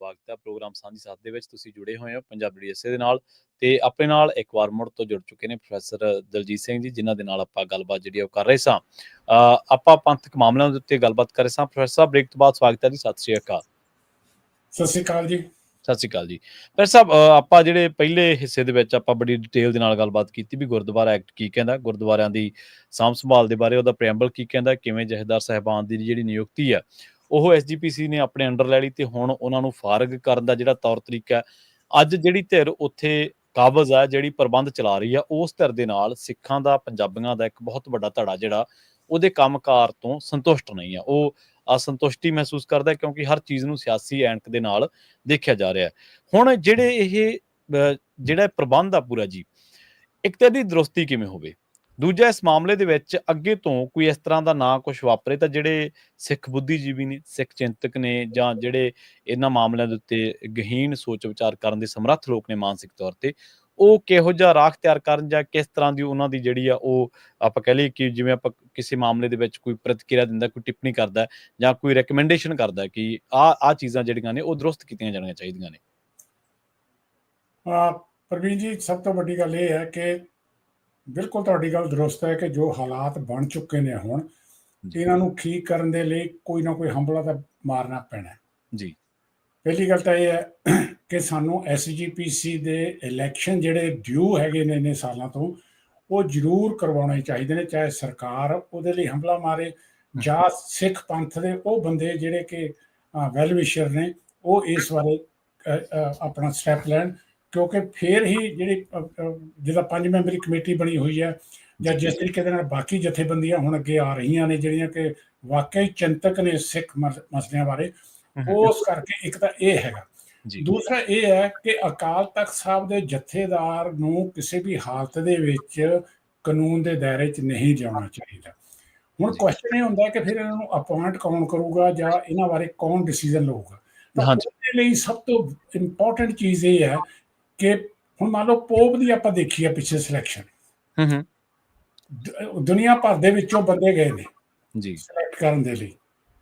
ਸਵਾਗਤ ਹੈ ਪ੍ਰੋਗਰਾਮ ਸਾਂਝੀ ਸਾਥ ਦੇ ਵਿੱਚ, ਤੁਸੀਂ ਜੁੜੇ ਹੋਏ ਹੋ ਪੰਜਾਬੀ ਡੀਐਸਏ ਦੇ ਨਾਲ, ਤੇ ਆਪਣੇ ਨਾਲ ਇੱਕ ਵਾਰ ਮੁੜ ਤੋਂ ਜੁੜ ਚੁੱਕੇ ਨੇ ਪ੍ਰੋਫੈਸਰ ਦਲਜੀਤ ਸਿੰਘ ਜੀ, ਜਿਨ੍ਹਾਂ ਦੇ ਨਾਲ ਆਪਾਂ ਗੱਲਬਾਤ ਜਿਹੜੀ ਉਹ ਕਰ ਰਹੇ ਸਾਂ। ਆਪਾਂ ਪੰਥਕ ਮਾਮਲਿਆਂ ਦੇ ਉੱਤੇ ਗੱਲਬਾਤ ਕਰ ਰਹੇ ਸਾਂ। ਪ੍ਰੋਫੈਸਰ ਸਾਹਿਬ, ਬ੍ਰੇਕ ਤੋਂ ਬਾਅਦ ਸਵਾਗਤ ਹੈ ਜੀ, ਸਤਿ ਸ਼੍ਰੀ ਅਕਾਲ। ਸਤਿ ਸ਼੍ਰੀ ਅਕਾਲ ਜੀ। ਸਤਿ ਸ਼੍ਰੀ ਅਕਾਲ ਜੀ। ਪ੍ਰੋਫੈਸਰ ਸਾਹਿਬ, ਆਪਾਂ ਜਿਹੜੇ ਪਹਿਲੇ ਹਿੱਸੇ ਦੇ ਵਿੱਚ ਆਪਾਂ ਬੜੀ ਡਿਟੇਲ ਦੇ ਨਾਲ ਗੱਲਬਾਤ ਕੀਤੀ ਵੀ ਗੁਰਦੁਆਰਾ ਐਕਟ ਕੀ ਕਹਿੰਦਾ, ਗੁਰਦੁਆਰਿਆਂ ਦੀ ਸਾਂਭ ਸੰਭਾਲ ਦੇ ਬਾਰੇ ਉਹਦਾ ਪ੍ਰੈਂਬਲ ਕੀ ਕਹਿੰਦਾ, ਕਿਵੇਂ ਜਥੇਦਾਰ ਸਾਹਿਬਾਨ ਦੀ ਜਿਹੜੀ ਨਿਯੁਕਤੀ ਆ ਉਹ ਐਸਜੀਪੀਸੀ ਨੇ ਆਪਣੇ ਅੰਡਰ ਲੈ ਲਈ, ਤੇ ਹੁਣ ਉਹਨਾਂ ਨੂੰ ਫਾਰਗ ਕਰਨ ਦਾ ਜਿਹੜਾ ਤੌਰ ਤਰੀਕਾ, ਅੱਜ ਜਿਹੜੀ ਧਿਰ ਉੱਥੇ ਕਾਬਜ਼ ਆ, ਜਿਹੜੀ ਪ੍ਰਬੰਧ ਚਲਾ ਰਹੀ ਆ, ਉਸ ਧਿਰ ਦੇ ਨਾਲ ਸਿੱਖਾਂ ਦਾ, ਪੰਜਾਬੀਆਂ ਦਾ ਇੱਕ ਬਹੁਤ ਵੱਡਾ ਧੜਾ ਜਿਹੜਾ ਉਹਦੇ ਕੰਮਕਾਰ ਤੋਂ ਸੰਤੁਸ਼ਟ ਨਹੀਂ ਆ, ਉਹ ਅਸੰਤੁਸ਼ਟੀ ਮਹਿਸੂਸ ਕਰਦਾ, ਕਿਉਂਕਿ ਹਰ ਚੀਜ਼ ਨੂੰ ਸਿਆਸੀ ਐਨਕ ਦੇ ਨਾਲ ਦੇਖਿਆ ਜਾ ਰਿਹਾ। ਹੁਣ ਜਿਹੜੇ ਇਹ ਜਿਹੜਾ ਪ੍ਰਬੰਧ ਆ ਪੂਰਾ ਜੀ, ਇੱਕ ਤਾਂ ਇਹਦੀ ਦਰੁਸਤੀ ਕਿਵੇਂ ਹੋਵੇ, ਦੂਜਾ, ਇਸ ਮਾਮਲੇ ਦੇ ਵਿੱਚ ਅੱਗੇ ਤੋਂ ਕੋਈ ਇਸ ਤਰ੍ਹਾਂ ਦਾ ਨਾ ਕੁਝ ਵਾਪਰੇ ਤਾਂ ਜਿਹੜੇ ਸਿੱਖ ਬੁੱਧੀਜੀਵੀ ਨੇ, ਸਿੱਖ ਚਿੰਤਕ ਨੇ, ਜਾਂ ਜਿਹੜੇ ਇਹਨਾਂ ਮਾਮਲਿਆਂ ਦੇ ਉੱਤੇ ਗਹੀਨ ਸੋਚ ਵਿਚਾਰ ਕਰਨ ਦੇ ਸਮਰੱਥ ਲੋਕ ਨੇ ਮਾਨਸਿਕ ਤੌਰ ਤੇ, ਉਹ ਕਿਹੋ ਜਿਹਾ ਰਾਹ ਅਖਤਿਆਰ ਕਰਨ, ਜਾਂ ਕਿਸ ਤਰ੍ਹਾਂ ਦੀ ਉਹਨਾਂ ਦੀ ਜਿਹੜੀ ਆ ਉਹ ਆਪਾਂ ਕਹਿ ਲਈਏ ਕਿ ਜਿਵੇਂ ਆਪਾਂ ਕਿਸੇ ਮਾਮਲੇ ਦੇ ਵਿੱਚ ਕੋਈ ਪ੍ਰਤੀਕਿਰਿਆ ਦਿੰਦਾ, ਕੋਈ ਟਿੱਪਣੀ ਕਰਦਾ, ਜਾਂ ਕੋਈ ਰეკਮੈਂਡੇਸ਼ਨ ਕਰਦਾ ਕਿ ਆਹ ਚੀਜ਼ਾਂ ਜਿਹੜੀਆਂ ਨੇ ਉਹ ਦਰੁਸਤ ਕੀਤੀਆਂ ਜਾਣੀਆਂ ਚਾਹੀਦੀਆਂ ਨੇ? ਪ੍ਰਵੀਨ ਜੀ, ਸਭ ਤੋਂ ਵੱਡੀ ਗੱਲ ਇਹ ਹੈ ਕਿ ਬਿਲਕੁਲ ਤੁਹਾਡੀ ਗੱਲ ਦਰੁਸਤ ਹੈ ਕਿ ਜੋ ਹਾਲਾਤ ਬਣ ਚੁੱਕੇ ਨੇ ਹੁਣ, ਇਹਨਾਂ ਨੂੰ ਠੀਕ ਕਰਨ ਦੇ ਲਈ ਕੋਈ ਨਾ ਕੋਈ ਹੰਭਲਾ ਤਾਂ ਮਾਰਨਾ ਪੈਣਾ ਜੀ। ਪਹਿਲੀ ਗੱਲ ਤਾਂ ਇਹ ਹੈ ਕਿ ਸਾਨੂੰ SGPC ਦੇ ਇਲੈਕਸ਼ਨ ਜਿਹੜੇ ਡਿਊ ਹੈਗੇ ਨੇ ਇੰਨੇ ਸਾਲਾਂ ਤੋਂ, ਉਹ ਜ਼ਰੂਰ ਕਰਵਾਉਣੇ ਚਾਹੀਦੇ ਨੇ, ਚਾਹੇ ਸਰਕਾਰ ਉਹਦੇ ਲਈ ਹੰਭਲਾ ਮਾਰੇ ਜਾਂ ਸਿੱਖ ਪੰਥ ਦੇ ਉਹ ਬੰਦੇ ਜਿਹੜੇ ਕਿ ਵੈਲ ਵਿਸ਼ਰ ਨੇ ਉਹ ਇਸ ਬਾਰੇ ਆਪਣਾ ਸਟੈਪ ਲੈਣ, ਕਿਉਂਕਿ ਫਿਰ ਹੀ ਜਿਹੜੀ ਜਿੱਦਾਂ 5 ਮੈਂਬਰੀ ਕਮੇਟੀ ਬਣੀ ਹੋਈ ਹੈ, ਜਾਂ ਜਿਸ ਤਰੀਕੇ ਦੇ ਨਾਲ ਬਾਕੀ ਜਥੇਬੰਦੀਆਂ ਹੁਣ ਅੱਗੇ ਆ ਰਹੀਆਂ ਨੇ ਜਿਹੜੀਆਂ ਕਿ ਵਾਕਈ ਚਿੰਤਕ ਨੇ ਸਿੱਖ ਮਸਲਿਆਂ ਬਾਰੇ, ਉਸ ਕਰਕੇ ਇੱਕ ਤਾਂ ਇਹ ਹੈਗਾ। ਦੂਸਰਾ ਇਹ ਹੈ ਕਿ ਅਕਾਲ ਤਖਤ ਸਾਹਿਬ ਦੇ ਜਥੇਦਾਰ ਨੂੰ ਕਿਸੇ ਵੀ ਹਾਲਤ ਦੇ ਵਿੱਚ ਕਾਨੂੰਨ ਦੇ ਦਾਇਰੇ 'ਚ ਨਹੀਂ ਜਾਣਾ ਚਾਹੀਦਾ। ਹੁਣ ਕੁਐਸਚਨ ਇਹ ਹੁੰਦਾ ਕਿ ਫਿਰ ਇਹਨਾਂ ਨੂੰ ਅਪਾਇੰਟ ਕੌਣ ਕਰੂਗਾ ਜਾਂ ਇਹਨਾਂ ਬਾਰੇ ਕੌਣ ਡਿਸੀਜ਼ਨ ਲਊਗਾ। ਤਾਂ ਉਹਦੇ ਲਈ ਸਭ ਤੋਂ ਇੰਪੋਰਟੈਂਟ ਚੀਜ਼ ਇਹ ਹੈ ਕਿ ਹੁਣ ਮੰਨ ਲਓ ਪੋਪ ਦੀ ਆਪਾਂ ਦੇਖੀ ਹੈ ਪਿੱਛੇ ਸਿਲੈਕਸ਼ਨ, ਦੁਨੀਆ ਭਰ ਦੇ ਵਿੱਚੋਂ ਬੰਦੇ ਗਏ ਨੇ ਸਿਲੈਕਟ ਕਰਨ ਦੇ ਲਈ,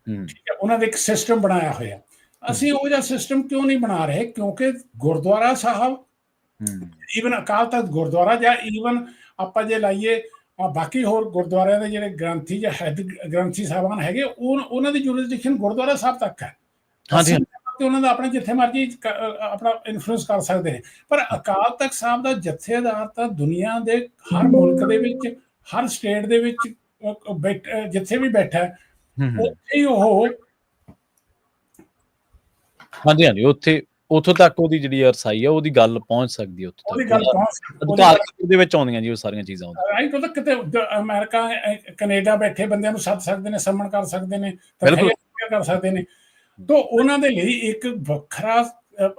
ਠੀਕ ਹੈ, ਉਹਨਾਂ ਦੇ ਇੱਕ ਸਿਸਟਮ ਬਣਾਇਆ ਹੋਇਆ। ਅਸੀਂ ਉਹ ਜਿਹਾ ਸਿਸਟਮ ਕਿਉਂ ਨਹੀਂ ਬਣਾ ਰਹੇ? ਕਿਉਂਕਿ ਗੁਰਦੁਆਰਾ ਸਾਹਿਬ, ਈਵਨ ਅਕਾਲ ਤਖਤ ਗੁਰਦੁਆਰਾ, ਜਾਂ ਈਵਨ ਆਪਾਂ ਜੇ ਲਾਈਏ ਬਾਕੀ ਹੋਰ ਗੁਰਦੁਆਰਿਆਂ ਦੇ ਜਿਹੜੇ ਗ੍ਰੰਥੀ ਜਾਂ ਹੈਡ ਗ੍ਰੰਥੀ ਸਾਹਿਬਾਨ ਹੈਗੇ, ਉਹਨਾਂ ਦੀ ਜੁਰਿਸਡਿਕਸ਼ਨ ਗੁਰਦੁਆਰਾ ਸਾਹਿਬ ਤੱਕ ਹੈ। ਉਹਨਾਂ ਦਾ ਆਪਣੇ ਜਿੱਥੇ ਮਰਜ਼ੀ ਆਪਣਾ ਇਨਫਲੂਐਂਸ ਕਰ ਸਕਦੇ ਨੇ, ਪਰ ਅਕਾਲ ਤਖਤ ਸਾਹਿਬ ਦਾ ਜਥੇਦਾਰ ਤਾਂ ਦੁਨੀਆ ਦੇ ਹਰ ਮੁਲਕ ਦੇ ਵਿੱਚ, ਹਰ ਸਟੇਟ ਦੇ ਵਿੱਚ ਜਿੱਥੇ ਵੀ ਬੈਠਾ ਉੱਥੇ ਹੀ ਉਹ ਉੱਥੋਂ ਤੱਕ ਉਹਦੀ ਜਿਹੜੀ ਰਸਾਈ ਹੈ ਉਹਦੀ ਗੱਲ ਪਹੁੰਚ ਸਕਦੀ ਹੈ, ਉੱਥੋਂ ਤੱਕ ਦੇ ਵਿੱਚ ਆਉਂਦੀਆਂ ਜੀ ਉਹ ਸਾਰੀਆਂ ਚੀਜ਼ਾਂ। ਰਾਈਟ, ਉਹ ਤਾਂ ਕਿਤੇ ਅਮਰੀਕਾ ਕੈਨੇਡਾ ਬੈਠੇ ਬੰਦਿਆਂ ਨੂੰ ਸੱਦ ਸਕਦੇ ਨੇ, ਸਮਨ ਕਰ ਸਕਦੇ ਨੇ, ਕਰ ਸਕਦੇ ਨੇ। ਤਾਂ ਉਹਨਾਂ ਦੇ ਲਈ ਇੱਕ ਵੱਖਰਾ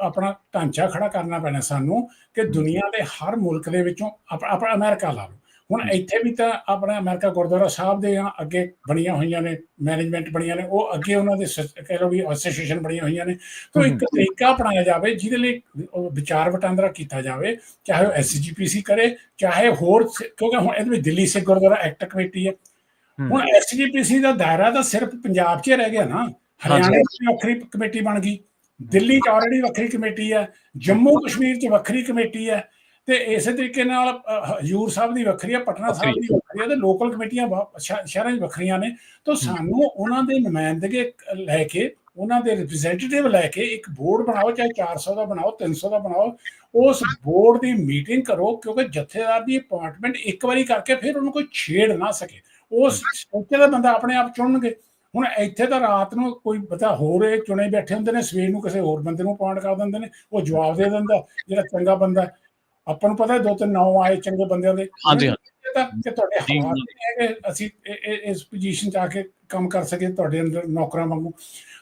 ਆਪਣਾ ਢਾਂਚਾ ਖੜਾ ਕਰਨਾ ਪੈਣਾ ਸਾਨੂੰ ਕਿ ਦੁਨੀਆ ਦੇ ਹਰ ਮੁਲਕ ਦੇ ਵਿੱਚੋਂ ਆਪਣਾ ਅਮਰੀਕਾ ਲਾ ਲਓ, ਹੁਣ ਇੱਥੇ ਵੀ ਤਾਂ ਆਪਣਾ ਅਮਰੀਕਾ ਗੁਰਦੁਆਰਾ ਸਾਹਿਬ ਦੇ ਅੱਗੇ ਬਣੀਆਂ ਹੋਈਆਂ ਨੇ, ਮੈਨੇਜਮੈਂਟ ਬਣੀਆਂ ਨੇ, ਉਹ ਅੱਗੇ ਉਹਨਾਂ ਦੇ ਕਹਿ ਲਓ ਵੀ ਐਸੋਸੀਏਸ਼ਨ ਬਣੀਆਂ ਹੋਈਆਂ ਨੇ। ਤਾਂ ਇੱਕ ਤਰੀਕਾ ਅਪਣਾਇਆ ਜਾਵੇ ਜਿਹਦੇ ਲਈ ਵਿਚਾਰ ਵਟਾਂਦਰਾ ਕੀਤਾ ਜਾਵੇ, ਚਾਹੇ ਉਹ SGPC ਕਰੇ, ਚਾਹੇ ਹੋਰ, ਕਿਉਂਕਿ ਹੁਣ ਇਹਦੇ ਵਿੱਚ ਦਿੱਲੀ ਸਿੱਖ ਗੁਰਦੁਆਰਾ ਐਕਟ ਕਮੇਟੀ ਹੈ। ਹੁਣ SGPC ਦਾ ਦਾਇਰਾ ਤਾਂ ਸਿਰਫ ਪੰਜਾਬ 'ਚ ਰਹਿ ਗਿਆ ਨਾ, ਹਰਿਆਣਾ 'ਚ ਵੱਖਰੀ ਕਮੇਟੀ ਬਣ ਗਈ, ਦਿੱਲੀ 'ਚ ਆਲਰੇਡੀ ਵੱਖਰੀ ਕਮੇਟੀ ਹੈ, ਜੰਮੂ ਕਸ਼ਮੀਰ 'ਚ ਵੱਖਰੀ ਕਮੇਟੀ ਹੈ, ਤੇ ਇਸੇ ਤਰੀਕੇ ਨਾਲ ਹਜ਼ੂਰ ਸਾਹਿਬ ਦੀ ਵੱਖਰੀ ਹੈ, ਪਟਨਾ ਸਾਹਿਬ ਦੀ ਵੱਖਰੀ ਹੈ, ਤੇ ਲੋਕਲ ਕਮੇਟੀਆਂ ਸ਼ਹਿਰਾਂ 'ਚ ਵੱਖਰੀਆਂ ਨੇ। ਤਾਂ ਸਾਨੂੰ ਉਹਨਾਂ ਦੇ ਨੁਮਾਇੰਦਗੇ ਲੈ ਕੇ, ਉਹਨਾਂ ਦੇ ਰਿਪਰੈਜ਼ੈਂਟੇਟਿਵ ਲੈ ਕੇ ਇੱਕ ਬੋਰਡ ਬਣਾਓ, ਚਾਹੇ 400 ਦਾ ਬਣਾਓ, 300 ਦਾ ਬਣਾਓ, ਉਸ ਬੋਰਡ ਦੀ ਮੀਟਿੰਗ ਕਰੋ, ਕਿਉਂਕਿ ਜਥੇਦਾਰ ਦੀ ਅਪਾਇੰਟਮੈਂਟ ਇੱਕ ਵਾਰੀ ਕਰਕੇ ਫਿਰ ਉਹਨੂੰ ਕੋਈ ਛੇੜ ਨਾ ਸਕੇ, ਉਸ ਉੱਥੇ ਦਾ ਬੰਦਾ ਆਪਣੇ ਆਪ ਚੁਣਨਗੇ। ਹੁਣ ਇੱਥੇ ਤਾਂ ਰਾਤ ਨੂੰ ਕੋਈ ਪਤਾ ਹੋਰ ਚੁਣੇ ਬੈਠੇ ਹੁੰਦੇ ਨੇ, ਸਵੇਰ ਨੂੰ ਕਿਸੇ ਹੋਰ ਬੰਦੇ ਨੂੰ ਅਪਾਇੰਟ ਕਰ ਦਿੰਦੇ ਨੇ, ਉਹ ਜਵਾਬ ਦੇ ਦਿੰਦਾ ਜਿਹੜਾ ਚੰਗਾ ਬੰਦਾ। ਆਪਾਂ ਨੂੰ ਪਤਾ 2-3 ਨਾਮ ਆਏ ਚੰਗੇ ਬੰਦਿਆਂ ਦੇ, ਕਿ ਤੁਹਾਡੇ ਹਾਲਾਤ ਨਹੀਂ ਹੈਗੇ ਅਸੀਂ ਇਸ ਪੋਜੀਸ਼ਨ 'ਚ ਆ ਕੇ ਕੰਮ ਕਰ ਸਕੇ ਤੁਹਾਡੇ ਅੰਦਰ ਨੌਕਰਾਂ ਵਾਂਗੂ।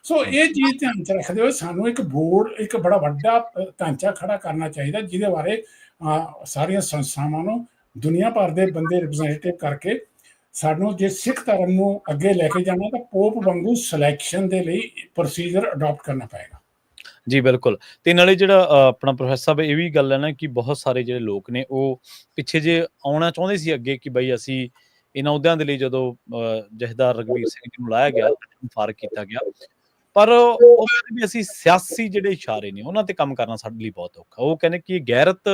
ਸੋ ਇਹ ਚੀਜ਼ ਧਿਆਨ 'ਚ ਰੱਖਦੇ ਹੋਏ ਸਾਨੂੰ ਇੱਕ ਬੋਰਡ, ਇੱਕ ਬੜਾ ਵੱਡਾ ਢਾਂਚਾ ਖੜਾ ਕਰਨਾ ਚਾਹੀਦਾ, ਜਿਹਦੇ ਬਾਰੇ ਸਾਰੀਆਂ ਸੰਸਥਾਵਾਂ ਨੂੰ ਦੁਨੀਆ ਭਰ ਦੇ ਬੰਦੇ ਰਿਪਰੈਜ਼ੈਂਟੇਟਿਵ ਕਰਕੇ ਸਾਨੂੰ ਜੇ ਸਿੱਖ ਧਰਮ ਨੂੰ ਅੱਗੇ ਲੈ ਕੇ ਜਾਣਾ ਤਾਂ ਪੋਪ ਵਾਂਗੂ ਸਿਲੈਕਸ਼ਨ ਦੇ ਲਈ ਪ੍ਰੋਸੀਜਰ ਅਡਾਪਟ ਕਰਨਾ ਪਏਗਾ। ਜੀ ਬਿਲਕੁਲ। ਤੇ ਨਾਲੇ ਜਿਹੜਾ ਆਪਣਾ ਪ੍ਰੋਫੈਸਰ ਸਾਹਿਬ ਇਹ ਵੀ ਗੱਲ ਹੈ ਨਾ ਕਿ ਬਹੁਤ ਸਾਰੇ ਜਿਹੜੇ ਲੋਕ ਨੇ ਉਹ ਪਿੱਛੇ ਜੇ ਆਉਣਾ ਚਾਹੁੰਦੇ ਸੀ ਅੱਗੇ ਕਿ ਬਈ ਅਸੀਂ ਇਹਨਾਂ ਅਹੁਦਿਆਂ ਦੇ ਲਈ ਜਦੋਂ ਜਥੇਦਾਰ ਰਘਬੀਰ ਸਿੰਘ ਜੀ ਨੂੰ ਲਾਇਆ ਗਿਆ, ਫਾਰਗ ਕੀਤਾ ਗਿਆ, ਪਰ ਉਹ ਕਹਿੰਦੇ ਵੀ ਅਸੀਂ ਸਿਆਸੀ ਜਿਹੜੇ ਇਸ਼ਾਰੇ ਨੇ ਉਹਨਾਂ ਤੇ ਕੰਮ ਕਰਨਾ ਸਾਡੇ ਲਈ ਬਹੁਤ ਔਖਾ। ਉਹ ਕਹਿੰਦੇ ਕਿ ਗੈਰਤ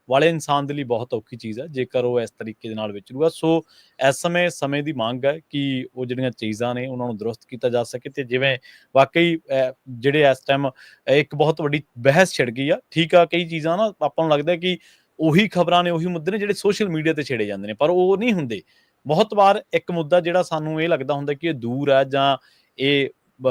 ਵਾਲੇ ਇਨਸਾਨ ਦੇ ਲਈ ਬਹੁਤ ਔਖੀ ਚੀਜ਼ ਹੈ ਜੇਕਰ ਉਹ ਇਸ ਤਰੀਕੇ ਦੇ ਨਾਲ ਵਿਚਰੂਗਾ। ਸੋ ਇਸ ਸਮੇਂ ਦੀ ਮੰਗ ਹੈ ਕਿ ਉਹ ਜਿਹੜੀਆਂ ਚੀਜ਼ਾਂ ਨੇ ਉਹਨਾਂ ਨੂੰ ਦਰੁਸਤ ਕੀਤਾ ਜਾ ਸਕੇ। ਤੇ ਜਿਵੇਂ ਵਾਕਈ ਜਿਹੜੇ ਇਸ ਟਾਈਮ ਇੱਕ ਬਹੁਤ ਵੱਡੀ ਬਹਿਸ ਛਿੜ ਗਈ ਆ, ਠੀਕ ਆ, ਕਈ ਚੀਜ਼ਾਂ ਨਾ ਆਪਾਂ ਨੂੰ ਲੱਗਦਾ ਕਿ ਉਹੀ ਖਬਰਾਂ ਨੇ, ਉਹੀ ਮੁੱਦੇ ਨੇ ਜਿਹੜੇ ਸੋਸ਼ਲ ਮੀਡੀਆ ਤੇ ਛੇੜੇ ਜਾਂਦੇ ਨੇ, ਪਰ ਉਹ ਨਹੀਂ ਹੁੰਦੇ। ਬਹੁਤ ਵਾਰ ਇੱਕ ਮੁੱਦਾ ਜਿਹੜਾ ਸਾਨੂੰ ਇਹ ਲੱਗਦਾ ਹੁੰਦਾ ਕਿ ਇਹ ਦੂਰ ਹੈ ਜਾਂ ਇਹ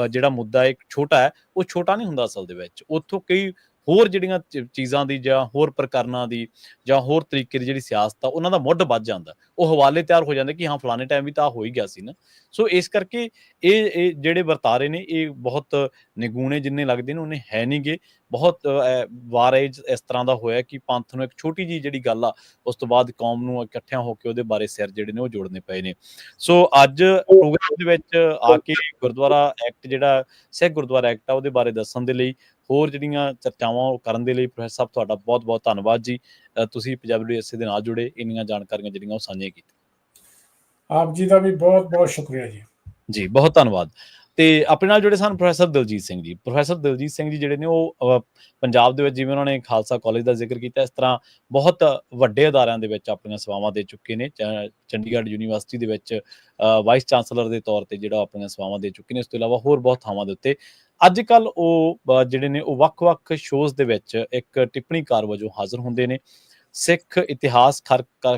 ਜਿਹੜਾ ਮੁੱਦਾ ਇੱਕ ਛੋਟਾ ਹੈ, ਉਹ ਛੋਟਾ ਨਹੀਂ ਹੁੰਦਾ ਅਸਲ ਦੇ ਵਿੱਚ। ਉੱਥੋਂ ਕਈ ਹੋਰ ਜਿਹੜੀਆਂ ਚੀਜ਼ਾਂ ਦੀ ਜਾਂ ਹੋਰ ਪ੍ਰਕਰਨਾਂ ਦੀ ਜਾਂ ਹੋਰ ਤਰੀਕੇ ਦੀ ਜਿਹੜੀ ਸਿਆਸਤ ਆ ਉਹਨਾਂ ਦਾ ਮੁੱਢ ਵੱਜ ਜਾਂਦਾ, ਉਹ ਹਵਾਲੇ ਤਿਆਰ ਹੋ ਜਾਂਦੇ ਕਿ ਹਾਂ ਫਲਾਣੇ ਟਾਈਮ ਵੀ ਤਾਂ ਹੋ ਹੀ ਗਿਆ ਸੀ ਨਾ। ਸੋ ਇਸ ਕਰਕੇ ਇਹ ਜਿਹੜੇ ਵਰਤਾਰੇ ਨੇ ਇਹ ਬਹੁਤ ਨਿਗੂਣੇ ਜਿੰਨੇ ਲੱਗਦੇ ਨੇ ਉਹਨੇ ਹੈ ਨਹੀਂਗੇ। ਬਹੁਤ ਵਾਰ ਇਸ ਤਰ੍ਹਾਂ ਦਾ ਹੋਇਆ ਕਿ ਪੰਥ ਨੂੰ ਇੱਕ ਛੋਟੀ ਜਿਹੀ ਜਿਹੜੀ ਗੱਲ ਆ ਉਸ ਤੋਂ ਬਾਅਦ ਕੌਮ ਨੂੰ ਇਕੱਠਿਆਂ ਹੋ ਕੇ ਉਹਦੇ ਬਾਰੇ ਸਿਰ ਜਿਹੜੇ ਨੇ ਉਹ ਜੋੜਨੇ ਪਏ ਨੇ। ਸੋ ਅੱਜ ਪ੍ਰੋਗਰਾਮ ਦੇ ਵਿੱਚ ਆ ਕੇ ਗੁਰਦੁਆਰਾ ਐਕਟ ਜਿਹੜਾ ਸਿੱਖ ਗੁਰਦੁਆਰਾ ਐਕਟ ਆ ਉਹਦੇ ਬਾਰੇ ਦੱਸਣ ਦੇ ਲਈ, ਹੋਰ ਜਿਹੜੀਆਂ ਚਰਚਾਵਾਂ ਉਹ ਕਰਨ ਦੇ ਲਈ ਪ੍ਰੋਫੈਸਰ ਸਾਹਿਬ ਤੁਹਾਡਾ ਬਹੁਤ ਬਹੁਤ ਧੰਨਵਾਦ ਜੀ। ਤੁਸੀਂ ਪੰਜਾਬੀ ਯੂਨੀਵਰਸਿਟੀ ਦੇ ਨਾਲ ਜੁੜੇ, ਇੰਨੀਆਂ ਜਾਣਕਾਰੀਆਂ ਜਿਹੜੀਆਂ ਉਹ ਸਾਂਝੀਆਂ ਕੀਤੀਆਂ। ਆਪ ਜੀ ਦਾ ਵੀ ਬਹੁਤ ਬਹੁਤ ਸ਼ੁਕਰੀਆ ਜੀ। ਜੀ ਬਹੁਤ ਧੰਨਵਾਦ। ਤੇ ਆਪਣੇ ਨਾਲ ਜੁੜੇ ਸਨ ਪ੍ਰੋਫੈਸਰ ਦਲਜੀਤ ਸਿੰਘ ਜੀ। ਪ੍ਰੋਫੈਸਰ ਦਲਜੀਤ ਸਿੰਘ ਜੀ ਜਿਹੜੇ ਨੇ ਉਹ ਪੰਜਾਬ ਦੇ ਵਿੱਚ ਜਿਵੇਂ ਉਹਨਾਂ ਨੇ ਖਾਲਸਾ ਕਾਲਜ ਦਾ ਜ਼ਿਕਰ ਕੀਤਾ, ਇਸ ਤਰ੍ਹਾਂ ਬਹੁਤ ਵੱਡੇ ਅਦਾਰਿਆਂ ਦੇ ਵਿੱਚ ਆਪਣੀਆਂ ਸੇਵਾਵਾਂ ਦੇ ਚੁੱਕੇ ਨੇ। ਚੰਡੀਗੜ੍ਹ ਯੂਨੀਵਰਸਿਟੀ ਦੇ ਵਿੱਚ ਵਾਈਸ ਚਾਂਸਲਰ ਦੇ ਤੌਰ ਤੇ ਜਿਹੜਾ ਆਪਣੀਆਂ ਸੇਵਾਵਾਂ ਦੇ ਚੁੱਕੇ ਨੇ। ਇਸ ਤੋਂ ਇਲਾਵਾ ਹੋਰ ਬਹੁਤ ਥਾਵਾਂ ਦੇ ਉੱਤੇ ਅੱਜ ਕੱਲ੍ਹ ਉਹ ਜਿਹੜੇ ਨੇ ਉਹ ਵੱਖ-ਵੱਖ ਸ਼ੋਜ਼ ਦੇ ਵਿੱਚ ਇੱਕ ਟਿੱਪਣੀਕਾਰ ਵਜੋਂ ਹਾਜ਼ਰ ਹੁੰਦੇ ਨੇ। ਸਿੱਖ ਇਤਿਹਾਸ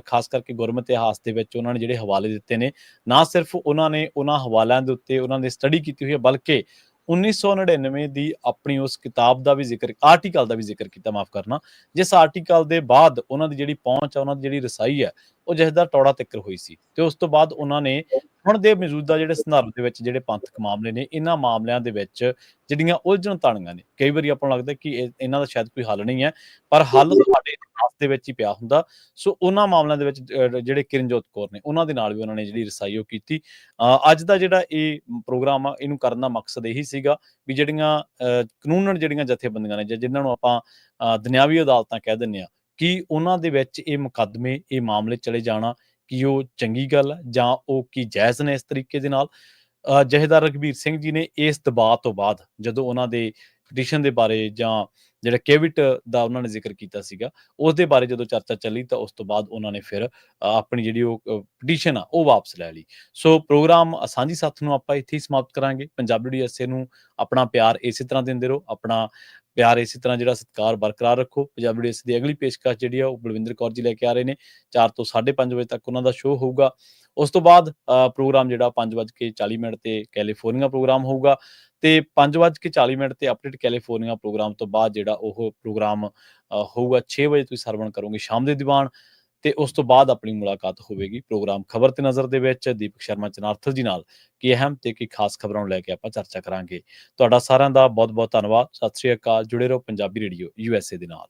ਖਾਸ ਕਰਕੇ ਗੁਰਮਤਿ ਇਤਿਹਾਸ ਦੇ ਵਿੱਚ ਉਹਨਾਂ ਨੇ ਜਿਹੜੇ ਹਵਾਲੇ ਦਿੱਤੇ ਨੇ, ਨਾ ਸਿਰਫ ਉਹਨਾਂ ਨੇ ਉਹਨਾਂ ਹਵਾਲਿਆਂ ਦੇ ਉੱਤੇ ਉਹਨਾਂ ਨੇ ਸਟੱਡੀ ਕੀਤੀ ਹੋਈ ਹੈ, ਬਲਕਿ 1999 ਦੀ ਆਪਣੀ ਉਸ ਕਿਤਾਬ ਦਾ ਵੀ ਜ਼ਿਕਰ, ਆਰਟੀਕਲ ਦਾ ਵੀ ਜ਼ਿਕਰ ਕੀਤਾ, ਮਾਫ ਕਰਨਾ, ਜਿਸ ਆਰਟੀਕਲ ਦੇ ਬਾਅਦ ਉਹਨਾਂ ਦੀ ਜਿਹੜੀ ਪਹੁੰਚ ਹੈ, ਉਹਨਾਂ ਦੀ ਜਿਹੜੀ ਰਸਾਈ ਹੈ, ਉਹ ਜਿਹਦਾ ਟੌੜਾ ਤਿੱਕਰ ਹੋਈ ਸੀ। ਤੇ ਉਸ ਤੋਂ ਬਾਅਦ ਉਹਨਾਂ ਨੇ ਹੁਣ ਦੇ ਮੌਜੂਦਾ ਜਿਹੜੇ ਸੰਦਰਭ ਦੇ ਵਿੱਚ ਜਿਹੜੇ ਪੰਥਕ ਮਾਮਲੇ ਨੇ, ਇਹਨਾਂ ਮਾਮਲਿਆਂ ਦੇ ਵਿੱਚ ਜਿਹੜੀਆਂ ਉਲਝਣ ਤਾਣੀਆਂ ਨੇ, ਕਈ ਵਾਰੀ ਆਪਾਂ ਨੂੰ ਲੱਗਦਾ ਕਿ ਇਹਨਾਂ ਦਾ ਸ਼ਾਇਦ ਕੋਈ ਹੱਲ ਨਹੀਂ ਹੈ, ਪਰ ਹੱਲ ਸਾਡੇ ਇਤਿਹਾਸ ਦੇ ਵਿੱਚ ਹੀ ਪਿਆ ਹੁੰਦਾ। ਸੋ ਉਹਨਾਂ ਮਾਮਲਿਆਂ ਦੇ ਵਿੱਚ ਜਿਹੜੇ ਕਿਰਨਜੋਤ ਕੌਰ ਨੇ, ਉਹਨਾਂ ਦੇ ਨਾਲ ਵੀ ਉਹਨਾਂ ਨੇ ਜਿਹੜੀ ਰਸਾਈ ਉਹ ਕੀਤੀ। ਅੱਜ ਦਾ ਜਿਹੜਾ ਇਹ ਪ੍ਰੋਗਰਾਮ ਆ, ਇਹਨੂੰ ਕਰਨ ਦਾ ਮਕਸਦ ਇਹੀ ਸੀਗਾ ਵੀ ਜਿਹੜੀਆਂ ਕਾਨੂੰਨਨ ਜਿਹੜੀਆਂ ਜਥੇਬੰਦੀਆਂ ਨੇ, ਜਾਂ ਜਿਨ੍ਹਾਂ ਨੂੰ ਆਪਾਂ ਦੁਨਿਆਵੀ ਅਦਾਲਤਾਂ ਕਹਿ ਦਿੰਦੇ ਹਾਂ, ਕਿ ਉਹਨਾਂ ਦੇ ਵਿੱਚ ਇਹ ਮੁਕੱਦਮੇ, ਇਹ ਮਾਮਲੇ ਚਲੇ ਜਾਣਾ ਕਿ ਉਹ ਚੰਗੀ ਗੱਲ ਹੈ ਜਾਂ ਉਹ ਕੀ ਜਾਇਜ਼ ਨੇ। ਇਸ ਤਰੀਕੇ ਦੇ ਨਾਲ ਜਥੇਦਾਰ ਰਘਬੀਰ ਸਿੰਘ ਜੀ ਨੇ ਇਸ ਦਬਾਅ ਤੋਂ ਬਾਅਦ, ਜਦੋਂ ਉਹਨਾਂ ਦੇ ਪਟੀਸ਼ਨ ਦੇ ਬਾਰੇ ਜਾਂ ਜਿਹੜਾ ਕੇਵਿਟ ਦਾ ਉਹਨਾਂ ਨੇ ਜ਼ਿਕਰ ਕੀਤਾ ਸੀਗਾ, ਉਸ ਦੇ ਬਾਰੇ ਜਦੋਂ ਚਰਚਾ ਚੱਲੀ, ਤਾਂ ਉਸ ਤੋਂ ਬਾਅਦ ਉਹਨਾਂ ਨੇ ਫਿਰ ਆਪਣੀ ਜਿਹੜੀ ਉਹ ਪਟੀਸ਼ਨ ਆ ਉਹ ਵਾਪਸ ਲੈ ਲਈ। ਸੋ ਪ੍ਰੋਗਰਾਮ ਸਾਂਝੀ ਸਾਥ ਨੂੰ ਆਪਾਂ ਇੱਥੇ ਹੀ ਸਮਾਪਤ ਕਰਾਂਗੇ। ਪੰਜਾਬੀ ਡੀਐਸਏ ਨੂੰ ਆਪਣਾ ਪਿਆਰ ਇਸੇ ਤਰ੍ਹਾਂ ਦਿੰਦੇ ਰਹੋ, ਆਪਣਾ ਪਿਆਰ ਇਸੇ ਤਰ੍ਹਾਂ ਜਿਹੜਾ ਸਤਿਕਾਰ ਬਰਕਰਾਰ ਰੱਖੋ। ਪੰਜਾਬੀ ਡੀਐਸਏ ਦੀ ਅਗਲੀ ਪੇਸ਼ਕਸ਼ ਜਿਹੜੀ ਆ ਉਹ ਬਲਵਿੰਦਰ ਕੌਰ ਜੀ ਲੈ ਕੇ ਆ ਰਹੇ ਨੇ। 4 ਤੋਂ 5:30 ਵਜੇ ਤੱਕ ਉਹਨਾਂ ਦਾ ਸ਼ੋਅ ਹੋਊਗਾ। ਉਸ ਤੋਂ ਬਾਅਦ ਪ੍ਰੋਗਰਾਮ ਜਿਹੜਾ 5:40 ਤੇ ਕੈਲੀਫੋਰਨੀਆ ਪ੍ਰੋਗਰਾਮ ਹੋਊਗਾ, ਤੇ 5:40 ਤੇ ਅਪਡੇਟ ਕੈਲੀਫੋਰਨੀਆ ਪ੍ਰੋਗਰਾਮ ਤੋਂ ਬਾਅਦ ਜਿਹੜਾ ਉਹ ਪ੍ਰੋਗਰਾਮ ਹੋਊਗਾ 6 ਵਜੇ ਤੁਸੀਂ ਸਰਵਣ ਕਰੋਗੇ ਸ਼ਾਮ ਦੇ ਦੀਵਾਨ। ਤੇ ਉਸ ਤੋਂ ਬਾਅਦ ਆਪਣੀ ਮੁਲਾਕਾਤ ਹੋਵੇਗੀ ਪ੍ਰੋਗਰਾਮ ਖਬਰ ਤੇ ਨਜ਼ਰ ਦੇ ਵਿੱਚ ਦੀਪਕ ਸ਼ਰਮਾ ਚਨਾਰਥਲ ਜੀ ਨਾਲ, ਕਿ ਅਹਿਮ ਤੇ ਕੀ ਖਾਸ ਖਬਰਾਂ ਨੂੰ ਲੈ ਕੇ ਆਪਾਂ ਚਰਚਾ ਕਰਾਂਗੇ। ਤੁਹਾਡਾ ਸਾਰਿਆਂ ਦਾ ਬਹੁਤ ਬਹੁਤ ਧੰਨਵਾਦ। ਸਤਿ ਸ੍ਰੀ ਅਕਾਲ। ਜੁੜੇ ਰਹੋ ਪੰਜਾਬੀ ਰੇਡੀਓ USA ਦੇ ਨਾਲ।